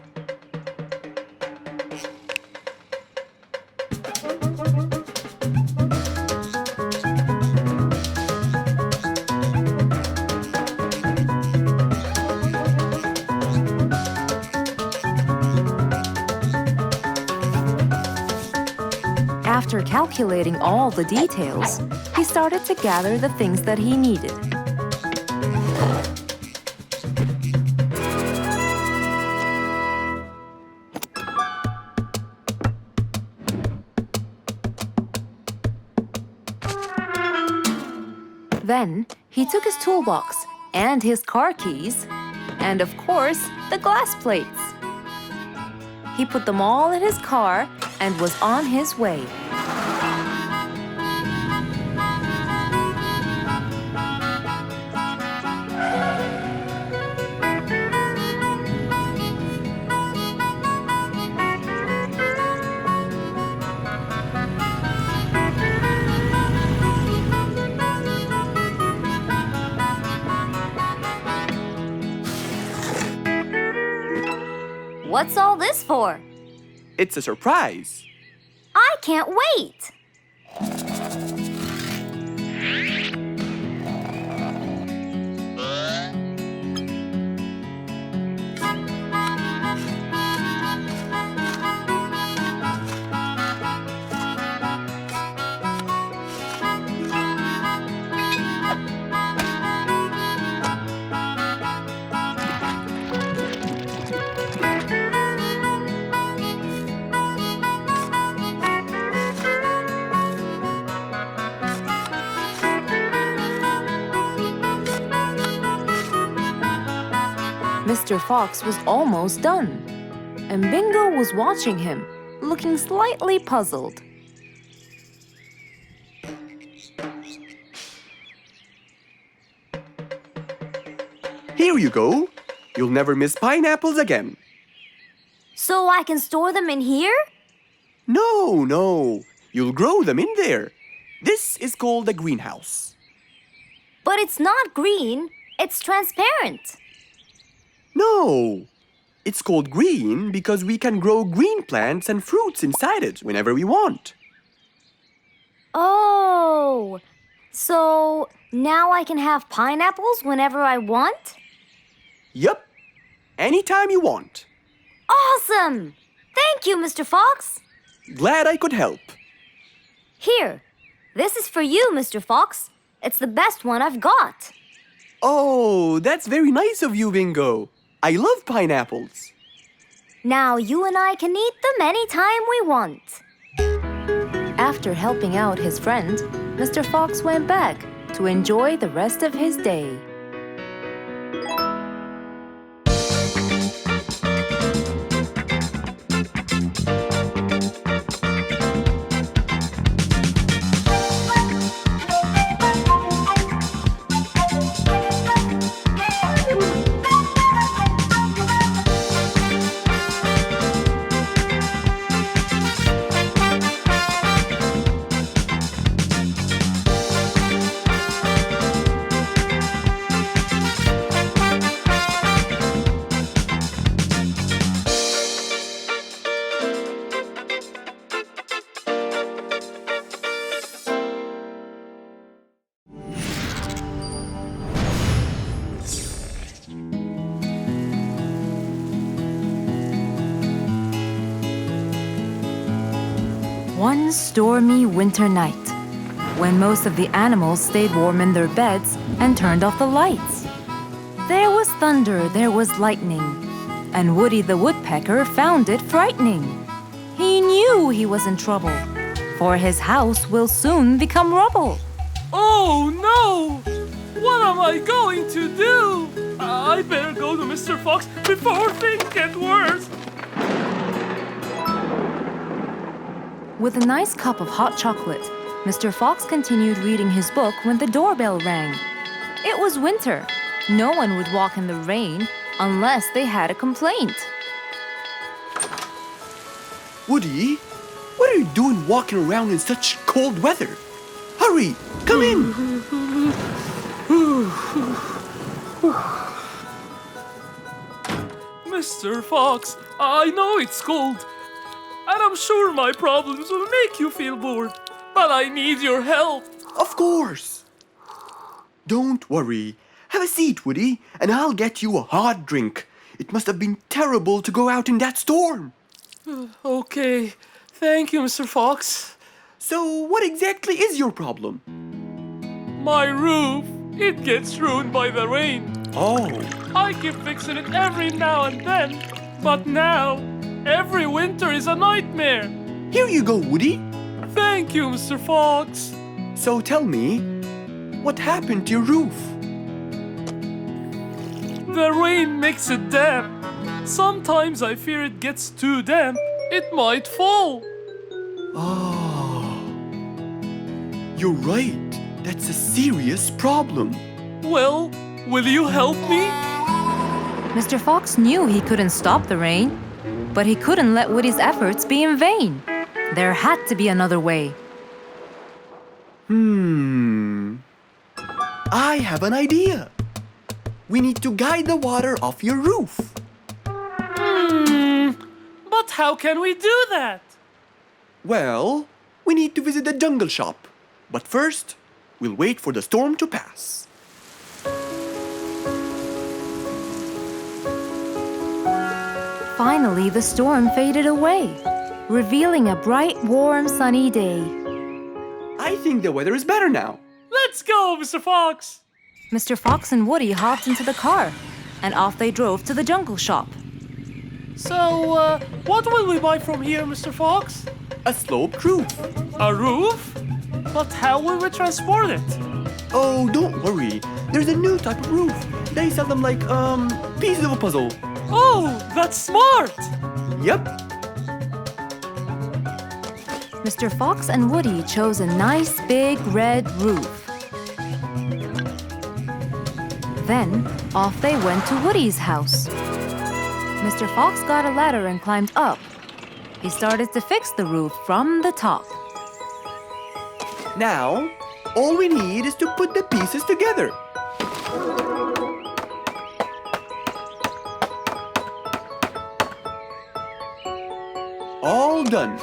After calculating all the details, he started to gather the things that he needed. Then he took his toolbox and his car keys, and of course, the glass plates. He put them all in his car and was on his way. What's all this for? It's a surprise. I can't wait! Mr. Fox was almost done, and Bingo was watching him, looking slightly puzzled. Here you go. You'll never miss pineapples again. So I can store them in here? No. You'll grow them in there. This is called a greenhouse. But it's not green, it's transparent. No. It's called green because we can grow green plants and fruits inside it whenever we want. Oh, so now I can have pineapples whenever I want? Yup. Anytime you want. Awesome! Thank you, Mr. Fox. Glad I could help. Here, this is for you, Mr. Fox. It's the best one I've got. Oh, that's very nice of you, Bingo. I love pineapples. Now you and I can eat them anytime we want. After helping out his friend, Mr. Fox went back to enjoy the rest of his day. One stormy winter night, when most of the animals stayed warm in their beds and turned off the lights. There was thunder, there was lightning, and Woody the Woodpecker found it frightening. He knew he was in trouble, for his house will soon become rubble. Oh no! What am I going to do? I better go to Mr. Fox before things get worse. With a nice cup of hot chocolate, Mr. Fox continued reading his book when the doorbell rang. It was winter. No one would walk in the rain unless they had a complaint. Woody, what are you doing walking around in such cold weather? Hurry, come in. Mr. Fox, I know it's cold, and I'm sure my problems will make you feel bored, but I need your help. Of course. Don't worry. Have a seat, Woody, and I'll get you a hot drink. It must have been terrible to go out in that storm. Okay, thank you, Mr. Fox. So, what exactly is your problem? My roof, it gets ruined by the rain. Oh. I keep fixing it every now and then, but now, every winter is a nightmare. Here you go, Woody. Thank you, Mr. Fox. So tell me, what happened to your roof? The rain makes it damp. Sometimes I fear it gets too damp. It might fall. Oh. You're right. That's a serious problem. Well, will you help me? Mr. Fox knew he couldn't stop the rain, but he couldn't let Woody's efforts be in vain. There had to be another way. I have an idea. We need to guide the water off your roof. But how can we do that? Well, we need to visit the jungle shop. But first, we'll wait for the storm to pass. Finally, the storm faded away, revealing a bright, warm, sunny day. I think the weather is better now. Let's go, Mr. Fox! Mr. Fox and Woody hopped into the car, and off they drove to the jungle shop. So, what will we buy from here, Mr. Fox? A sloped roof. A roof? But how will we transport it? Oh, don't worry. There's a new type of roof. They sell them like, pieces of a puzzle. Oh, that's smart! Yep. Mr. Fox and Woody chose a nice big red roof. Then, off they went to Woody's house. Mr. Fox got a ladder and climbed up. He started to fix the roof from the top. Now, all we need is to put the pieces together. All done.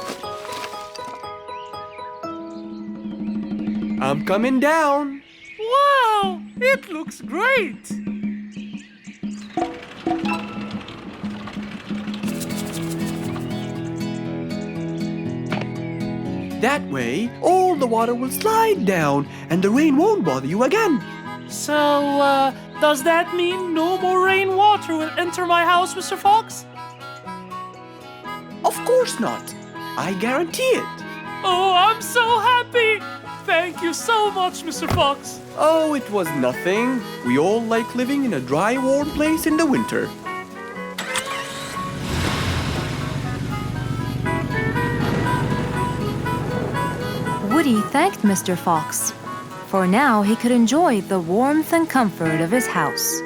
I'm coming down. Wow! It looks great! That way, all the water will slide down and the rain won't bother you again. So, does that mean no more rainwater will enter my house, Mr. Fox? Of course not. I guarantee it. Oh, I'm so happy! Thank you so much, Mr. Fox. Oh, it was nothing. We all like living in a dry, warm place in the winter. Woody thanked Mr. Fox, for now he could enjoy the warmth and comfort of his house.